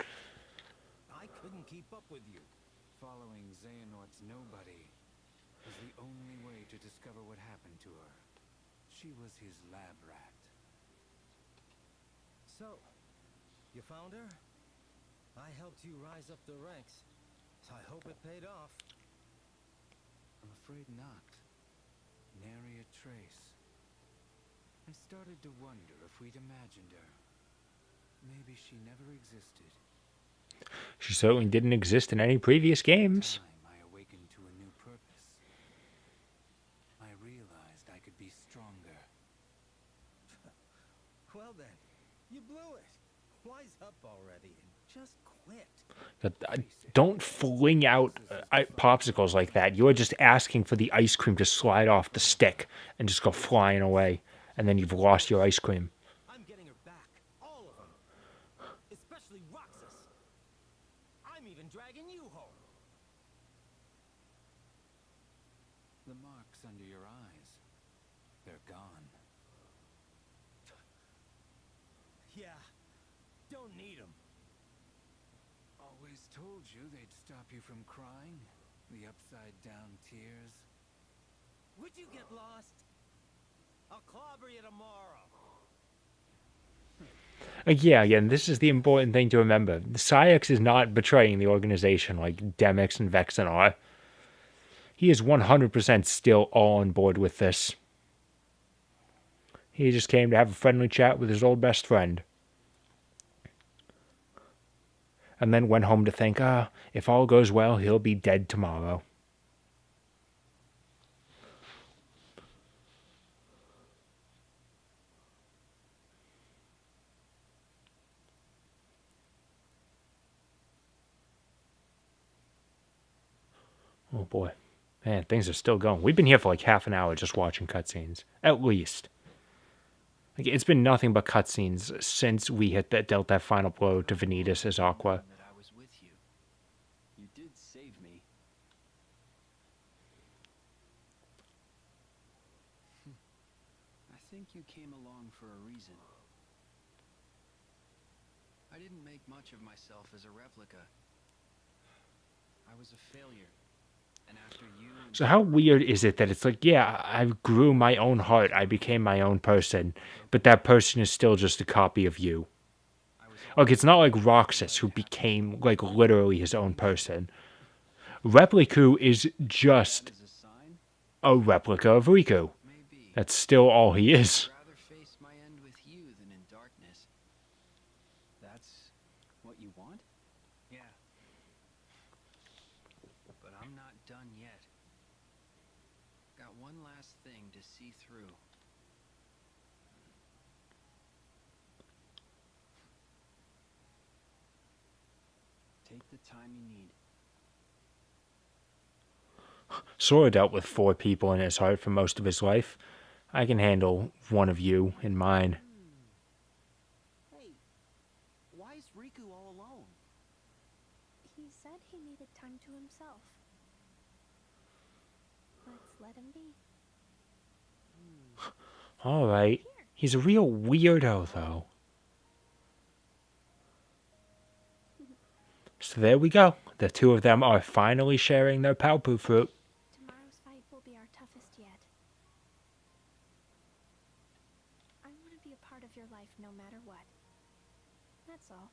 I couldn't keep up with you. Following Xehanort's nobody was the only way to discover what happened to her. She was his lab rat. So, you found her? I helped you rise up the ranks. I hope it paid off. I'm afraid not. Nary a trace. I started to wonder if we'd imagined her. Maybe she never existed. She certainly didn't exist in any previous games. I awakened to a new purpose. I realized I could be stronger. Well then, you blew it. Wise up already and Just quit. Don't fling out popsicles like that. You're just asking for the ice cream to slide off the stick and just go flying away, and then you've lost your ice cream. I'm getting her back. All of them. Especially Roxas. I'm even dragging you home. The marks under your eyes, they're gone. Yeah, don't need them. Always told you they'd stop you from crying. The upside down tears. Would you get lost? I'll clobber you tomorrow. Yeah, again, this is the important thing to remember. Syx is not betraying the organization like Demix and Vexen are. He is 100% still all on board with this. He just came to have a friendly chat with his old best friend. And then went home to think, if all goes well, he'll be dead tomorrow. Oh boy. Man, things are still going. We've been here for like half an hour just watching cutscenes. At least. Like, it's been nothing but cutscenes since we dealt that final blow to Vanitas as Aqua. That I was with you. You did save me. I think you came along for a reason. I didn't make much of myself as a replica. I was a failure. And after you... So how weird is it that it's like, yeah, I grew my own heart, I became my own person, but that person is still just a copy of you. Like, it's not like Roxas, who became, like, literally his own person. Repliku is just a replica of Riku. That's still all he is. I'd rather face my end with you than in darkness. That's what you want? Yeah. But I'm not done yet. Got one last thing to see through. Take the time you need. Sora dealt with 4 people in his heart for most of his life. I can handle one of you in mine. Hey, why is Riku all alone? He said he needed time to himself. Let's let him be. Alright. He's a real weirdo, though. So there we go. The two of them are finally sharing their Palpu fruit. Tomorrow's fight will be our toughest yet. I want to be a part of your life no matter what. That's all.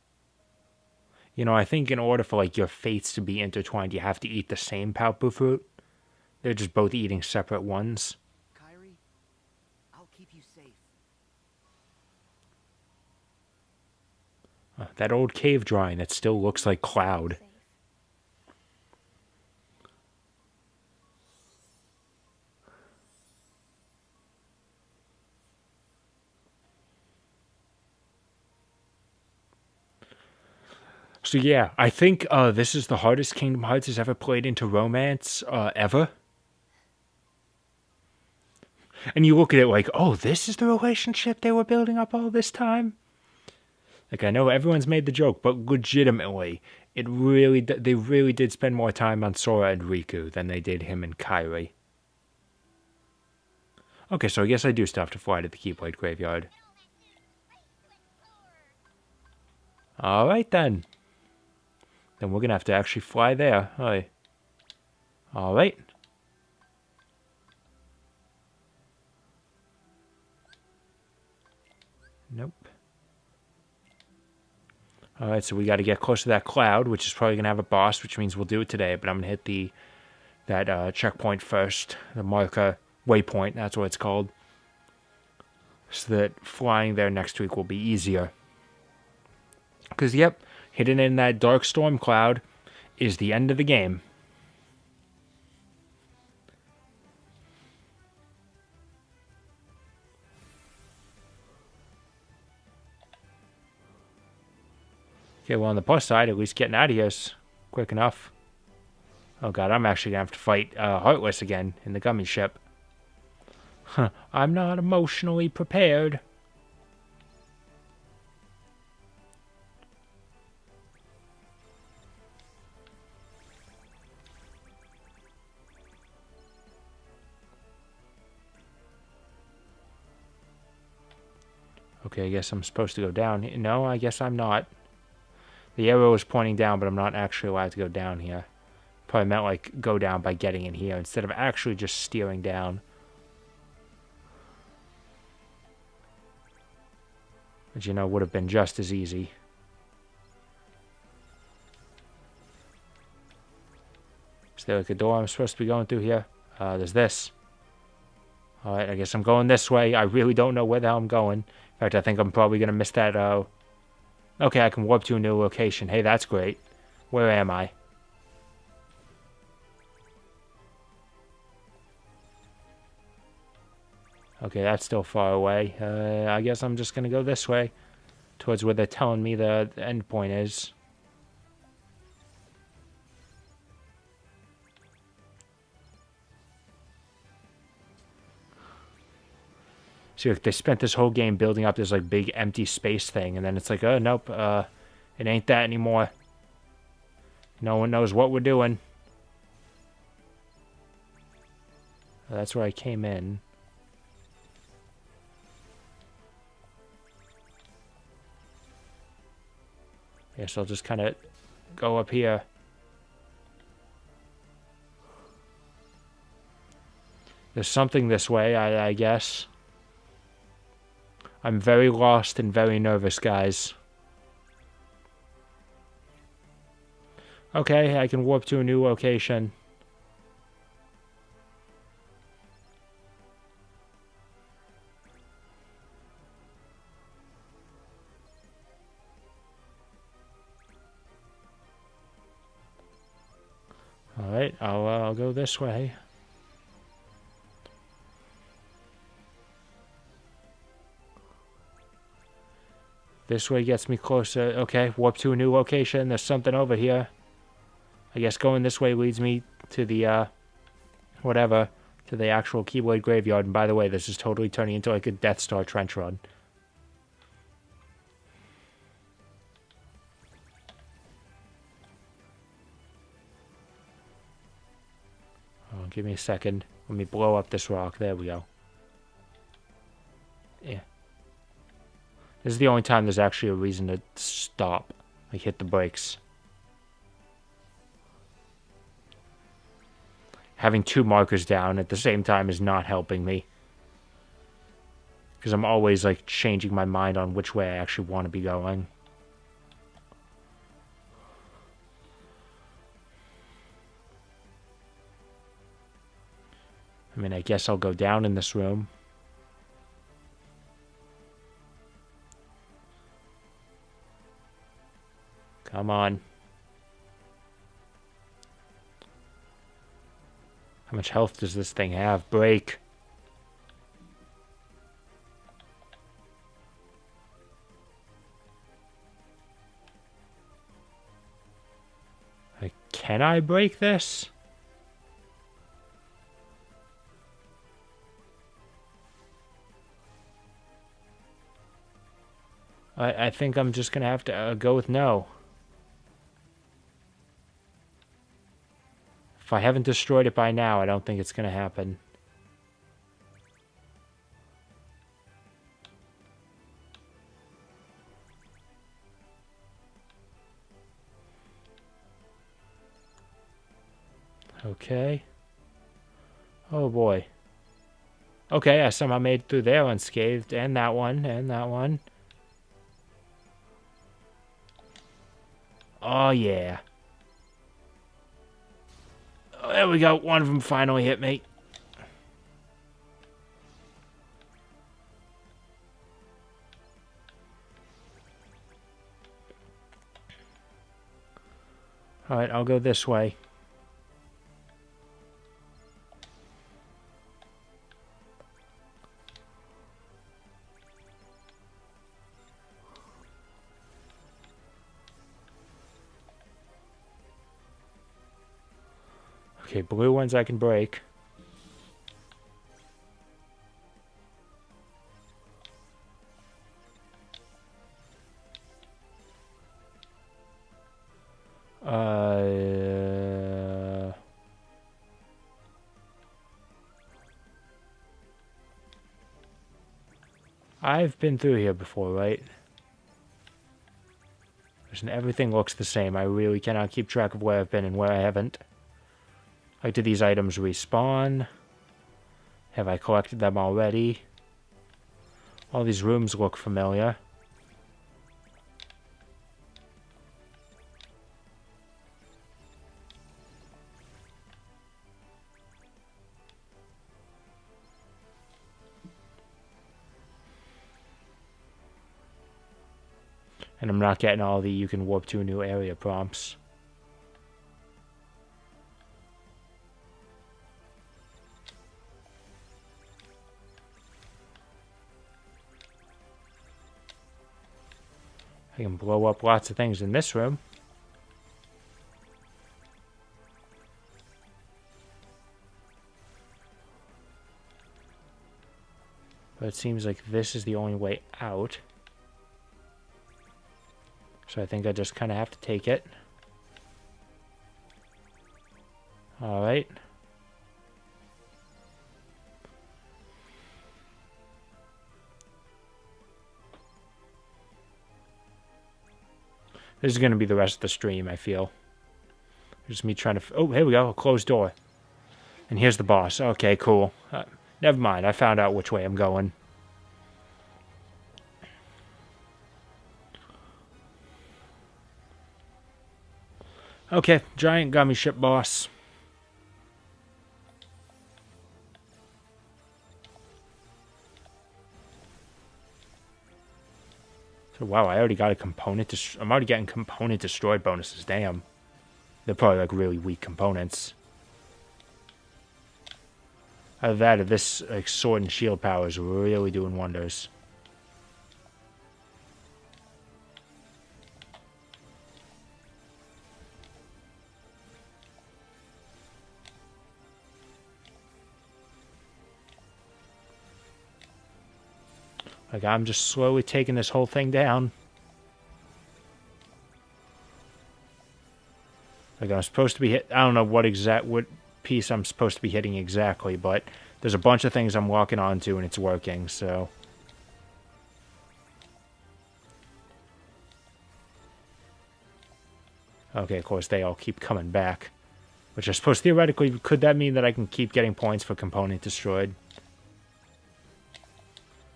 You know, I think in order for, like, your fates to be intertwined, you have to eat the same Palpu fruit. They're just both eating separate ones. Kairi, I'll keep you safe. That old cave drawing that still looks like Cloud. So yeah, I think this is the hardest Kingdom Hearts has ever played into romance ever. And you look at it like, oh, this is the relationship they were building up all this time? Like, I know everyone's made the joke, but legitimately, they really did spend more time on Sora and Riku than they did him and Kairi. Okay, so I guess I do still have to fly to the Keyblade Graveyard. Alright then. Then we're gonna have to actually fly there. Alright. Nope. Alright, so we got to get close to that cloud, which is probably going to have a boss, which means we'll do it today, but I'm going to hit that checkpoint first. The marker, waypoint, that's what it's called. So that flying there next week will be easier. Because, yep, hidden in that dark storm cloud is the end of the game. Okay, well, on the plus side, at least getting out of here is quick enough. Oh god, I'm actually gonna have to fight Heartless again in the gummy ship. Huh, I'm not emotionally prepared. Okay, I guess I'm supposed to go down. No, I guess I'm not. The arrow is pointing down, but I'm not actually allowed to go down here. Probably meant like go down by getting in here instead of actually just steering down. Which, you know, would have been just as easy. Is there like a door I'm supposed to be going through here? There's this. Alright, I guess I'm going this way. I really don't know where the hell I'm going. In fact, I think I'm probably going to miss that. Okay, I can warp to a new location. Hey, that's great. Where am I? Okay, that's still far away. I guess I'm just going to go this way. Towards where they're telling me the end point is. See, like, they spent this whole game building up this like big empty space thing, and then it's like, oh nope, it ain't that anymore. No one knows what we're doing. That's where I came in. Guess I'll just kind of go up here. There's something this way, I guess. I'm very lost and very nervous, guys. Okay, I can warp to a new location. Alright, I'll go this way. This way gets me closer. Okay, warp to a new location. There's something over here. I guess going this way leads me to the, whatever, to the actual Keyblade Graveyard. And by the way, this is totally turning into like a Death Star trench run. Oh, give me a second. Let me blow up this rock. There we go. Yeah. This is the only time there's actually a reason to stop. Like, hit the brakes. Having two markers down at the same time is not helping me. Because I'm always, like, changing my mind on which way I actually want to be going. I mean, I guess I'll go down in this room. Come on. How much health does this thing have? Break. Like, can I break this? I think I'm just gonna have to go with no. If I haven't destroyed it by now, I don't think it's gonna happen. Okay. Oh boy. Okay, I somehow made it through there unscathed, and that one, and that one. Oh yeah. Oh, there we go. One of them finally hit me. Alright, I'll go this way. Okay, blue ones I can break. I've been through here before, right? Everything looks the same. I really cannot keep track of where I've been and where I haven't. Like, do these items respawn? Have I collected them already? All these rooms look familiar. And I'm not getting all the you can warp to a new area prompts. I can blow up lots of things in this room. But it seems like this is the only way out. So I think I just kind of have to take it. Alright. This is going to be the rest of the stream, I feel. Just me trying to... Oh, here we go. A closed door. And here's the boss. Okay, cool. Never mind. I found out which way I'm going. Okay, giant gummy ship boss. So, wow, I already got a component. I'm already getting component destroyed bonuses. Damn. They're probably like really weak components. Either that or this like sword and shield power is really doing wonders. Like, I'm just slowly taking this whole thing down. Like, I'm supposed to be hit... I don't know what piece I'm supposed to be hitting exactly, but there's a bunch of things I'm walking onto and it's working, so... Okay, of course, they all keep coming back. Which I suppose, theoretically, could that mean that I can keep getting points for component destroyed?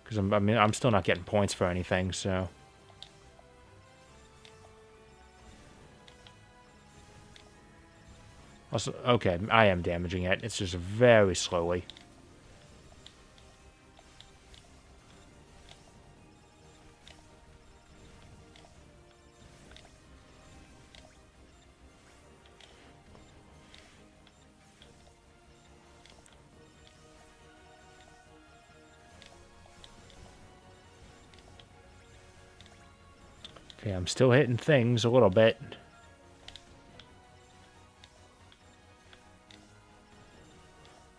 Because I'm still not getting points for anything, so... Also, okay, I am damaging it. It's just very slowly. Okay, I'm still hitting things a little bit.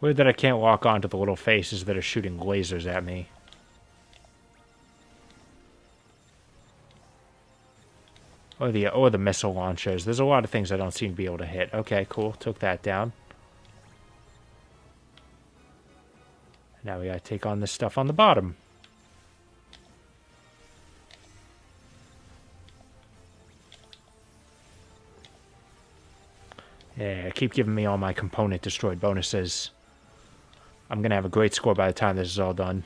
Weird that I can't walk onto the little faces that are shooting lasers at me. Or the missile launchers. There's a lot of things I don't seem to be able to hit. Okay, cool. Took that down. Now we gotta take on this stuff on the bottom. Yeah, keep giving me all my component destroyed bonuses. I'm gonna have a great score by the time this is all done.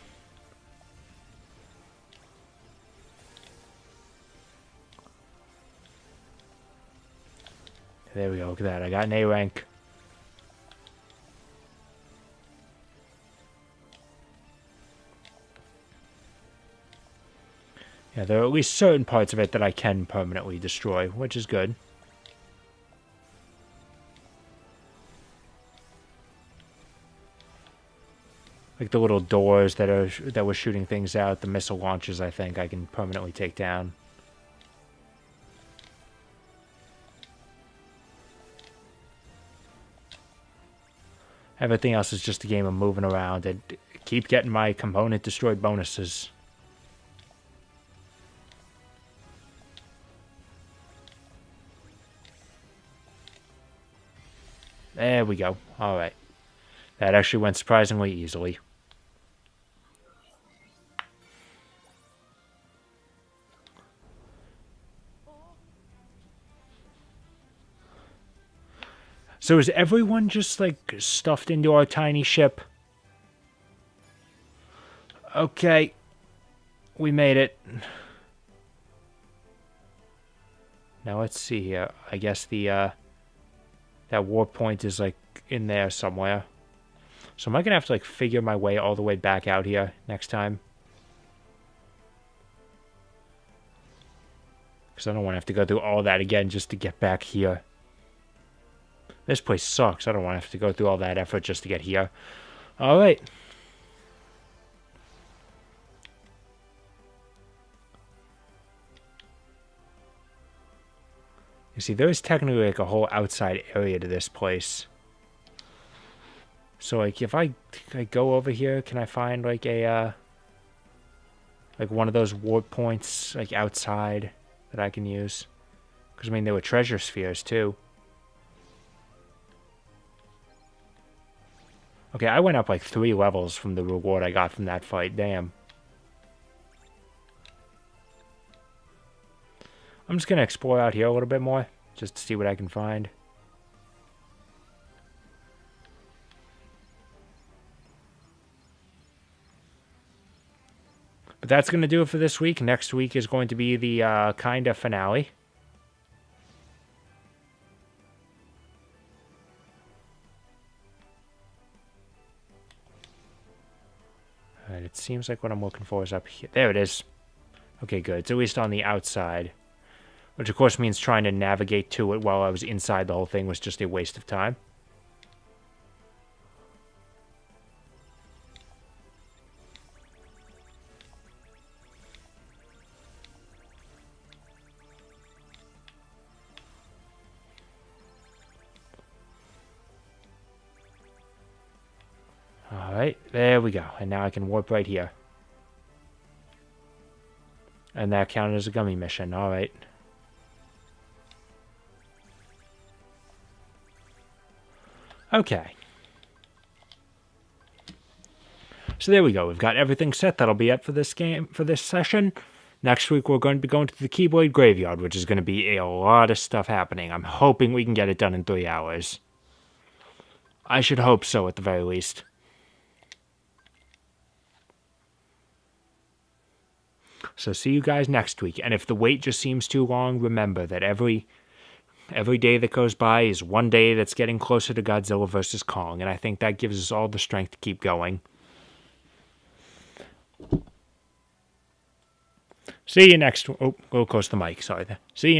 There we go, look at that. I got an A rank. Yeah, there are at least certain parts of it that I can permanently destroy, which is good. Like the little doors that were shooting things out, the missile launchers, I think I can permanently take down. Everything else is just a game of moving around and keep getting my component destroyed bonuses. There we go. Alright. That actually went surprisingly easily. So is everyone just, like, stuffed into our tiny ship? Okay. We made it. Now let's see here. I guess the, that warp point is, like, in there somewhere. So am I gonna have to, like, figure my way all the way back out here next time? Because I don't want to have to go through all that again just to get back here. This place sucks. I don't want to have to go through all that effort just to get here. Alright. You see, there is technically like a whole outside area to this place. So like if I go over here, can I find like a like one of those warp points like outside that I can use? Because I mean there were treasure spheres too. Okay, I went up like 3 levels from the reward I got from that fight. Damn. I'm just gonna explore out here a little bit more, just to see what I can find. But that's gonna do it for this week. Next week is going to be the kinda finale. Alright, it seems like what I'm looking for is up here. There it is. Okay, good. It's at least on the outside. Which, of course, means trying to navigate to it while I was inside the whole thing was just a waste of time. Alright, there we go. And now I can warp right here. And that counted as a gummy mission. Alright. Okay. So there we go. We've got everything set. That'll be it for this game, for this session. Next week, we're going to be going to the Keyblade Graveyard, which is going to be a lot of stuff happening. I'm hoping we can get it done in 3 hours. I should hope so, at the very least. So see you guys next week. And if the wait just seems too long, remember that every day that goes by is one day that's getting closer to Godzilla vs. Kong. And I think that gives us all the strength to keep going. See you next... Oh, go close the mic. Sorry. See you.